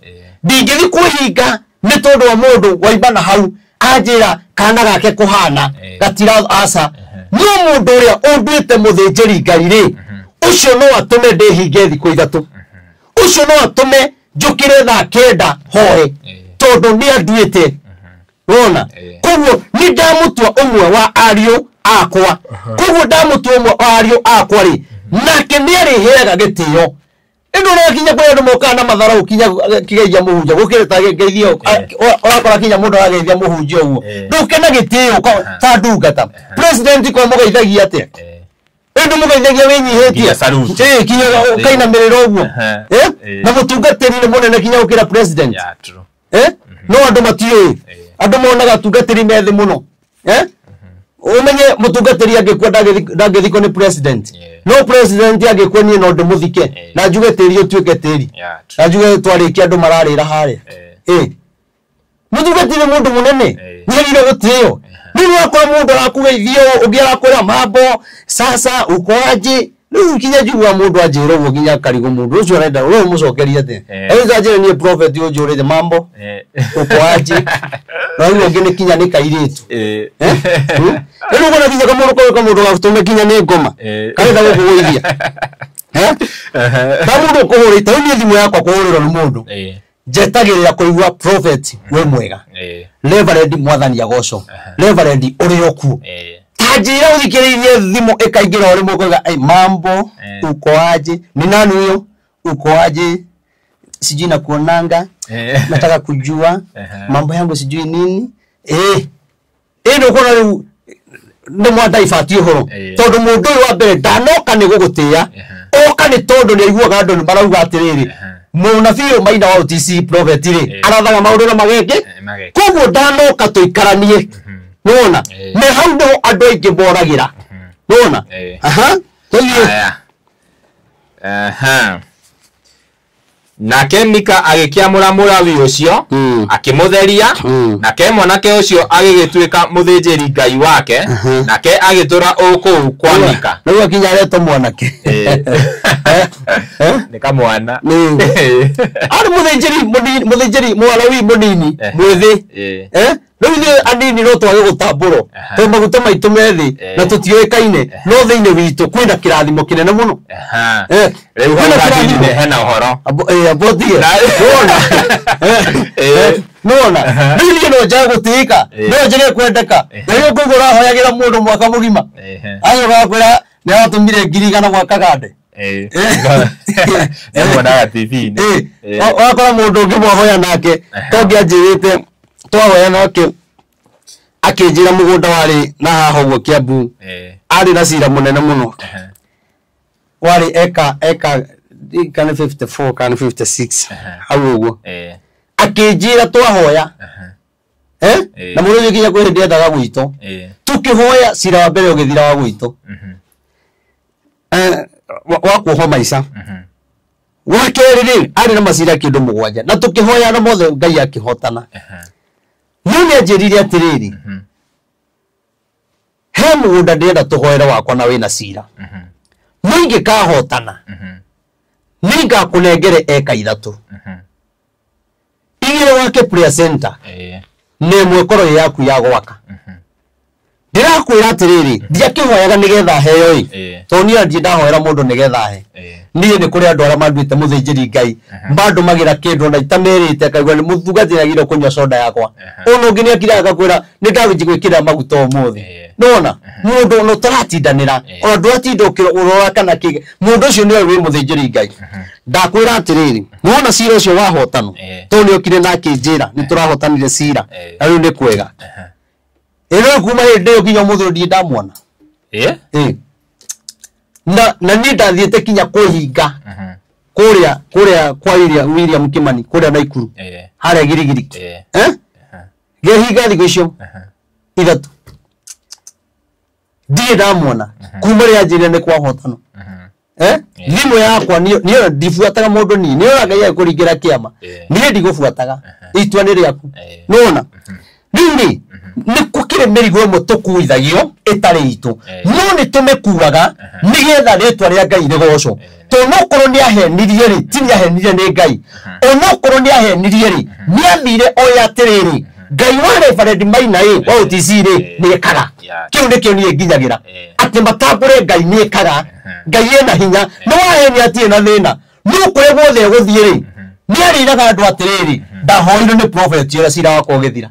ndingithi kwihinga ni tondu wa mundu waibana hau anjira kana gake kuhana gatira asa no mundu uria unduite muthinjiri Ngai ri ucio no atume ndihinge thiku ithatu ucio no atume njukire thaa kenda hoe tondu ni anduite wona koguo ni ndamutua umwe wa ariu akwa koguo ndamutua umwe wa ariu akwa ri nake ni ariheaga gitio ndo na kinya kwa ndo moka na mathara kinya kigeithia muhunjia gukirita geithio orakora kinya mundu ageithia muhunjia uguo ndukena gitio ta ndungata president kwa mugeithagia atia endo mugeithagia winyihitie kinya kaina miriro uguo na mutungatiri ni munene kinya ukira president no andu matiui andu monaga tungatiri methi muno umenye mutungatiri agikwa ndagithiko ni president no president agikwa ni no ndimuthike na njuge tiri utuike tiri na njuge twarikia andu mararira hare mutungatiri mundu munene nyirire gutio nini akora mundu akugeithio ugiara kora mambo sasa ukoaje riu kinya njugua mundu anjira uguo kinya karigo mundu ucio arenda uyu mucokeria ate aiza njira ni prophet unjurire mambo ukoaje na uyu ngine kinya ni kairitu riu gona kinya kamuru kwa mundu gakutume kinya ni ngoma kaenda gukugeithia ta mundu kuhurita ni thimu yakwa kuhurira ni mundu jetagirira kuigua prophet we mwega Reverend Mwathani Agoco Reverend urioku tajira uthikiririe thimu ikaingira uri mukoga mambo ukoaje ni nani huyo ukoaje sijui na kuonanga nataka kujua mambo yangu sijui nini ndo kona riu ndo mwanda ifati horo tondu mundu wa mbere ndanoka ni gugutia oka ni tondu ni aiguaga andu ni marauga atiriri munabii maina wa UTC prophet ri arathaga maundu na mageke koguo ndanoka tuikaranie nona me hau ndo andu aingi boragira nona nake Mika agikiamura murawi ucio akimutheria nake mwanake ucio agigituika muthinjiri Ngai wake nake agitura uku kwa Mika no kinya reto mwanake nika mwana ari muthinjiri mwarawi munini mwithi riu ni anini no twage gutamburo to maguta maitu methi na tutioekaine no thiini witu kwina kirathimo kinene muno riu hana ni hena uhoro abothie nona riu no jago tika no jege kwendeka riu kugura hoyagira mundu mwaka mugima ayo gakwira ni atumire ngirigana mwaka gande mwana TV wakora mundu ungi mwahoya nake tongi anjirite twahoya nake akinjira mugunda wari na haho Kiambu ari na cira munene muno wari eka kana 54 kana 56 hau uguo akinjira twahoya na mundu nginya kwerendia ndaga gwito tukihoya cira wa mbere ugithira wa gwito wakuho maica wakeriri ari na macira kindu mugwanja na tukihoya na mothe Ngai akihotana nini ajirire atiriri he mugunda ndenda tuhoera wakwa na wina cira mwingi kahotana ninga kunengere eka ithatu igire wake prayer center ne mwekoro yaku ya gwaka ndirakwira atiriri ndiakihoyaga nigetha heo to ni andi ndahoera mundu nigetha he niĩ nĩ kũrĩ andũ arĩa manduĩte mũthĩnjĩri Ngai bandũmagĩra kĩndũ na itamerĩte akaigua nĩ mũthungatĩri agĩrĩirwo kũnyua soda yakwa ũno ũngĩ nĩakira agakwĩra nĩ ndagũthiĩ gwĩkĩra maguta ũmũthĩ nona mũndũ ona ũtaratindanĩra ona ndũratinda ũkĩrora kana kĩge mũndũ ũcio nĩwe wĩ mũthĩnjĩri Ngai ndakwĩra atĩrĩrĩ nona cira ũcio wahotanwo to nĩ okire na akĩnjĩra nĩ tũrahotanire cira na rĩu nĩ kwega ĩno kuma hĩndĩ ĩyo nginya ũmũthĩ ndirĩ ndamwona na ni ndathiĩte kinya kũhinga kũrĩa kwa William Kimani kũrĩa Naikuru harĩa Girigiri ngehinga thikũ icio ithatũ ndirĩ ndamwona kuma rĩrĩa anjĩrire nĩ kwahotano thimũ yakwa niĩ ndibuataga mũndũ niĩ ona Ngai agĩkũringĩra kĩama niĩ ndigũbuataga itua nĩ rĩaku nona rĩu nĩ kũkĩrĩ mĩrigo ĩmwe tũkuithagio ĩtarĩ itũ no nĩ tũmĩkuaga nĩgetha rĩtwa rĩa Ngai rĩgocwo to nokorwo nĩ ahenirie rĩ ti nĩ ahenirie nĩ Ngai onokorwo nĩ ahenirie rĩ nĩ athire oya atĩrĩrĩ Ngai wa Reverend Maina wa OTC rĩ nĩ ekaga kĩu nĩkĩo niĩ nginyagĩra atĩ matambũre Ngai nĩ ekaga Ngai ena hinya nĩ waheni atirĩ na thĩna no kũrĩa guothe gũthiĩ rĩ nĩ arĩraga andũ atĩrĩrĩ ndahoirwo nĩ prophet ũrĩa cira wakwa ũgĩthira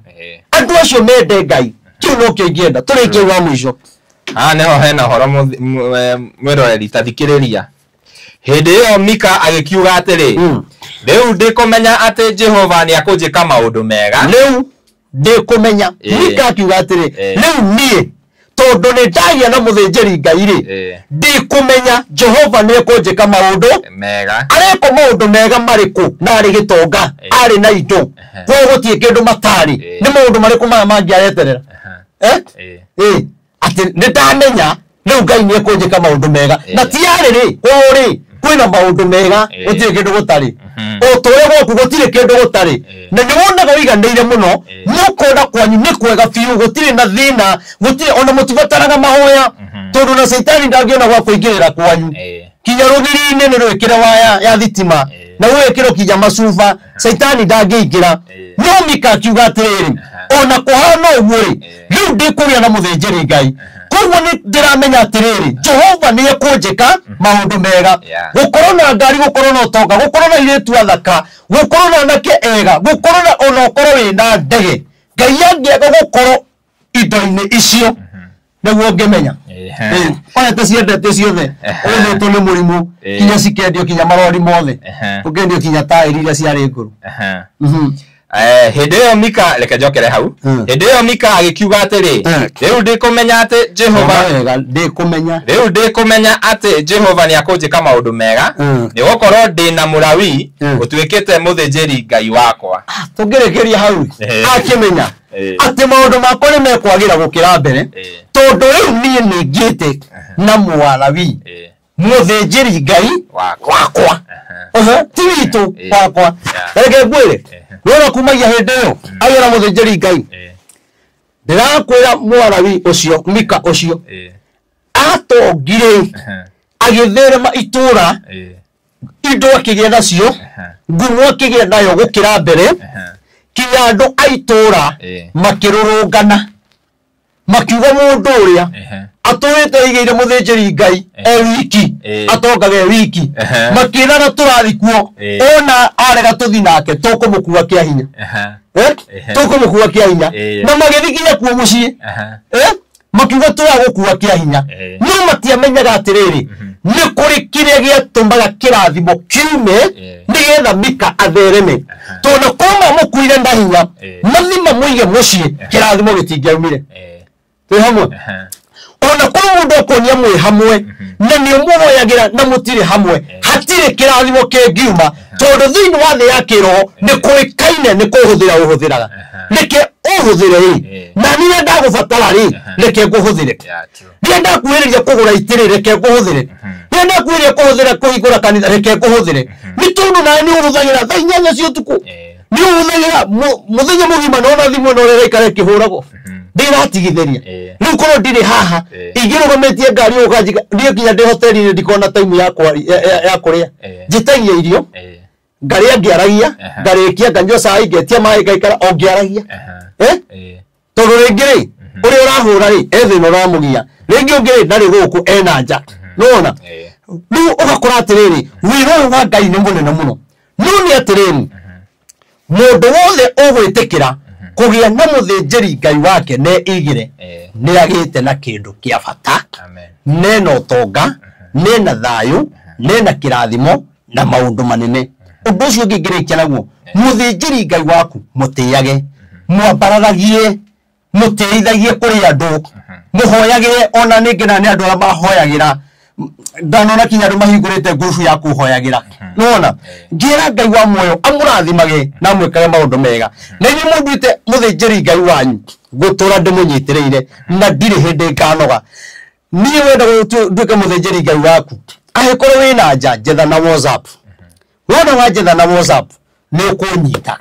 andũ acio mende Ngai kĩu no kĩo ingĩenda tũrĩkie wa mũico nĩho hena horo mwĩroreri tathikĩrĩria hĩndĩ ĩyo Mika agĩkiuga atĩrĩ rĩu ndĩkũmenya atĩ Jehova nĩ akũnjĩka maũndũ mega rĩu ndĩkũmenya Mika akiuga atĩrĩ rĩu niĩ tondũ nĩ ndagia na mũthĩnjĩri Ngai rĩ ndĩkũmenya Jehova nĩ akũnjĩka maũndũ mega areko maũndũ mega marĩkũ na arĩ gĩtonga arĩ na indo kwa gũtirĩ kĩndũ matarĩ nĩ maũndũ marĩkũ maya mangĩareterera atĩ nĩ ndamenya rĩu Ngai nĩ akũnjĩka maũndũ mega na ti arĩ rĩ kũrĩ kwĩna maũndũ mega gũtirĩ kĩndũ gũtarĩ o tũrĩa gwaku gũtirĩ kĩndũ gũtarĩ na nĩ wonaga ũiganĩire mũno mũkona kwanyu nĩ kwega biũ gũtirĩ na thĩna gũtirĩ ona mũtibataraga mahoya tondũ na Saitani ndangĩona gwa kũingĩrĩra kwanyu kinya rũgiri-inĩ nĩ rwĩkĩre waya ya thitima na gwĩkĩrwo kinya macuba Saitani ndangĩingĩra no Mika akiuga atĩrĩrĩ ona kũhana ũguo rĩ rĩu ndĩkũrĩa na mũthĩnjĩri Ngai koguo nĩ ndĩramenya atĩrĩrĩ Jehova nĩ ekũnjĩka maũndũ mega gũkorwo na ngari gũkorwo na ũtonga gũkorwo na irĩtu athaka gũkorwo na anake ega gũkorwo na ona ũkorwo wĩna ndege Ngai angĩaga gũkorwo indo-inĩ icio nĩguo ngĩmenya ona tũciendete ciothe ũthĩtwo nĩ mũrimũ kinya cikendio kinya marori mothe ũkendio kinya taĩri iria ciarĩ ngũrũ hĩndĩ ĩyo Mika reke njokere hau hĩndĩ ĩyo Mika agĩkiuga atĩrĩ rĩu ndĩkũmenya atĩ Jehova ndĩkũmenya atĩ Jehova nĩ akũnjĩka maũndũ mega nĩ gũkorwo ndĩ na mũrawi ũtuĩkĩte mũthĩnjĩri Ngai wakwa tũngĩrĩkĩria hau akĩmenya atĩ maũndũ makwa nĩ mekwagĩra gũkĩra mbere tondũ rĩu niĩ nĩ ngĩte na mũwarawi mũthĩnjĩri Ngai wakwa ti witũ wakwa reke ngwĩre wĩra kumagia hĩndĩ ĩyo agĩra na mũthĩnjĩri Ngai ndĩrakwĩra mũwarawi ũcio Mika ũcio atongire agĩtherema itũra indo akĩgĩa nacio ngumo akĩgĩa nayo gũkĩra mbere kinya andũ a itũra makĩrũrũngana makiuga mũndũ ũrĩa atũrĩte aigĩire mũthĩnjĩri Ngai wiki atongage wiki makĩrana tũrathi kuo ona arega tũthi nake tũkũmũkua kĩa hinya tũkũmũkua kĩa hinya na magĩthi kinya kuo mũciĩ makiuga tũragũkua kĩa hinya no matiamenyaga atĩrĩrĩ nĩ kũrĩ kĩrĩa gĩatũmaga kĩrathimo kiume nĩgetha Mika athereme tondũ koma mũkuire na hinya mathima mũige mũciĩ kĩrathimo gĩtingĩaumire twĩ hamwe ona kwa mũndũ ũkonia mwĩ hamwe na nĩ mũhoyagĩra na mũtirĩ hamwe hatirĩ kĩrathimo kĩngiuma tondũ thĩinĩ wa thĩ ya kĩroho nĩ kũĩkaine nĩ kũhũthĩra ũhũthĩraga reke ũhũthĩre rĩ na niĩ ndagũbatara rĩ reke ngũhũthĩre niĩ ndakuhĩrĩria kũgũra itĩrĩ reke ngũhũthĩre niĩ ndakuhĩrĩria kũhũthĩra kũhingũra kanitha reke ngũhũthĩre nĩ tondũ nawe nĩ ũhũthagĩra thaa 8 cia ũtukũ nĩ ũhũthagĩra mũthenya mũgima na ona thimũ ĩno ũrĩa ĩraikara ĩkĩhũragwo ndĩratigithĩria rĩu korwo ndirĩ haha ingĩrũgamĩtie ngari ũkanjĩka niĩ kinya ndĩ hoteri-inĩ ndikona time ya kũrĩa njĩtagia irio ngaria ngiaragia ngarikia nganyo sai ngetia mai ngaikara o ngiaragia tondu ringi ri uri urahura ri ethino ramugia ringi ungi ndari guku ena nja nona riu ugakora atiriri wiro wa Ngai ni munene muno no ni atiriri mundu wothe ugwitikira kugia na muthinjiri Ngai wake ne igire ni agite na kindu kia bata nena utonga nena thayu nena kirathimo na maundu manene undu ucio ngingirikia naguo muthinjiri Ngai waku mutiage mwabararagie muteithagie kuri andu muhoyagire ona ningina ni andu mahoyagira ndanona kinya andu mahingurite ngurubu ya kuhoyagira nona ngira Ngai wa moyo amurathimage na mwikage maundu mega na ni munduite muthinjiri Ngai wanyu gutura ndimunyitireire na ndiri hindi nganoga ni wenda nduike muthinjiri Ngai waku ahikorwo wina nja jetha na WhatsApp wona wajetha na WhatsApp ni ukunyita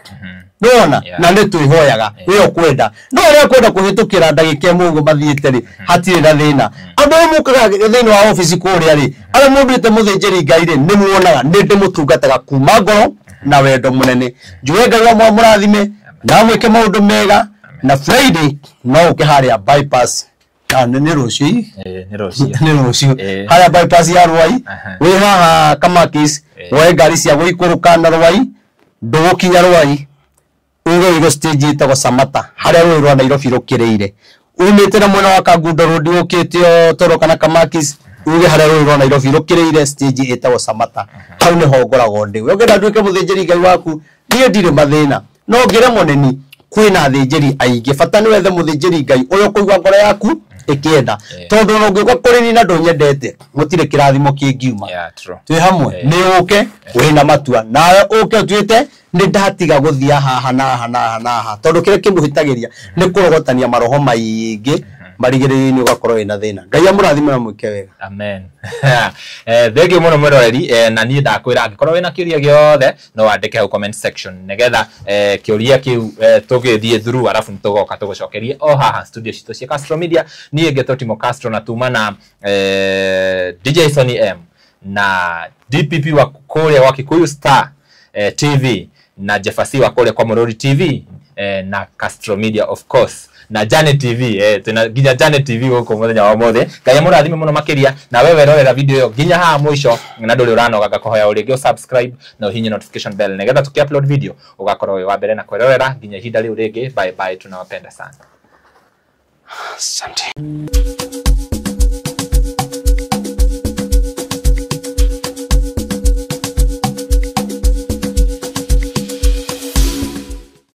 nona na ni twihoyaga we ukwenda no ria kwenda kuhitukira ndagike mungu mathiite ri hatire na thina andu mukaga thina wa office kuria ri ala mundu ite muthinjiri Ngai ri ni muonaga ni ndimutungataga kuma ngoro na wendo munene njuwe Ngai wa murathime na mwike maundu mega na Friday no ukiharia bypass ni rucio ni rucio haria bypass ya Rwai we haha Kamakis we ngari cia guikuruka na Rwai ndugukinya Rwai uge igo stage itago Samata haria rwe rwa Nairobi rukireire umite na mwena wa Kagundo Road ukitio toroka na Kamakis uge haria rwe rwa Nairobi rukireire stage itago Samata hau ni hongoragwo ndi we ngenda nduike muthinjiri Ngai waku nie ndire mathina no ngire moneni kwina thinjiri aingi bata ni wethe muthinjiri Ngai uyo kuigwa ngoro yaku ikienda tondu no ngikwa kuri ni na ndonyendete mutire kirathimo kingiuma twi hamwe ni uke wina matua nawe uke twite ni ndatiga guthia haha na haha tondu kire kimuhitagiria ni kurogotania maroho maingi marigiriri ni ugakorwo wina thina Ngai amurathime na mwike wega amen thegi muno mwiroreri na ni ndakwira angikorwo wina kiuria giothe no wandike au comment section negetha kiuria kiu tugithie through arafu nitugoka tugucokerie o haha studio citu cia Castro Media ni Getotimo Castro na tuma na DJ Sonny M na DPP wa kuria wa Kikuyu Star TV na Jeffasi wa kule kwa Morori TV na Castro Media of course na Jane TV tuna ginya Jane TV huko muthenya wa mothe Ngai murathime muno makiria na wewe rorera video yo ginya ha mwisho na nduri uranoga gakohoya uringi subscribe na uhinye notification bell negetha tukiupload video ugakorwo we wa mbere na kwerorera ginya hinda riu ringi bye bye tunawapenda sana asante